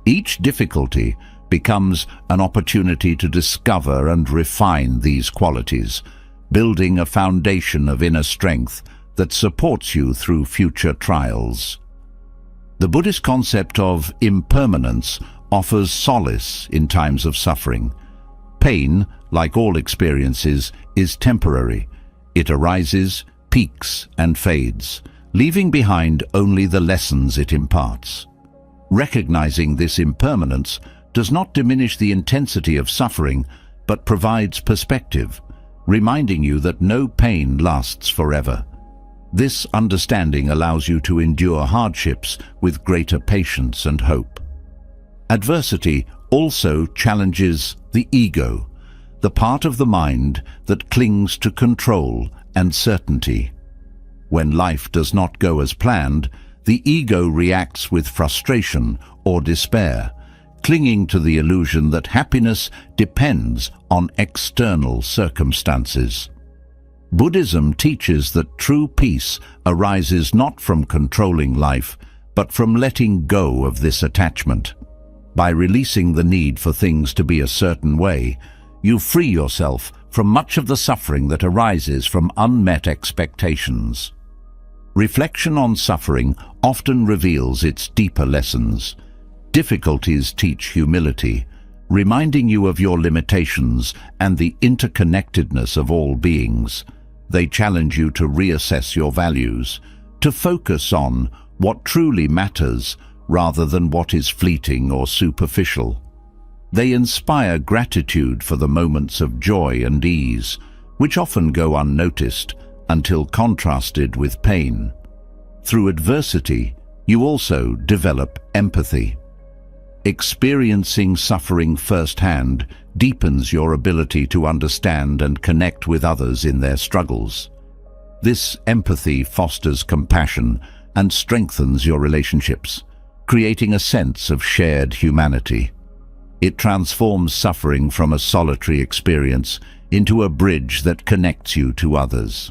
Each difficulty becomes an opportunity to discover and refine these qualities, building a foundation of inner strength that supports you through future trials. The Buddhist concept of impermanence offers solace in times of suffering. Pain, like all experiences, is temporary. It arises, peaks, and fades, leaving behind only the lessons it imparts. Recognizing this impermanence does not diminish the intensity of suffering, but provides perspective, reminding you that no pain lasts forever. This understanding allows you to endure hardships with greater patience and hope. Adversity also challenges the ego, the part of the mind that clings to control and certainty. When life does not go as planned, the ego reacts with frustration or despair, clinging to the illusion that happiness depends on external circumstances. Buddhism teaches that true peace arises not from controlling life, but from letting go of this attachment. By releasing the need for things to be a certain way, you free yourself from much of the suffering that arises from unmet expectations. Reflection on suffering often reveals its deeper lessons. Difficulties teach humility, reminding you of your limitations and the interconnectedness of all beings. They challenge you to reassess your values, to focus on what truly matters rather than what is fleeting or superficial. They inspire gratitude for the moments of joy and ease, which often go unnoticed until contrasted with pain. Through adversity, you also develop empathy. Experiencing suffering firsthand deepens your ability to understand and connect with others in their struggles. This empathy fosters compassion and strengthens your relationships, creating a sense of shared humanity. It transforms suffering from a solitary experience into a bridge that connects you to others.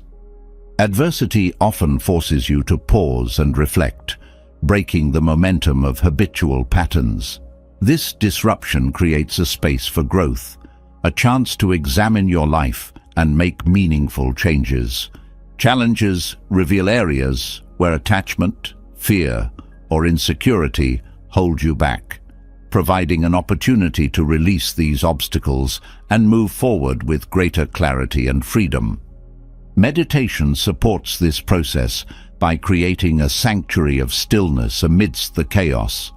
Adversity often forces you to pause and reflect, breaking the momentum of habitual patterns. This disruption creates a space for growth, a chance to examine your life and make meaningful changes. Challenges reveal areas where attachment, fear, or insecurity hold you back, providing an opportunity to release these obstacles and move forward with greater clarity and freedom. Meditation supports this process by creating a sanctuary of stillness amidst the chaos.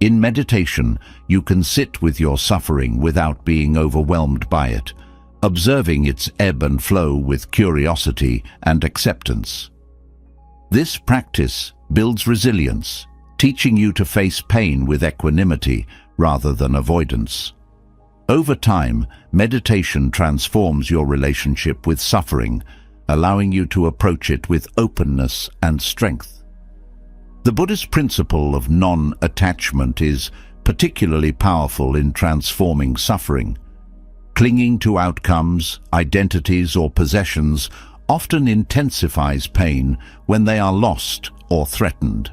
In meditation, you can sit with your suffering without being overwhelmed by it, observing its ebb and flow with curiosity and acceptance. This practice builds resilience, teaching you to face pain with equanimity rather than avoidance. Over time, meditation transforms your relationship with suffering, allowing you to approach it with openness and strength. The Buddhist principle of non-attachment is particularly powerful in transforming suffering. Clinging to outcomes, identities, or possessions often intensifies pain when they are lost or threatened.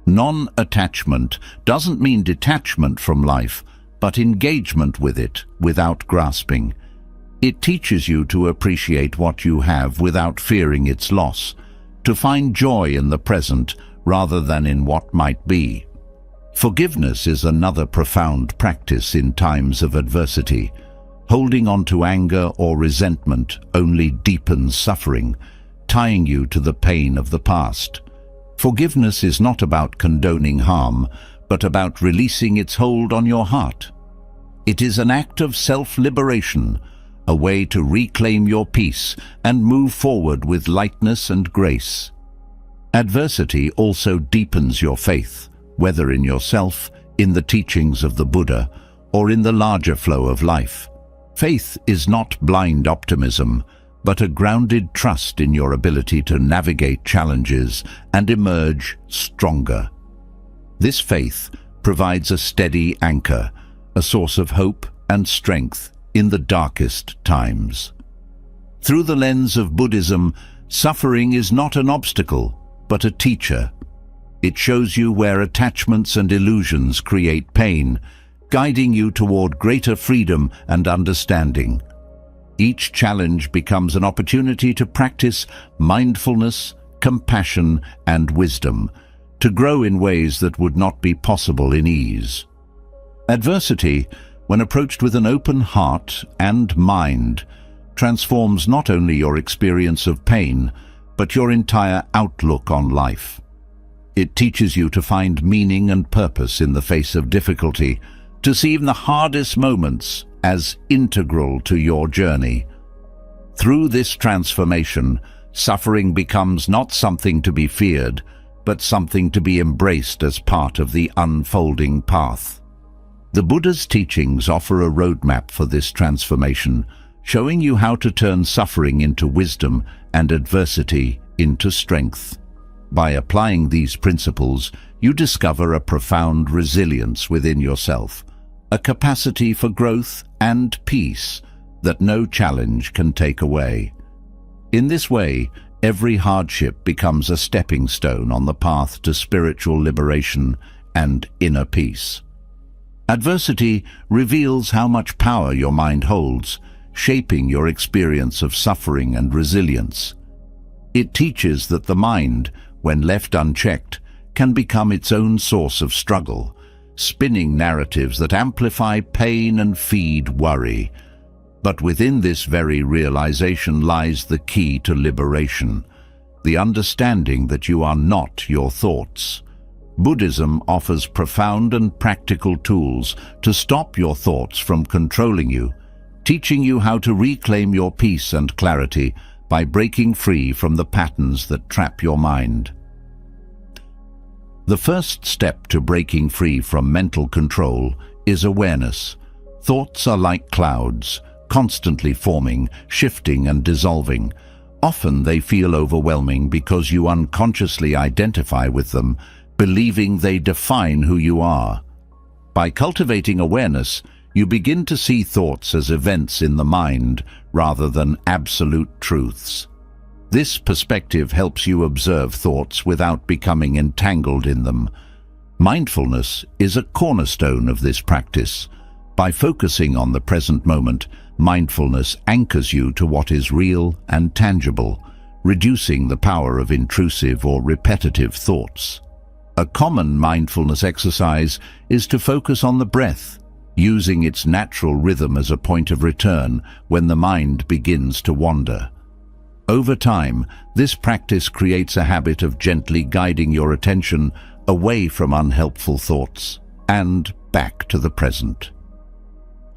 Non-attachment doesn't mean detachment from life, but engagement with it without grasping. It teaches you to appreciate what you have without fearing its loss, to find joy in the present rather than in what might be. Forgiveness is another profound practice in times of adversity. Holding on to anger or resentment only deepens suffering, tying you to the pain of the past. Forgiveness is not about condoning harm, but about releasing its hold on your heart. It is an act of self-liberation, a way to reclaim your peace and move forward with lightness and grace. Adversity also deepens your faith, whether in yourself, in the teachings of the Buddha, or in the larger flow of life. Faith is not blind optimism, but a grounded trust in your ability to navigate challenges and emerge stronger. This faith provides a steady anchor, a source of hope and strength in the darkest times. Through the lens of Buddhism, suffering is not an obstacle, but a teacher. It shows you where attachments and illusions create pain, guiding you toward greater freedom and understanding. Each challenge becomes an opportunity to practice mindfulness, compassion, and wisdom, to grow in ways that would not be possible in ease. Adversity, when approached with an open heart and mind, transforms not only your experience of pain, but your entire outlook on life. It teaches you to find meaning and purpose in the face of difficulty, to see even the hardest moments as integral to your journey. Through this transformation, suffering becomes not something to be feared, but something to be embraced as part of the unfolding path. The Buddha's teachings offer a roadmap for this transformation, showing you how to turn suffering into wisdom and adversity into strength. By applying these principles, you discover a profound resilience within yourself, a capacity for growth and peace that no challenge can take away. In this way, every hardship becomes a stepping stone on the path to spiritual liberation and inner peace. Adversity reveals how much power your mind holds, shaping your experience of suffering and resilience. It teaches that the mind, when left unchecked, can become its own source of struggle, spinning narratives that amplify pain and feed worry. But within this very realization lies the key to liberation, the understanding that you are not your thoughts. Buddhism offers profound and practical tools to stop your thoughts from controlling you, teaching you how to reclaim your peace and clarity by breaking free from the patterns that trap your mind. The first step to breaking free from mental control is awareness. Thoughts are like clouds, constantly forming, shifting and dissolving. Often they feel overwhelming because you unconsciously identify with them, believing they define who you are. By cultivating awareness, you begin to see thoughts as events in the mind rather than absolute truths. This perspective helps you observe thoughts without becoming entangled in them. Mindfulness is a cornerstone of this practice. By focusing on the present moment, mindfulness anchors you to what is real and tangible, reducing the power of intrusive or repetitive thoughts. A common mindfulness exercise is to focus on the breath, using its natural rhythm as a point of return when the mind begins to wander. Over time, this practice creates a habit of gently guiding your attention away from unhelpful thoughts and back to the present.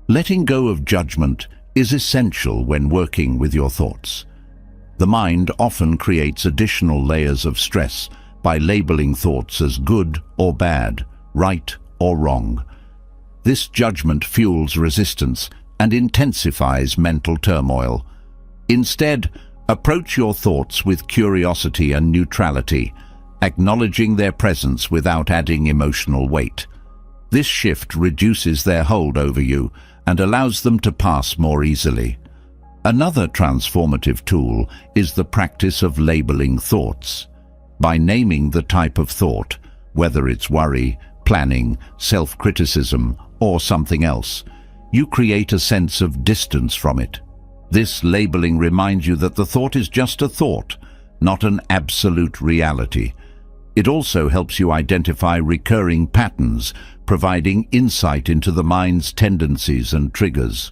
Letting go of judgment is essential when working with your thoughts. The mind often creates additional layers of stress by labeling thoughts as good or bad, right or wrong. This judgment fuels resistance and intensifies mental turmoil. Instead, approach your thoughts with curiosity and neutrality, acknowledging their presence without adding emotional weight. This shift reduces their hold over you and allows them to pass more easily. Another transformative tool is the practice of labeling thoughts. By naming the type of thought, whether it's worry, planning, self-criticism, or something else, you create a sense of distance from it. This labeling reminds you that the thought is just a thought, not an absolute reality. It also helps you identify recurring patterns, providing insight into the mind's tendencies and triggers.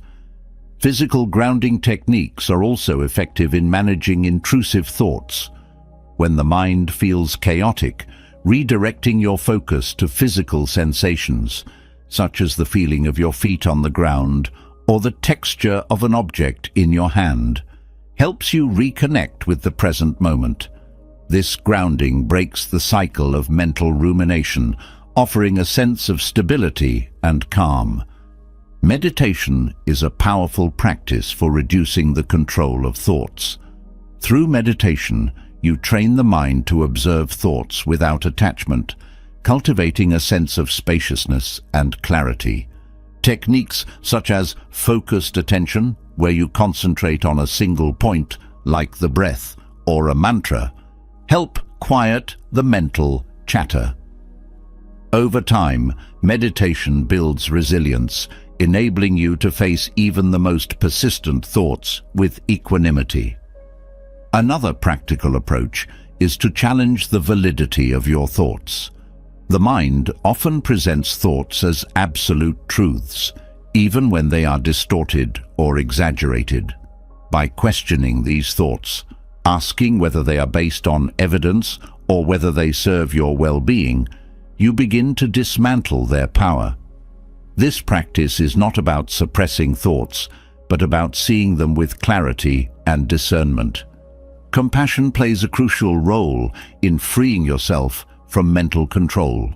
Physical grounding techniques are also effective in managing intrusive thoughts. When the mind feels chaotic, redirecting your focus to physical sensations, such as the feeling of your feet on the ground or the texture of an object in your hand, helps you reconnect with the present moment. This grounding breaks the cycle of mental rumination, offering a sense of stability and calm. Meditation is a powerful practice for reducing the control of thoughts. Through meditation, you train the mind to observe thoughts without attachment, cultivating a sense of spaciousness and clarity. Techniques such as focused attention, where you concentrate on a single point, like the breath or a mantra, help quiet the mental chatter. Over time, meditation builds resilience, enabling you to face even the most persistent thoughts with equanimity. Another practical approach is to challenge the validity of your thoughts. The mind often presents thoughts as absolute truths, even when they are distorted or exaggerated. By questioning these thoughts, asking whether they are based on evidence or whether they serve your well-being, you begin to dismantle their power. This practice is not about suppressing thoughts, but about seeing them with clarity and discernment. Compassion plays a crucial role in freeing yourself from mental control.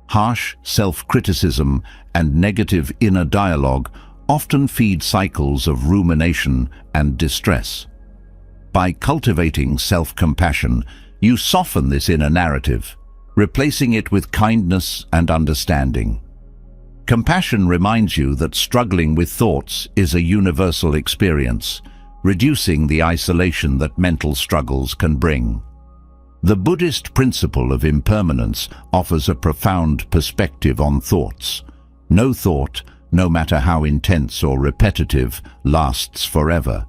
Harsh self-criticism and negative inner dialogue often feed cycles of rumination and distress. By cultivating self-compassion, you soften this inner narrative, replacing it with kindness and understanding. Compassion reminds you that struggling with thoughts is a universal experience, reducing the isolation that mental struggles can bring. The Buddhist principle of impermanence offers a profound perspective on thoughts. No thought, no matter how intense or repetitive, lasts forever.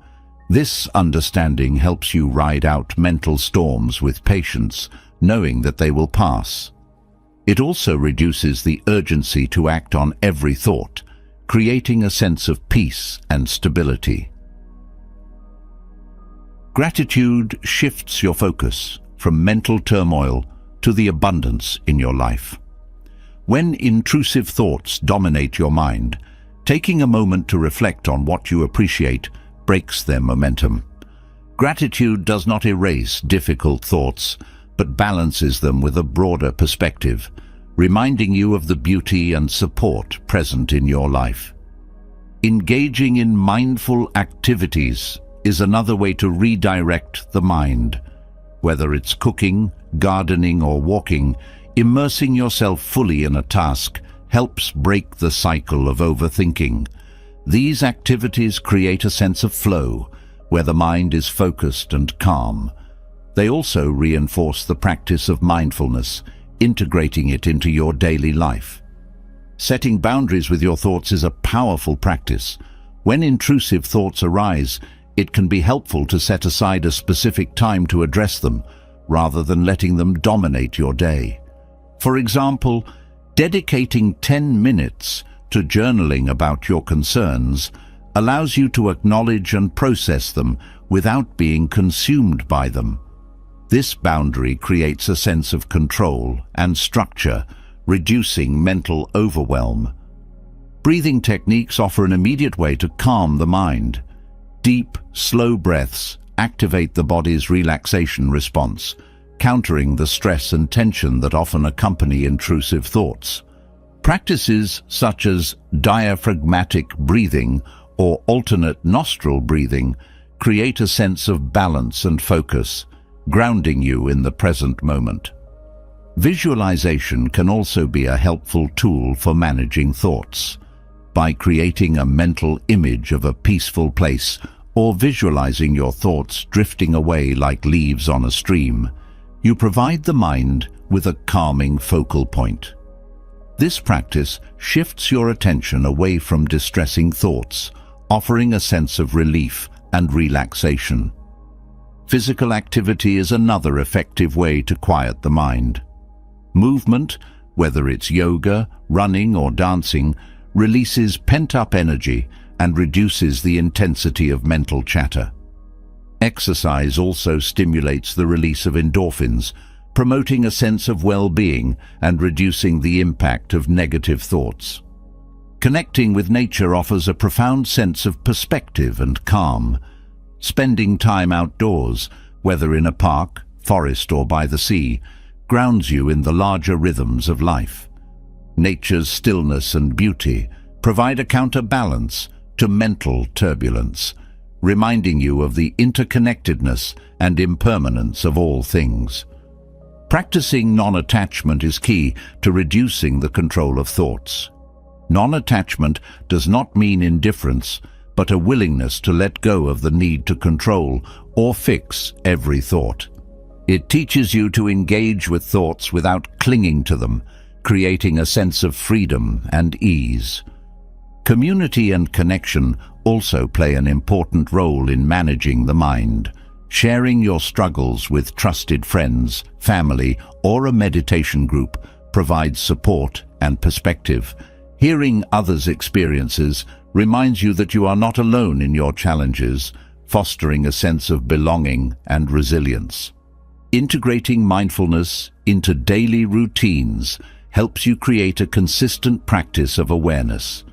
This understanding helps you ride out mental storms with patience, knowing that they will pass. It also reduces the urgency to act on every thought, creating a sense of peace and stability. Gratitude shifts your focus from mental turmoil to the abundance in your life. When intrusive thoughts dominate your mind, taking a moment to reflect on what you appreciate breaks their momentum. Gratitude does not erase difficult thoughts, but balances them with a broader perspective, reminding you of the beauty and support present in your life. Engaging in mindful activities is another way to redirect the mind. Whether it's cooking, gardening, or walking, immersing yourself fully in a task helps break the cycle of overthinking. These activities create a sense of flow, where the mind is focused and calm. They also reinforce the practice of mindfulness, integrating it into your daily life. Setting boundaries with your thoughts is a powerful practice. When intrusive thoughts arise, it can be helpful to set aside a specific time to address them, rather than letting them dominate your day. For example, dedicating 10 minutes to journaling about your concerns allows you to acknowledge and process them without being consumed by them. This boundary creates a sense of control and structure, reducing mental overwhelm. Breathing techniques offer an immediate way to calm the mind. Deep, slow breaths activate the body's relaxation response, countering the stress and tension that often accompany intrusive thoughts. Practices such as diaphragmatic breathing or alternate nostril breathing create a sense of balance and focus, grounding you in the present moment. Visualization can also be a helpful tool for managing thoughts. By creating a mental image of a peaceful place or visualizing your thoughts drifting away like leaves on a stream, you provide the mind with a calming focal point. This practice shifts your attention away from distressing thoughts, offering a sense of relief and relaxation. Physical activity is another effective way to quiet the mind. Movement, whether it's yoga, running, or dancing, releases pent-up energy and reduces the intensity of mental chatter. Exercise also stimulates the release of endorphins, promoting a sense of well-being and reducing the impact of negative thoughts. Connecting with nature offers a profound sense of perspective and calm. Spending time outdoors, whether in a park, forest, or by the sea, grounds you in the larger rhythms of life. Nature's stillness and beauty provide a counterbalance to mental turbulence, reminding you of the interconnectedness and impermanence of all things. Practicing non-attachment is key to reducing the control of thoughts. Non-attachment does not mean indifference, but a willingness to let go of the need to control or fix every thought. It teaches you to engage with thoughts without clinging to them, creating a sense of freedom and ease. Community and connection also play an important role in managing the mind. Sharing your struggles with trusted friends, family, or a meditation group provides support and perspective. Hearing others' experiences reminds you that you are not alone in your challenges, fostering a sense of belonging and resilience. Integrating mindfulness into daily routines helps you create a consistent practice of awareness.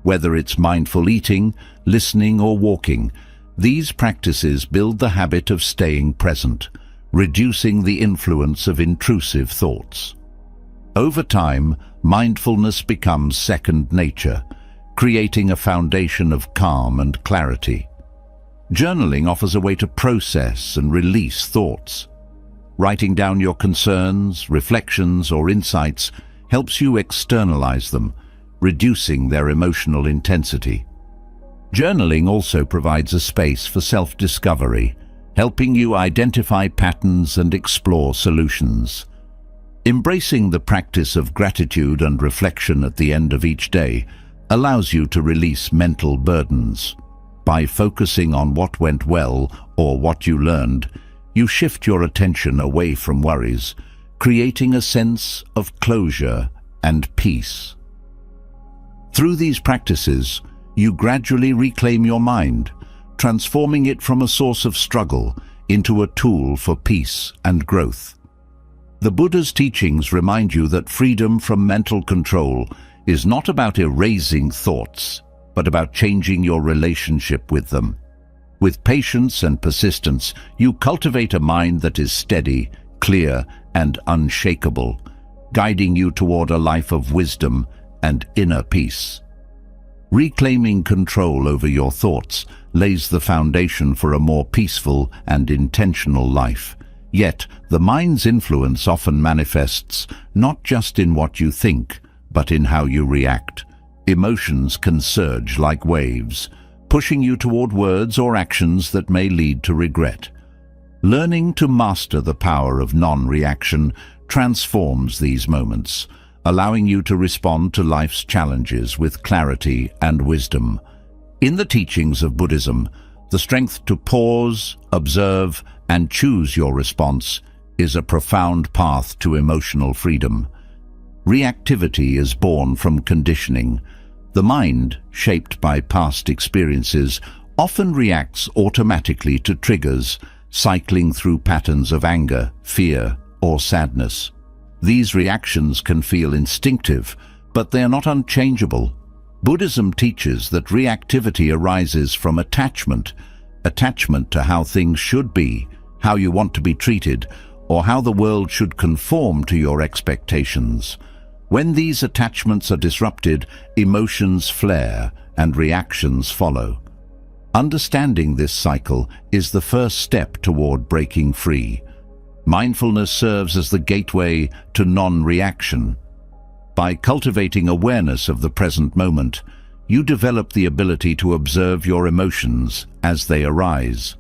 Whether it's mindful eating, listening, or walking, these practices build the habit of staying present, reducing the influence of intrusive thoughts. Over time, mindfulness becomes second nature, creating a foundation of calm and clarity. Journaling offers a way to process and release thoughts. Writing down your concerns, reflections, or insights helps you externalize them, reducing their emotional intensity. Journaling also provides a space for self-discovery, helping you identify patterns and explore solutions. Embracing the practice of gratitude and reflection at the end of each day allows you to release mental burdens. By focusing on what went well or what you learned, you shift your attention away from worries, creating a sense of closure and peace. Through these practices, you gradually reclaim your mind, transforming it from a source of struggle into a tool for peace and growth. The Buddha's teachings remind you that freedom from mental control is not about erasing thoughts, but about changing your relationship with them. With patience and persistence, you cultivate a mind that is steady, clear, and unshakable, guiding you toward a life of wisdom and inner peace. Reclaiming control over your thoughts lays the foundation for a more peaceful and intentional life. Yet, the mind's influence often manifests not just in what you think, but in how you react. Emotions can surge like waves, pushing you toward words or actions that may lead to regret. Learning to master the power of non-reaction transforms these moments, allowing you to respond to life's challenges with clarity and wisdom. In the teachings of Buddhism, the strength to pause, observe, and choose your response is a profound path to emotional freedom. Reactivity is born from conditioning. The mind, shaped by past experiences, often reacts automatically to triggers, cycling through patterns of anger, fear, or sadness. These reactions can feel instinctive, but they are not unchangeable. Buddhism teaches that reactivity arises from attachment to how things should be, how you want to be treated, or how the world should conform to your expectations. When these attachments are disrupted, emotions flare and reactions follow. Understanding this cycle is the first step toward breaking free. Mindfulness serves as the gateway to non-reaction. By cultivating awareness of the present moment, you develop the ability to observe your emotions as they arise.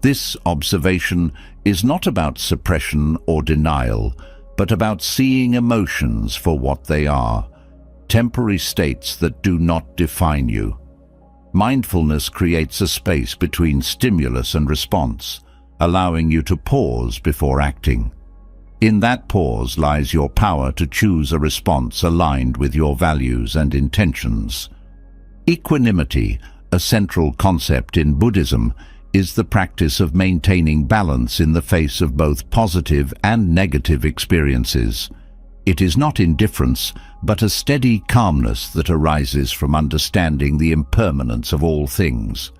This observation is not about suppression or denial, but about seeing emotions for what they are, temporary states that do not define you. Mindfulness creates a space between stimulus and response, allowing you to pause before acting. In that pause lies your power to choose a response aligned with your values and intentions. Equanimity, a central concept in Buddhism, is the practice of maintaining balance in the face of both positive and negative experiences. It is not indifference, but a steady calmness that arises from understanding the impermanence of all things.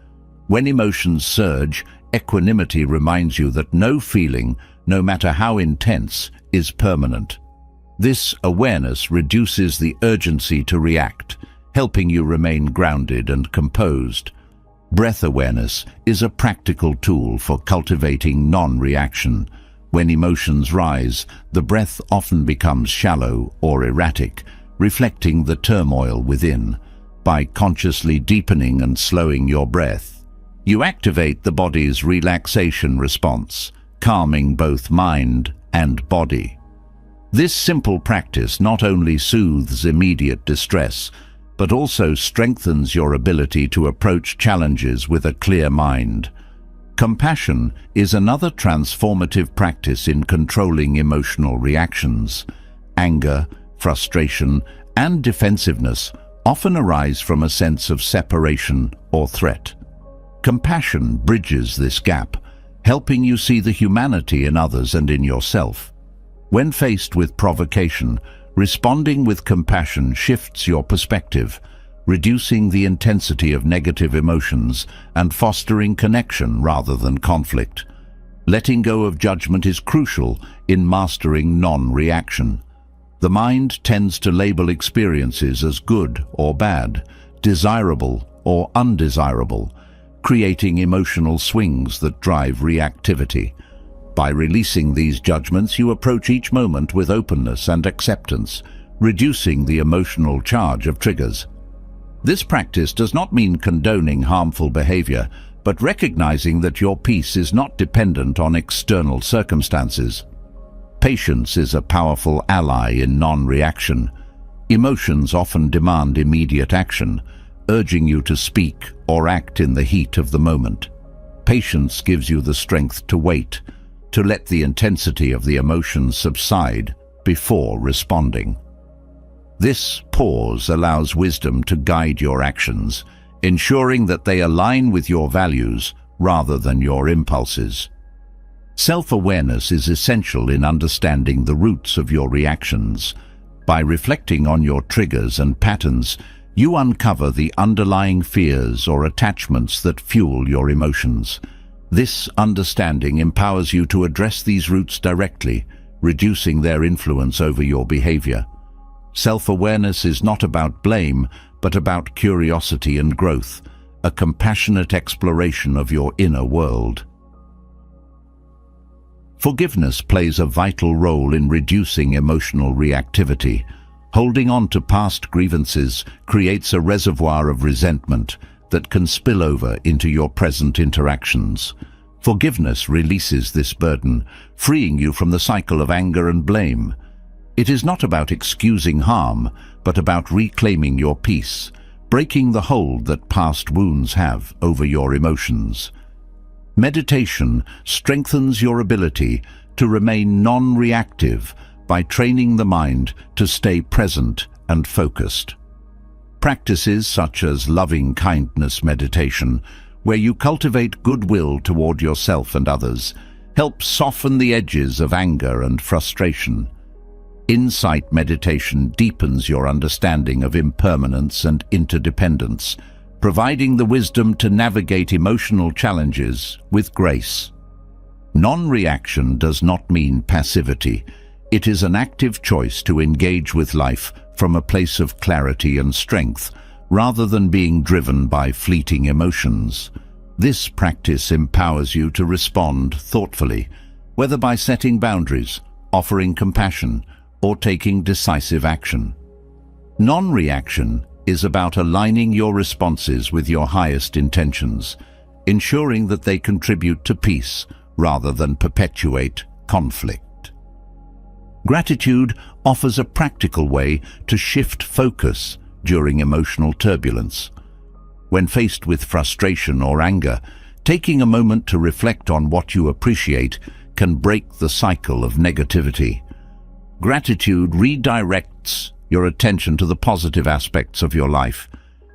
When emotions surge, equanimity reminds you that no feeling, no matter how intense, is permanent. This awareness reduces the urgency to react, helping you remain grounded and composed. Breath awareness is a practical tool for cultivating non-reaction. When emotions rise, the breath often becomes shallow or erratic, reflecting the turmoil within. By consciously deepening and slowing your breath, you activate the body's relaxation response, calming both mind and body. This simple practice not only soothes immediate distress, but also strengthens your ability to approach challenges with a clear mind. Compassion is another transformative practice in controlling emotional reactions. Anger, frustration, and defensiveness often arise from a sense of separation or threat. Compassion bridges this gap, helping you see the humanity in others and in yourself. When faced with provocation, Responding with compassion shifts your perspective, reducing the intensity of negative emotions and fostering connection rather than conflict. Letting go of judgment is crucial in mastering non-reaction. The mind tends to label experiences as good or bad, desirable or undesirable, creating emotional swings that drive reactivity. By releasing these judgments, you approach each moment with openness and acceptance, reducing the emotional charge of triggers. This practice does not mean condoning harmful behavior, but recognizing that your peace is not dependent on external circumstances. Patience is a powerful ally in non-reaction. Emotions often demand immediate action, urging you to speak or act in the heat of the moment. Patience gives you the strength to wait, to let the intensity of the emotions subside before responding. This pause allows wisdom to guide your actions, ensuring that they align with your values rather than your impulses. Self-awareness is essential in understanding the roots of your reactions. By reflecting on your triggers and patterns, you uncover the underlying fears or attachments that fuel your emotions. This understanding empowers you to address these roots directly, reducing their influence over your behavior. Self-awareness is not about blame, but about curiosity and growth, a compassionate exploration of your inner world. Forgiveness plays a vital role in reducing emotional reactivity. Holding on to past grievances creates a reservoir of resentment that can spill over into your present interactions. Forgiveness releases this burden, freeing you from the cycle of anger and blame. It is not about excusing harm, but about reclaiming your peace, breaking the hold that past wounds have over your emotions. Meditation strengthens your ability to remain non-reactive by training the mind to stay present and focused. Practices such as loving-kindness meditation, where you cultivate goodwill toward yourself and others, help soften the edges of anger and frustration. Insight meditation deepens your understanding of impermanence and interdependence, providing the wisdom to navigate emotional challenges with grace. Non-reaction does not mean passivity. It is an active choice to engage with life from a place of clarity and strength, rather than being driven by fleeting emotions. This practice empowers you to respond thoughtfully, whether by setting boundaries, offering compassion, or taking decisive action. Non-reaction is about aligning your responses with your highest intentions, ensuring that they contribute to peace rather than perpetuate conflict. Gratitude offers a practical way to shift focus during emotional turbulence. When faced with frustration or anger, taking a moment to reflect on what you appreciate can break the cycle of negativity. Gratitude redirects your attention to the positive aspects of your life,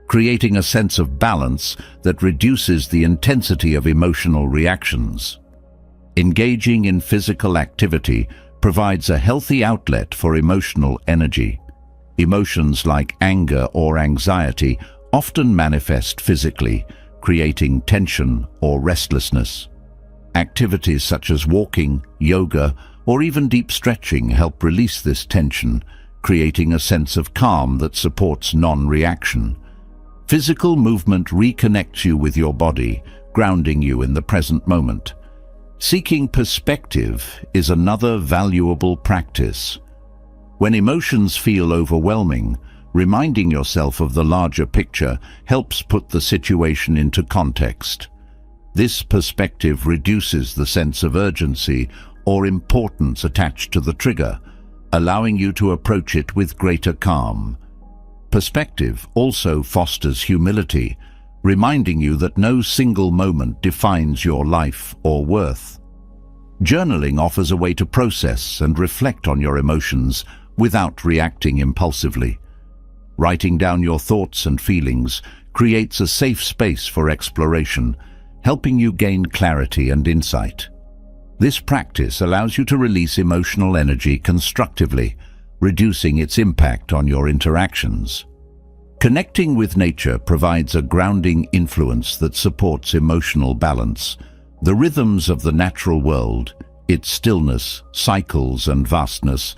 creating a sense of balance that reduces the intensity of emotional reactions. Engaging in physical activity provides a healthy outlet for emotional energy. Emotions like anger or anxiety often manifest physically, creating tension or restlessness. Activities such as walking, yoga, or even deep stretching help release this tension, creating a sense of calm that supports non-reaction. Physical movement reconnects you with your body, grounding you in the present moment. Seeking perspective is another valuable practice. When emotions feel overwhelming, reminding yourself of the larger picture helps put the situation into context. This perspective reduces the sense of urgency or importance attached to the trigger, allowing you to approach it with greater calm. Perspective also fosters humility, reminding you that no single moment defines your life or worth. Journaling offers a way to process and reflect on your emotions without reacting impulsively. Writing down your thoughts and feelings creates a safe space for exploration, helping you gain clarity and insight. This practice allows you to release emotional energy constructively, reducing its impact on your interactions. Connecting with nature provides a grounding influence that supports emotional balance. The rhythms of the natural world, its stillness, cycles, and vastness,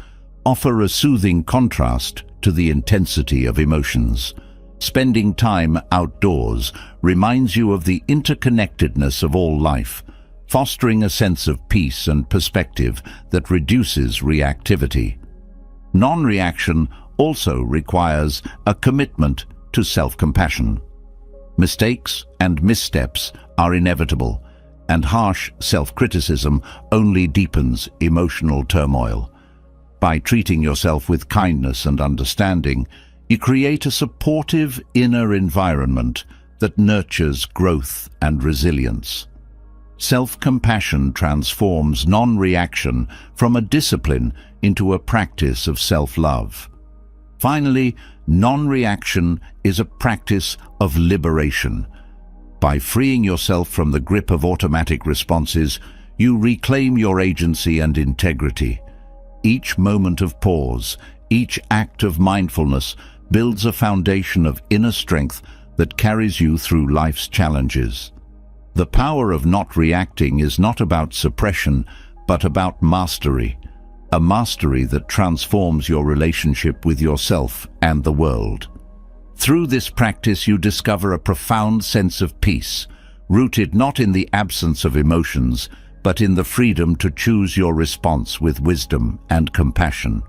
offer a soothing contrast to the intensity of emotions. Spending time outdoors reminds you of the interconnectedness of all life, fostering a sense of peace and perspective that reduces reactivity. Non-reaction also requires a commitment to self-compassion. Mistakes and missteps are inevitable, and harsh self-criticism only deepens emotional turmoil. By treating yourself with kindness and understanding, you create a supportive inner environment that nurtures growth and resilience. Self-compassion transforms non-reaction from a discipline into a practice of self-love. Finally, non-reaction is a practice of liberation. By freeing yourself from the grip of automatic responses, you reclaim your agency and integrity. Each moment of pause, each act of mindfulness builds a foundation of inner strength that carries you through life's challenges. The power of not reacting is not about suppression, but about mastery. A mastery that transforms your relationship with yourself and the world. Through this practice, you discover a profound sense of peace, rooted not in the absence of emotions, but in the freedom to choose your response with wisdom and compassion.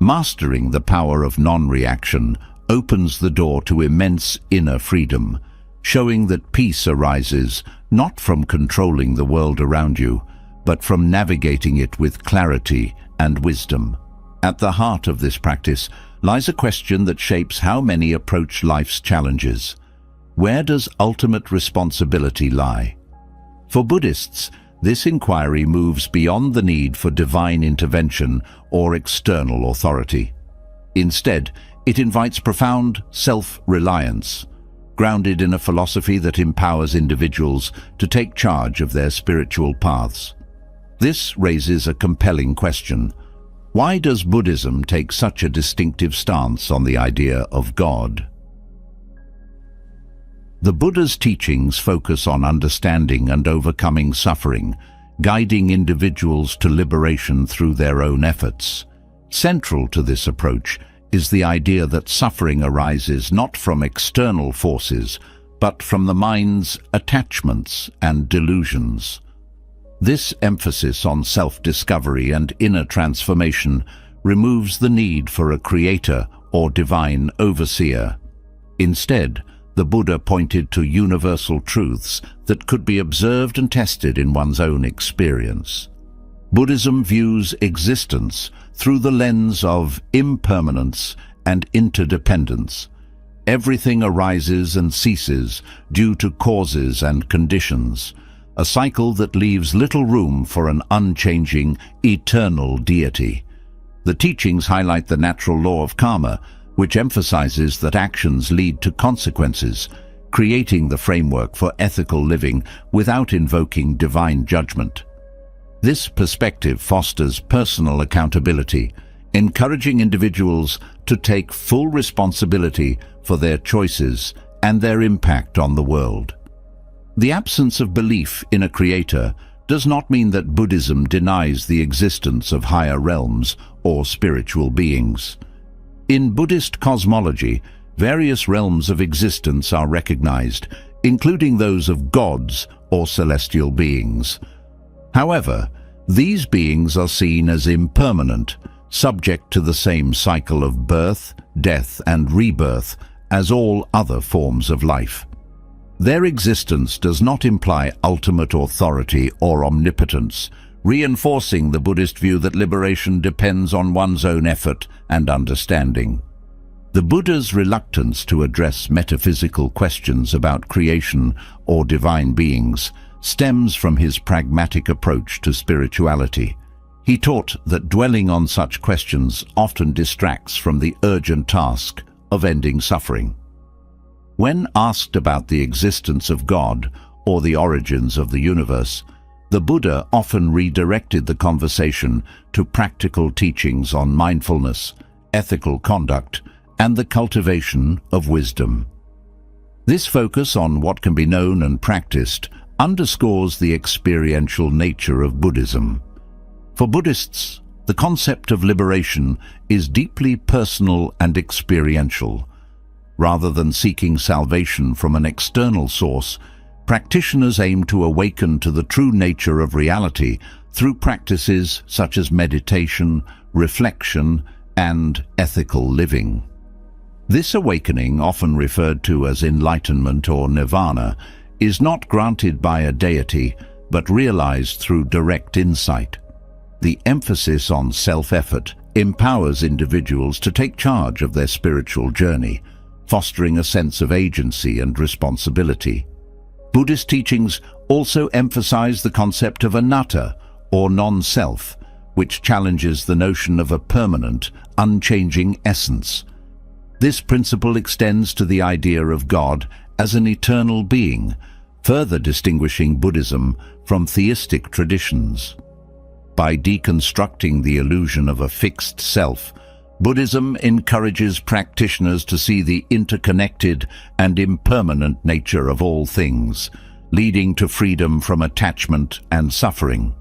Mastering the power of non-reaction opens the door to immense inner freedom, showing that peace arises not from controlling the world around you, but from navigating it with clarity and wisdom. At the heart of this practice lies a question that shapes how many approach life's challenges. Where does ultimate responsibility lie? For Buddhists, this inquiry moves beyond the need for divine intervention or external authority. Instead, it invites profound self-reliance, grounded in a philosophy that empowers individuals to take charge of their spiritual paths. This raises a compelling question. Why does Buddhism take such a distinctive stance on the idea of God? The Buddha's teachings focus on understanding and overcoming suffering, guiding individuals to liberation through their own efforts. Central to this approach is the idea that suffering arises not from external forces, but from the mind's attachments and delusions. This emphasis on self-discovery and inner transformation removes the need for a creator or divine overseer. Instead, the Buddha pointed to universal truths that could be observed and tested in one's own experience. Buddhism views existence through the lens of impermanence and interdependence. Everything arises and ceases due to causes and conditions, a cycle that leaves little room for an unchanging, eternal deity. The teachings highlight the natural law of karma, which emphasizes that actions lead to consequences, creating the framework for ethical living without invoking divine judgment. This perspective fosters personal accountability, encouraging individuals to take full responsibility for their choices and their impact on the world. The absence of belief in a creator does not mean that Buddhism denies the existence of higher realms or spiritual beings. In Buddhist cosmology, various realms of existence are recognized, including those of gods or celestial beings. However, these beings are seen as impermanent, subject to the same cycle of birth, death, and rebirth as all other forms of life. Their existence does not imply ultimate authority or omnipotence, reinforcing the Buddhist view that liberation depends on one's own effort and understanding. The Buddha's reluctance to address metaphysical questions about creation or divine beings stems from his pragmatic approach to spirituality. He taught that dwelling on such questions often distracts from the urgent task of ending suffering. When asked about the existence of God or the origins of the universe, The Buddha often redirected the conversation to practical teachings on mindfulness, ethical conduct, and the cultivation of wisdom. This focus on what can be known and practiced underscores the experiential nature of Buddhism. For Buddhists, the concept of liberation is deeply personal and experiential. Rather than seeking salvation from an external source, practitioners aim to awaken to the true nature of reality through practices such as meditation, reflection, and ethical living. This awakening, often referred to as enlightenment or nirvana, is not granted by a deity, but realized through direct insight. The emphasis on self-effort empowers individuals to take charge of their spiritual journey, fostering a sense of agency and responsibility. Buddhist teachings also emphasize the concept of anatta, or non-self, which challenges the notion of a permanent, unchanging essence. This principle extends to the idea of God as an eternal being, further distinguishing Buddhism from theistic traditions. By deconstructing the illusion of a fixed self, Buddhism encourages practitioners to see the interconnected and impermanent nature of all things, leading to freedom from attachment and suffering.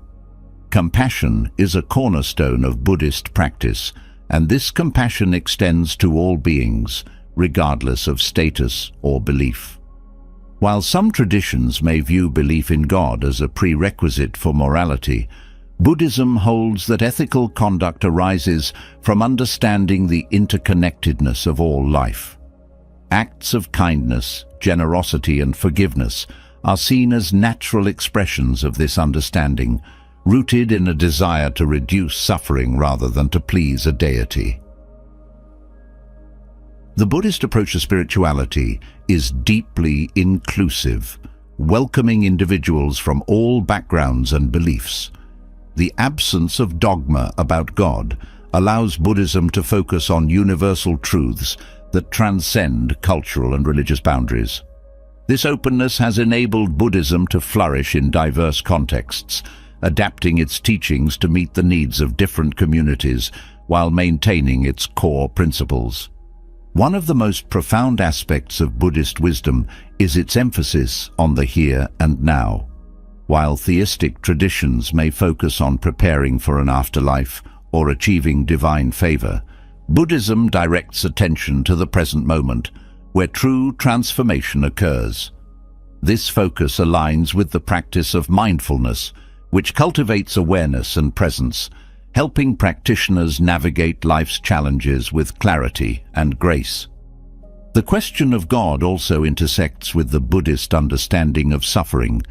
Compassion is a cornerstone of Buddhist practice, and this compassion extends to all beings, regardless of status or belief. While some traditions may view belief in God as a prerequisite for morality, Buddhism holds that ethical conduct arises from understanding the interconnectedness of all life. Acts of kindness, generosity, and forgiveness are seen as natural expressions of this understanding, rooted in a desire to reduce suffering rather than to please a deity. The Buddhist approach to spirituality is deeply inclusive, welcoming individuals from all backgrounds and beliefs. The absence of dogma about God allows Buddhism to focus on universal truths that transcend cultural and religious boundaries. This openness has enabled Buddhism to flourish in diverse contexts, adapting its teachings to meet the needs of different communities while maintaining its core principles. One of the most profound aspects of Buddhist wisdom is its emphasis on the here and now. While theistic traditions may focus on preparing for an afterlife or achieving divine favor, Buddhism directs attention to the present moment, where true transformation occurs. This focus aligns with the practice of mindfulness, which cultivates awareness and presence, helping practitioners navigate life's challenges with clarity and grace. The question of God also intersects with the Buddhist understanding of suffering.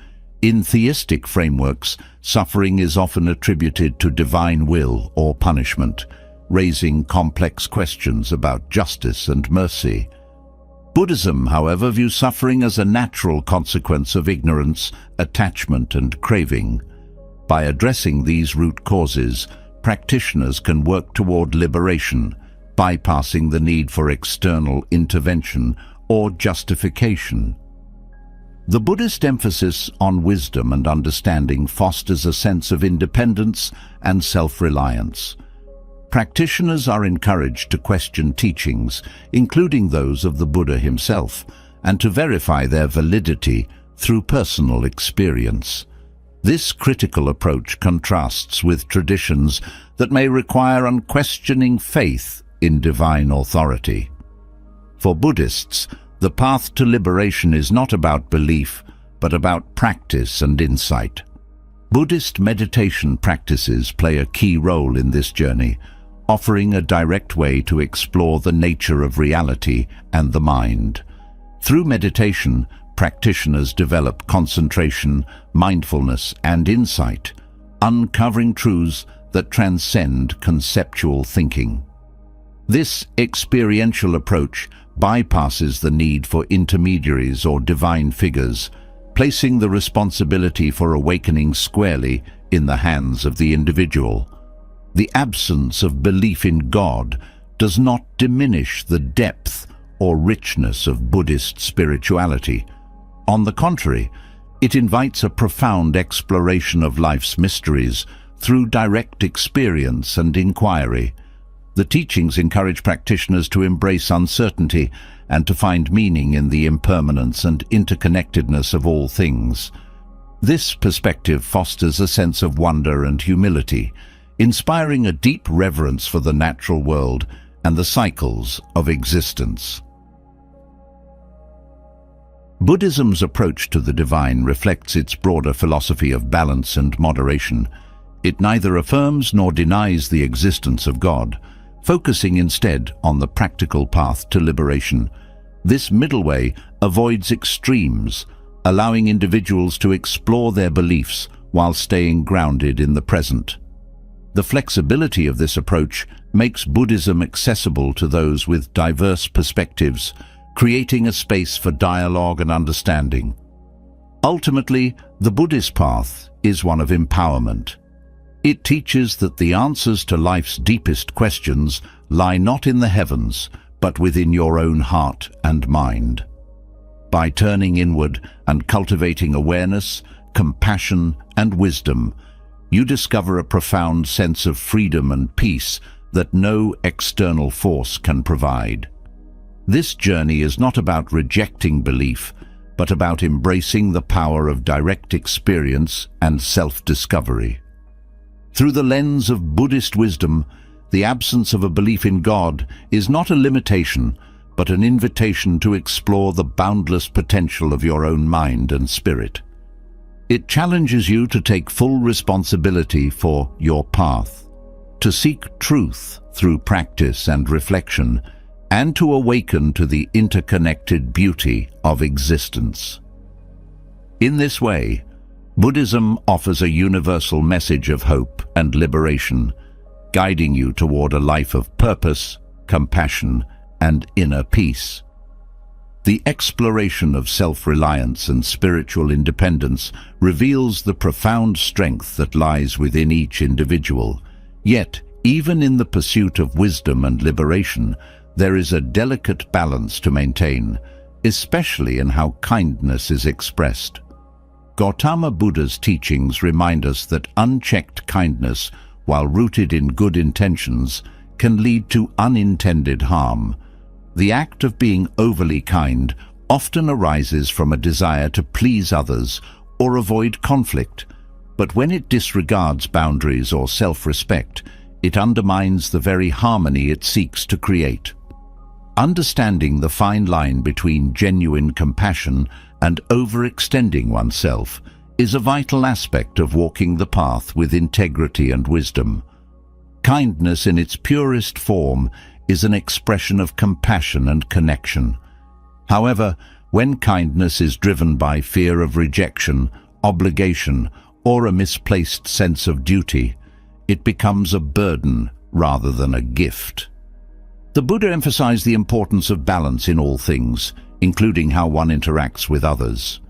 In theistic frameworks, suffering is often attributed to divine will or punishment, raising complex questions about justice and mercy. Buddhism, however, views suffering as a natural consequence of ignorance, attachment, and craving. By addressing these root causes, practitioners can work toward liberation, bypassing the need for external intervention or justification. The Buddhist emphasis on wisdom and understanding fosters a sense of independence and self-reliance. Practitioners are encouraged to question teachings, including those of the Buddha himself, and to verify their validity through personal experience. This critical approach contrasts with traditions that may require unquestioning faith in divine authority. For Buddhists, the path to liberation is not about belief, but about practice and insight. Buddhist meditation practices play a key role in this journey, offering a direct way to explore the nature of reality and the mind. Through meditation, practitioners develop concentration, mindfulness, and insight, uncovering truths that transcend conceptual thinking. This experiential approach bypasses the need for intermediaries or divine figures, placing the responsibility for awakening squarely in the hands of the individual. The absence of belief in God does not diminish the depth or richness of Buddhist spirituality. On the contrary, It invites a profound exploration of life's mysteries through direct experience and inquiry. The teachings encourage practitioners to embrace uncertainty and to find meaning in the impermanence and interconnectedness of all things. This perspective fosters a sense of wonder and humility, inspiring a deep reverence for the natural world and the cycles of existence. Buddhism's approach to the divine reflects its broader philosophy of balance and moderation. It neither affirms nor denies the existence of God, focusing instead on the practical path to liberation. This middle way avoids extremes, allowing individuals to explore their beliefs while staying grounded in the present. The flexibility of this approach makes Buddhism accessible to those with diverse perspectives, creating a space for dialogue and understanding. Ultimately, the Buddhist path is one of empowerment. It teaches that the answers to life's deepest questions lie not in the heavens, but within your own heart and mind. By turning inward and cultivating awareness, compassion, and wisdom, you discover a profound sense of freedom and peace that no external force can provide. This journey is not about rejecting belief, but about embracing the power of direct experience and self-discovery. Through the lens of Buddhist wisdom, the absence of a belief in God is not a limitation, but an invitation to explore the boundless potential of your own mind and spirit. It challenges you to take full responsibility for your path, to seek truth through practice and reflection, and to awaken to the interconnected beauty of existence. In this way, Buddhism offers a universal message of hope and liberation, guiding you toward a life of purpose, compassion, and inner peace. The exploration of self-reliance and spiritual independence reveals the profound strength that lies within each individual. Yet, even in the pursuit of wisdom and liberation, there is a delicate balance to maintain, especially in how kindness is expressed. Gautama Buddha's teachings remind us that unchecked kindness, while rooted in good intentions, can lead to unintended harm. The act of being overly kind often arises from a desire to please others or avoid conflict, but when it disregards boundaries or self-respect, it undermines the very harmony it seeks to create. Understanding the fine line between genuine compassion and overextending oneself is a vital aspect of walking the path with integrity and wisdom. Kindness in its purest form is an expression of compassion and connection. However, when kindness is driven by fear of rejection, obligation, or a misplaced sense of duty, it becomes a burden rather than a gift. The Buddha emphasized the importance of balance in all things, including how one interacts with others.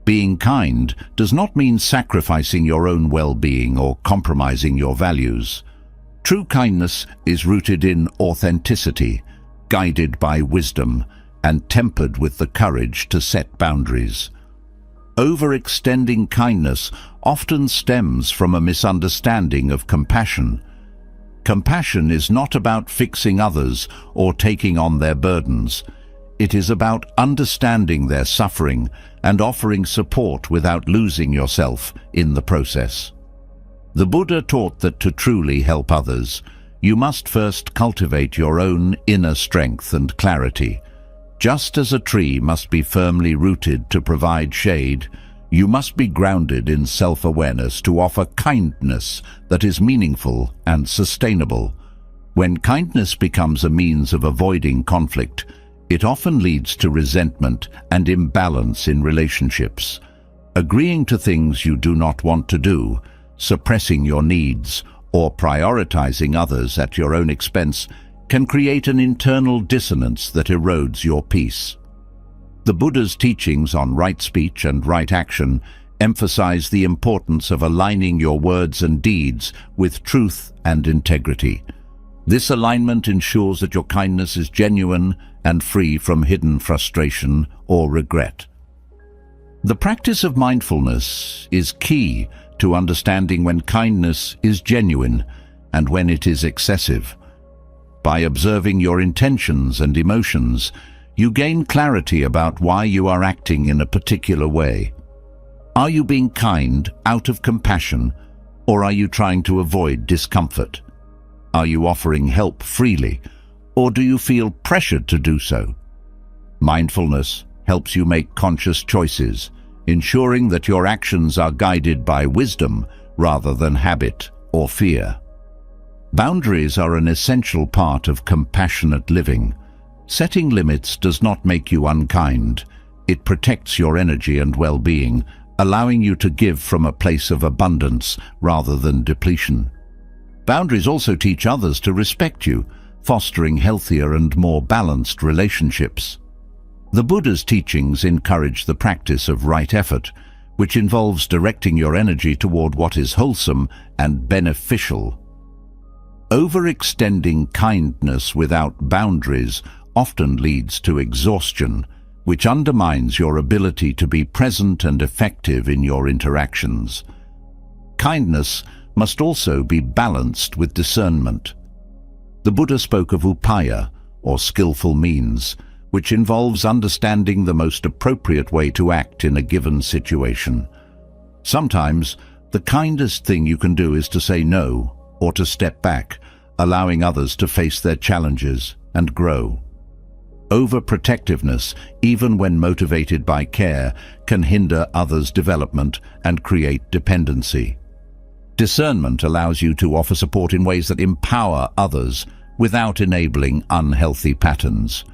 Being kind does not mean sacrificing your own well-being or compromising your values. True kindness is rooted in authenticity, guided by wisdom, and tempered with the courage to set boundaries. Overextending kindness often stems from a misunderstanding of compassion. Compassion is not about fixing others or taking on their burdens. It is about understanding their suffering and offering support without losing yourself in the process. The Buddha taught that to truly help others, you must first cultivate your own inner strength and clarity. Just as a tree must be firmly rooted to provide shade, you must be grounded in self-awareness to offer kindness that is meaningful and sustainable. When kindness becomes a means of avoiding conflict, it often leads to resentment and imbalance in relationships. Agreeing to things you do not want to do, suppressing your needs, or prioritizing others at your own expense can create an internal dissonance that erodes your peace. The Buddha's teachings on right speech and right action emphasize the importance of aligning your words and deeds with truth and integrity. This alignment ensures that your kindness is genuine and free from hidden frustration or regret. The practice of mindfulness is key to understanding when kindness is genuine and when it is excessive. By observing your intentions and emotions, you gain clarity about why you are acting in a particular way. Are you being kind out of compassion, or are you trying to avoid discomfort? Are you offering help freely, or do you feel pressured to do so? Mindfulness helps you make conscious choices, ensuring that your actions are guided by wisdom rather than habit or fear. Boundaries are an essential part of compassionate living. Setting limits does not make you unkind. It protects your energy and well-being, allowing you to give from a place of abundance rather than depletion. Boundaries also teach others to respect you, fostering healthier and more balanced relationships. The Buddha's teachings encourage the practice of right effort, which involves directing your energy toward what is wholesome and beneficial. Overextending kindness without boundaries often leads to exhaustion, which undermines your ability to be present and effective in your interactions. Kindness must also be balanced with discernment. The Buddha spoke of upaya, or skillful means, which involves understanding the most appropriate way to act in a given situation. Sometimes, the kindest thing you can do is to say no, or to step back, allowing others to face their challenges and grow. Overprotectiveness, even when motivated by care, can hinder others' development and create dependency. Discernment allows you to offer support in ways that empower others without enabling unhealthy patterns.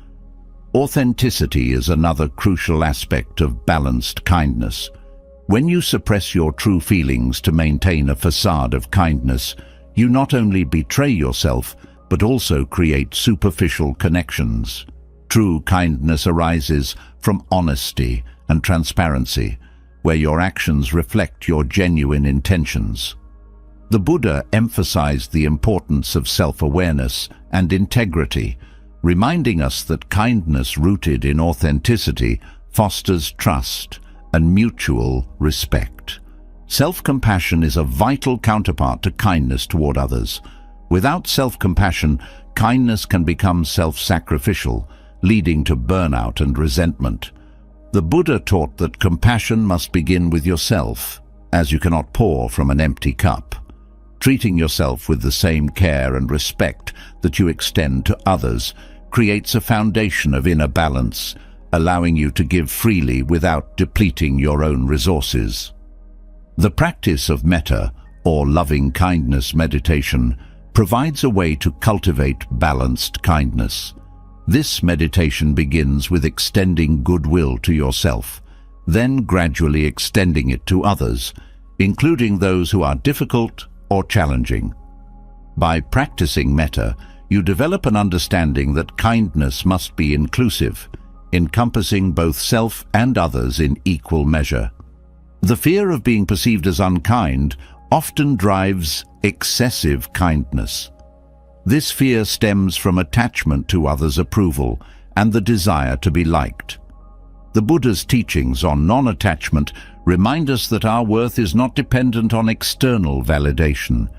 Authenticity is another crucial aspect of balanced kindness. When you suppress your true feelings to maintain a facade of kindness, you not only betray yourself, but also create superficial connections. True kindness arises from honesty and transparency, where your actions reflect your genuine intentions. The Buddha emphasized the importance of self-awareness and integrity, reminding us that kindness rooted in authenticity fosters trust and mutual respect. Self-compassion is a vital counterpart to kindness toward others. Without self-compassion, kindness can become self-sacrificial, leading to burnout and resentment. The Buddha taught that compassion must begin with yourself, as you cannot pour from an empty cup. Treating yourself with the same care and respect that you extend to others creates a foundation of inner balance, allowing you to give freely without depleting your own resources. The practice of metta, or loving kindness meditation, provides a way to cultivate balanced kindness. This meditation begins with extending goodwill to yourself, then gradually extending it to others, including those who are difficult or challenging. By practicing metta, you develop an understanding that kindness must be inclusive, encompassing both self and others in equal measure. The fear of being perceived as unkind often drives excessive kindness. This fear stems from attachment to others' approval and the desire to be liked. The Buddha's teachings on non-attachment remind us that our worth is not dependent on external validation.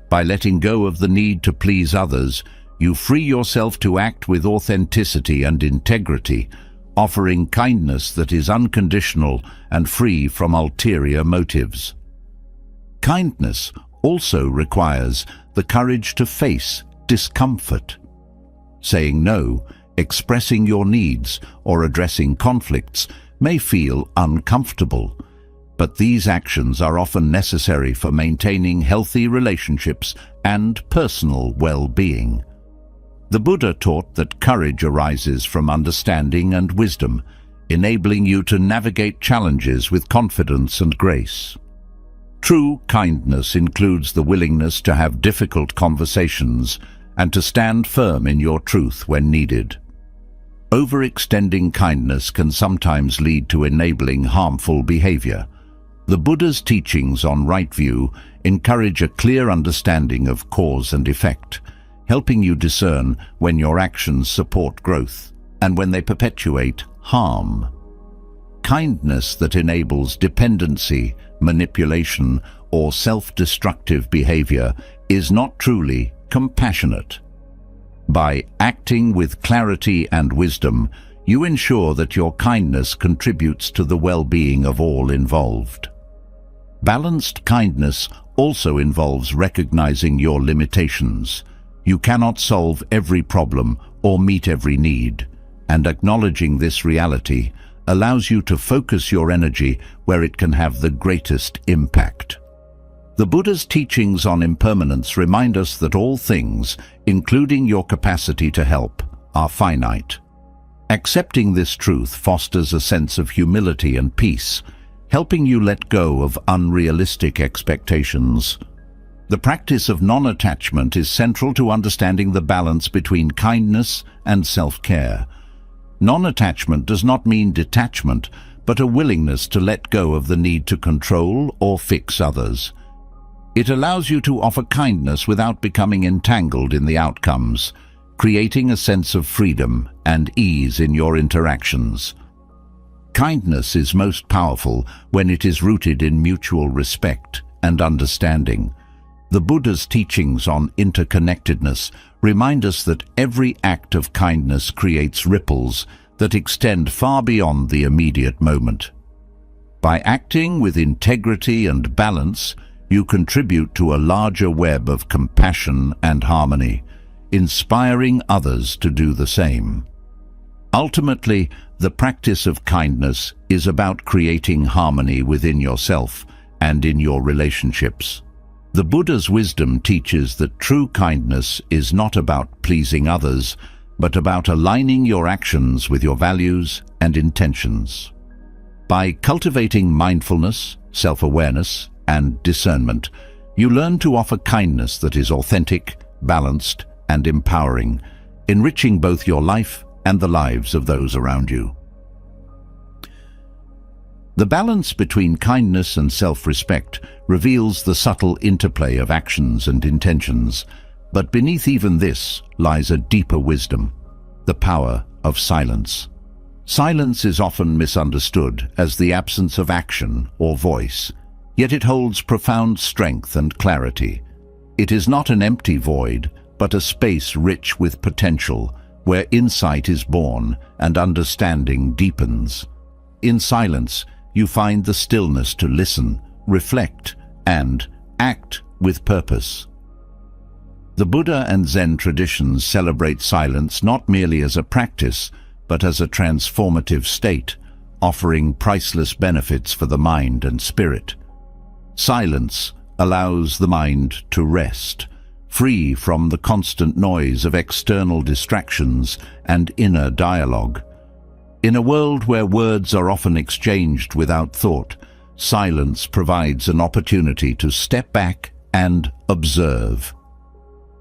By letting go of the need to please others, you free yourself to act with authenticity and integrity, offering kindness that is unconditional and free from ulterior motives. Kindness also requires the courage to face discomfort. Saying no, expressing your needs, or addressing conflicts may feel uncomfortable, but these actions are often necessary for maintaining healthy relationships and personal well-being. The Buddha taught that courage arises from understanding and wisdom, enabling you to navigate challenges with confidence and grace. True kindness includes the willingness to have difficult conversations and to stand firm in your truth when needed. Overextending kindness can sometimes lead to enabling harmful behavior. The Buddha's teachings on right view encourage a clear understanding of cause and effect, helping you discern when your actions support growth and when they perpetuate harm. Kindness that enables dependency, manipulation, or self-destructive behavior is not truly compassionate. By acting with clarity and wisdom, you ensure that your kindness contributes to the well-being of all involved. Balanced kindness also involves recognizing your limitations. You cannot solve every problem or meet every need, and acknowledging this reality allows you to focus your energy where it can have the greatest impact. The Buddha's teachings on impermanence remind us that all things, including your capacity to help, are finite. Accepting this truth fosters a sense of humility and peace, helping you let go of unrealistic expectations. The practice of non-attachment is central to understanding the balance between kindness and self-care. Non-attachment does not mean detachment, but a willingness to let go of the need to control or fix others. It allows you to offer kindness without becoming entangled in the outcomes, creating a sense of freedom and ease in your interactions. Kindness is most powerful when it is rooted in mutual respect and understanding. The Buddha's teachings on interconnectedness remind us that every act of kindness creates ripples that extend far beyond the immediate moment. By acting with integrity and balance, you contribute to a larger web of compassion and harmony, inspiring others to do the same. Ultimately, the practice of kindness is about creating harmony within yourself and in your relationships. The Buddha's wisdom teaches that true kindness is not about pleasing others, but about aligning your actions with your values and intentions. By cultivating mindfulness, self-awareness, and discernment, you learn to offer kindness that is authentic, balanced, and empowering, enriching both your life and the lives of those around you. The balance between kindness and self-respect reveals the subtle interplay of actions and intentions, but beneath even this lies a deeper wisdom, the power of silence. Silence is often misunderstood as the absence of action or voice, yet it holds profound strength and clarity. It is not an empty void, but a space rich with potential, where insight is born and understanding deepens. In silence, you find the stillness to listen, reflect, and act with purpose. The Buddha and Zen traditions celebrate silence not merely as a practice, but as a transformative state, offering priceless benefits for the mind and spirit. Silence allows the mind to rest, free from the constant noise of external distractions and inner dialogue. In a world where words are often exchanged without thought, silence provides an opportunity to step back and observe.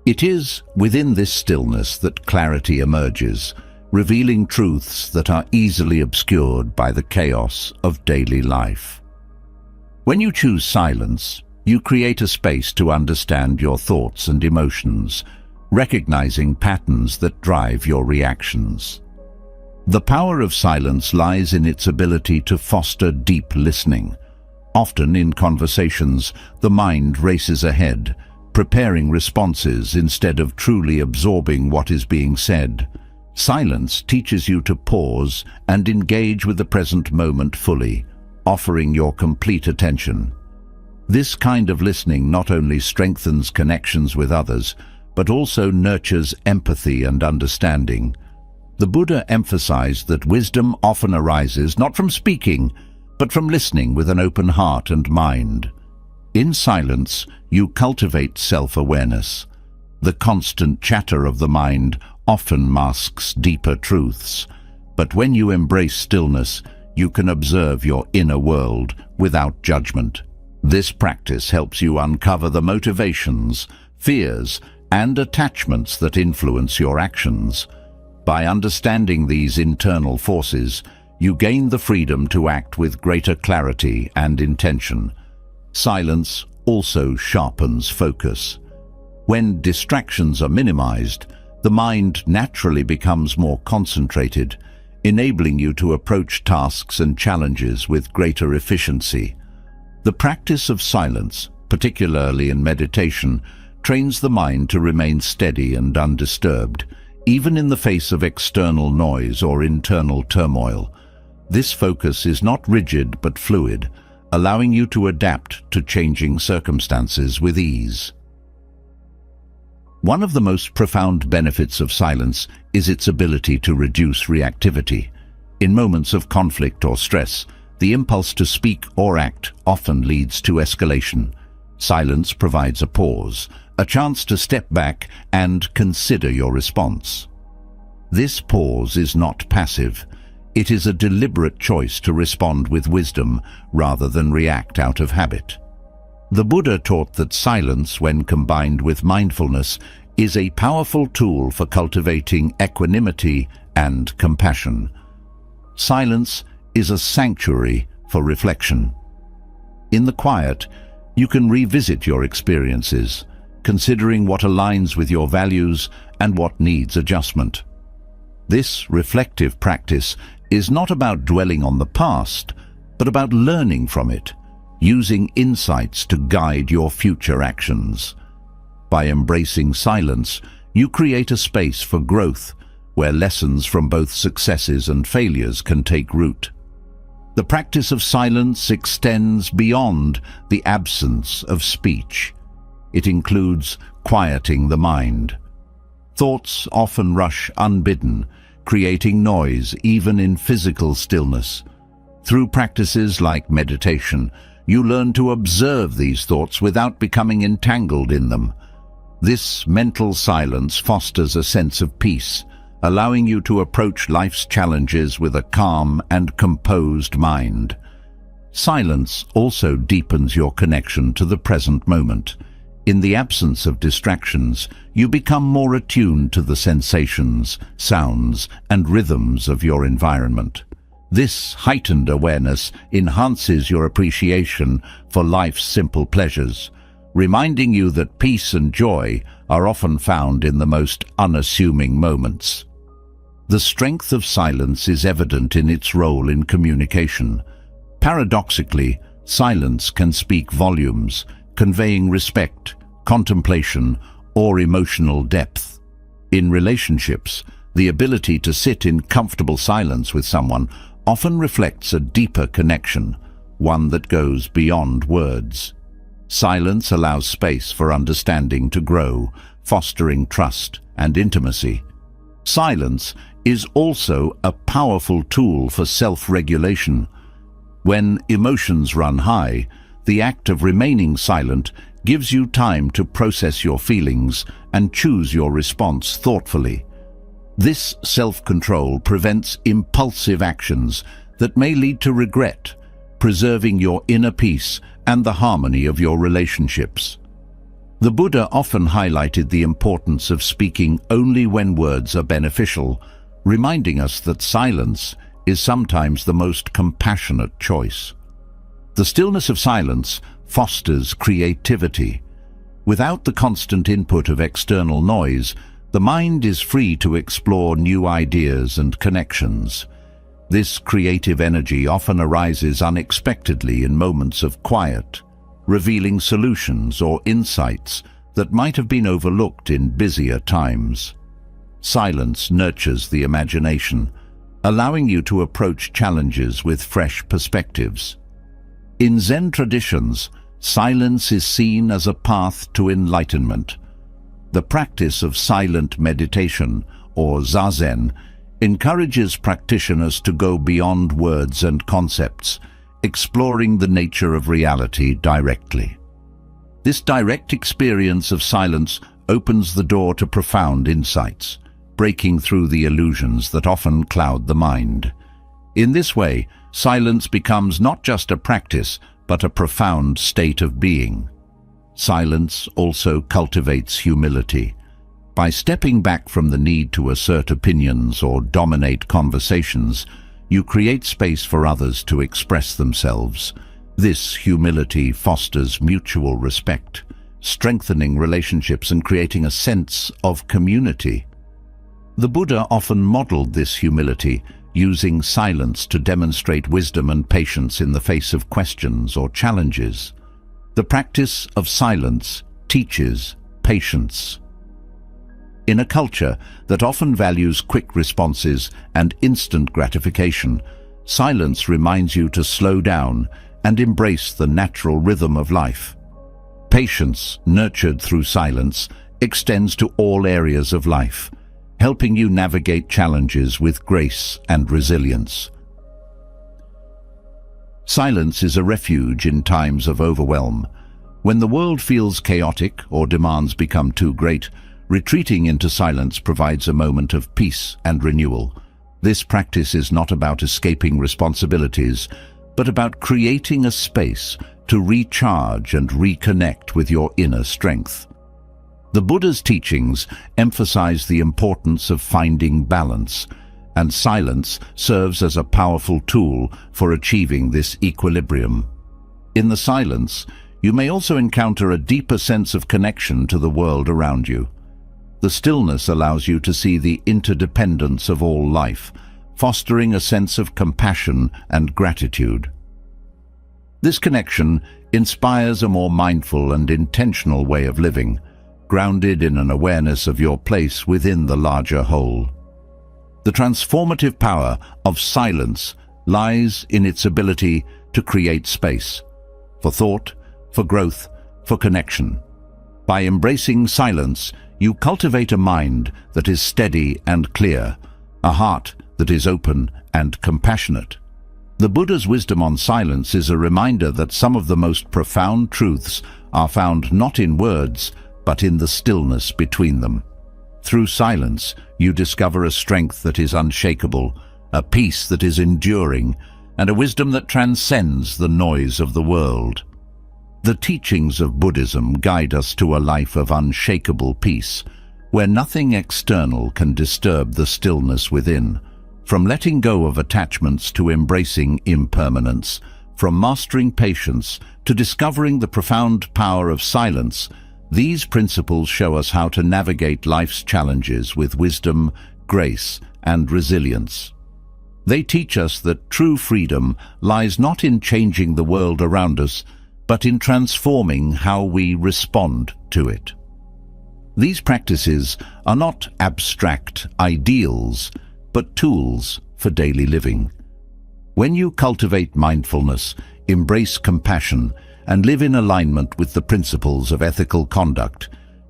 It is within this stillness that clarity emerges, revealing truths that are easily obscured by the chaos of daily life. When you choose silence, you create a space to understand your thoughts and emotions, recognizing patterns that drive your reactions. The power of silence lies in its ability to foster deep listening. Often in conversations, the mind races ahead, preparing responses instead of truly absorbing what is being said. Silence teaches you to pause and engage with the present moment fully, offering your complete attention. This kind of listening not only strengthens connections with others, but also nurtures empathy and understanding. The Buddha emphasized that wisdom often arises not from speaking, but from listening with an open heart and mind. In silence, you cultivate self-awareness. The constant chatter of the mind often masks deeper truths, but when you embrace stillness, you can observe your inner world without judgment. This practice helps you uncover the motivations, fears, and attachments that influence your actions. By understanding these internal forces, you gain the freedom to act with greater clarity and intention. Silence also sharpens focus. When distractions are minimized, the mind naturally becomes more concentrated, enabling you to approach tasks and challenges with greater efficiency. The practice of silence, particularly in meditation, trains the mind to remain steady and undisturbed, even in the face of external noise or internal turmoil. This focus is not rigid but fluid, allowing you to adapt to changing circumstances with ease. One of the most profound benefits of silence is its ability to reduce reactivity. In moments of conflict or stress, the impulse to speak or act often leads to escalation. Silence provides a pause, a chance to step back and consider your response. This pause is not passive. It is a deliberate choice to respond with wisdom rather than react out of habit. The Buddha taught that silence, when combined with mindfulness, is a powerful tool for cultivating equanimity and compassion. Silence is a sanctuary for reflection. In the quiet, you can revisit your experiences, considering what aligns with your values and what needs adjustment. This reflective practice is not about dwelling on the past, but about learning from it, using insights to guide your future actions. By embracing silence, you create a space for growth, where lessons from both successes and failures can take root. The practice of silence extends beyond the absence of speech. It includes quieting the mind. Thoughts often rush unbidden, creating noise even in physical stillness. Through practices like meditation, you learn to observe these thoughts without becoming entangled in them. This mental silence fosters a sense of peace, allowing you to approach life's challenges with a calm and composed mind. Silence also deepens your connection to the present moment. In the absence of distractions, you become more attuned to the sensations, sounds, and rhythms of your environment. This heightened awareness enhances your appreciation for life's simple pleasures, reminding you that peace and joy are often found in the most unassuming moments. The strength of silence is evident in its role in communication. Paradoxically, silence can speak volumes, conveying respect, contemplation, or emotional depth. In relationships, the ability to sit in comfortable silence with someone often reflects a deeper connection, one that goes beyond words. Silence allows space for understanding to grow, fostering trust and intimacy. Silence is also a powerful tool for self-regulation. When emotions run high, the act of remaining silent gives you time to process your feelings and choose your response thoughtfully. This self-control prevents impulsive actions that may lead to regret, preserving your inner peace and the harmony of your relationships. The Buddha often highlighted the importance of speaking only when words are beneficial, reminding us that silence is sometimes the most compassionate choice. The stillness of silence fosters creativity. Without the constant input of external noise, the mind is free to explore new ideas and connections. This creative energy often arises unexpectedly in moments of quiet, revealing solutions or insights that might have been overlooked in busier times. Silence nurtures the imagination, allowing you to approach challenges with fresh perspectives. In Zen traditions, silence is seen as a path to enlightenment. The practice of silent meditation, or zazen, encourages practitioners to go beyond words and concepts, exploring the nature of reality directly. This direct experience of silence opens the door to profound insights, breaking through the illusions that often cloud the mind. In this way, silence becomes not just a practice, but a profound state of being. Silence also cultivates humility. By stepping back from the need to assert opinions or dominate conversations, you create space for others to express themselves. This humility fosters mutual respect, strengthening relationships and creating a sense of community. The Buddha often modeled this humility, using silence to demonstrate wisdom and patience in the face of questions or challenges. The practice of silence teaches patience. In a culture that often values quick responses and instant gratification, silence reminds you to slow down and embrace the natural rhythm of life. Patience, nurtured through silence, extends to all areas of life, helping you navigate challenges with grace and resilience. Silence is a refuge in times of overwhelm. When the world feels chaotic or demands become too great, retreating into silence provides a moment of peace and renewal. This practice is not about escaping responsibilities, but about creating a space to recharge and reconnect with your inner strength. The Buddha's teachings emphasize the importance of finding balance, and silence serves as a powerful tool for achieving this equilibrium. In the silence, you may also encounter a deeper sense of connection to the world around you. The stillness allows you to see the interdependence of all life, fostering a sense of compassion and gratitude. This connection inspires a more mindful and intentional way of living, grounded in an awareness of your place within the larger whole. The transformative power of silence lies in its ability to create space for thought, for growth, for connection. By embracing silence, you cultivate a mind that is steady and clear, a heart that is open and compassionate. The Buddha's wisdom on silence is a reminder that some of the most profound truths are found not in words, but in the stillness between them. Through silence, you discover a strength that is unshakable, a peace that is enduring, and a wisdom that transcends the noise of the world. The teachings of Buddhism guide us to a life of unshakable peace, where nothing external can disturb the stillness within. From letting go of attachments to embracing impermanence, from mastering patience to discovering the profound power of silence, these principles show us how to navigate life's challenges with wisdom, grace, and resilience. They teach us that true freedom lies not in changing the world around us, but in transforming how we respond to it. These practices are not abstract ideals, but tools for daily living. When you cultivate mindfulness, embrace compassion, and live in alignment with the principles of ethical conduct,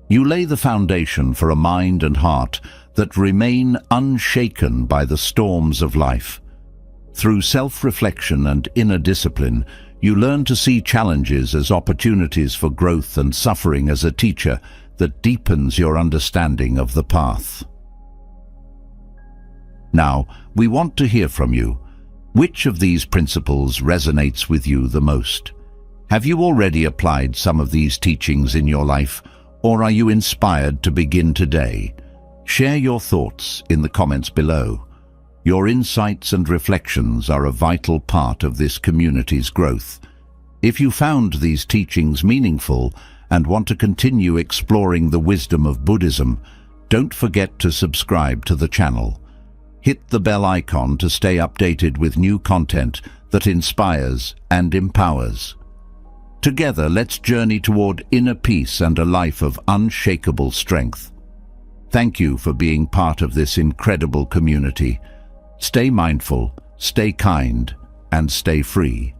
you lay the foundation for a mind and heart that remain unshaken by the storms of life. Through self-reflection and inner discipline, you learn to see challenges as opportunities for growth and suffering as a teacher that deepens your understanding of the path. Now, we want to hear from you. Which of these principles resonates with you the most? Have you already applied some of these teachings in your life, or are you inspired to begin today? Share your thoughts in the comments below. Your insights and reflections are a vital part of this community's growth. If you found these teachings meaningful and want to continue exploring the wisdom of Buddhism, don't forget to subscribe to the channel. Hit the bell icon to stay updated with new content that inspires and empowers. Together, let's journey toward inner peace and a life of unshakable strength. Thank you for being part of this incredible community. Stay mindful, stay kind, and stay free.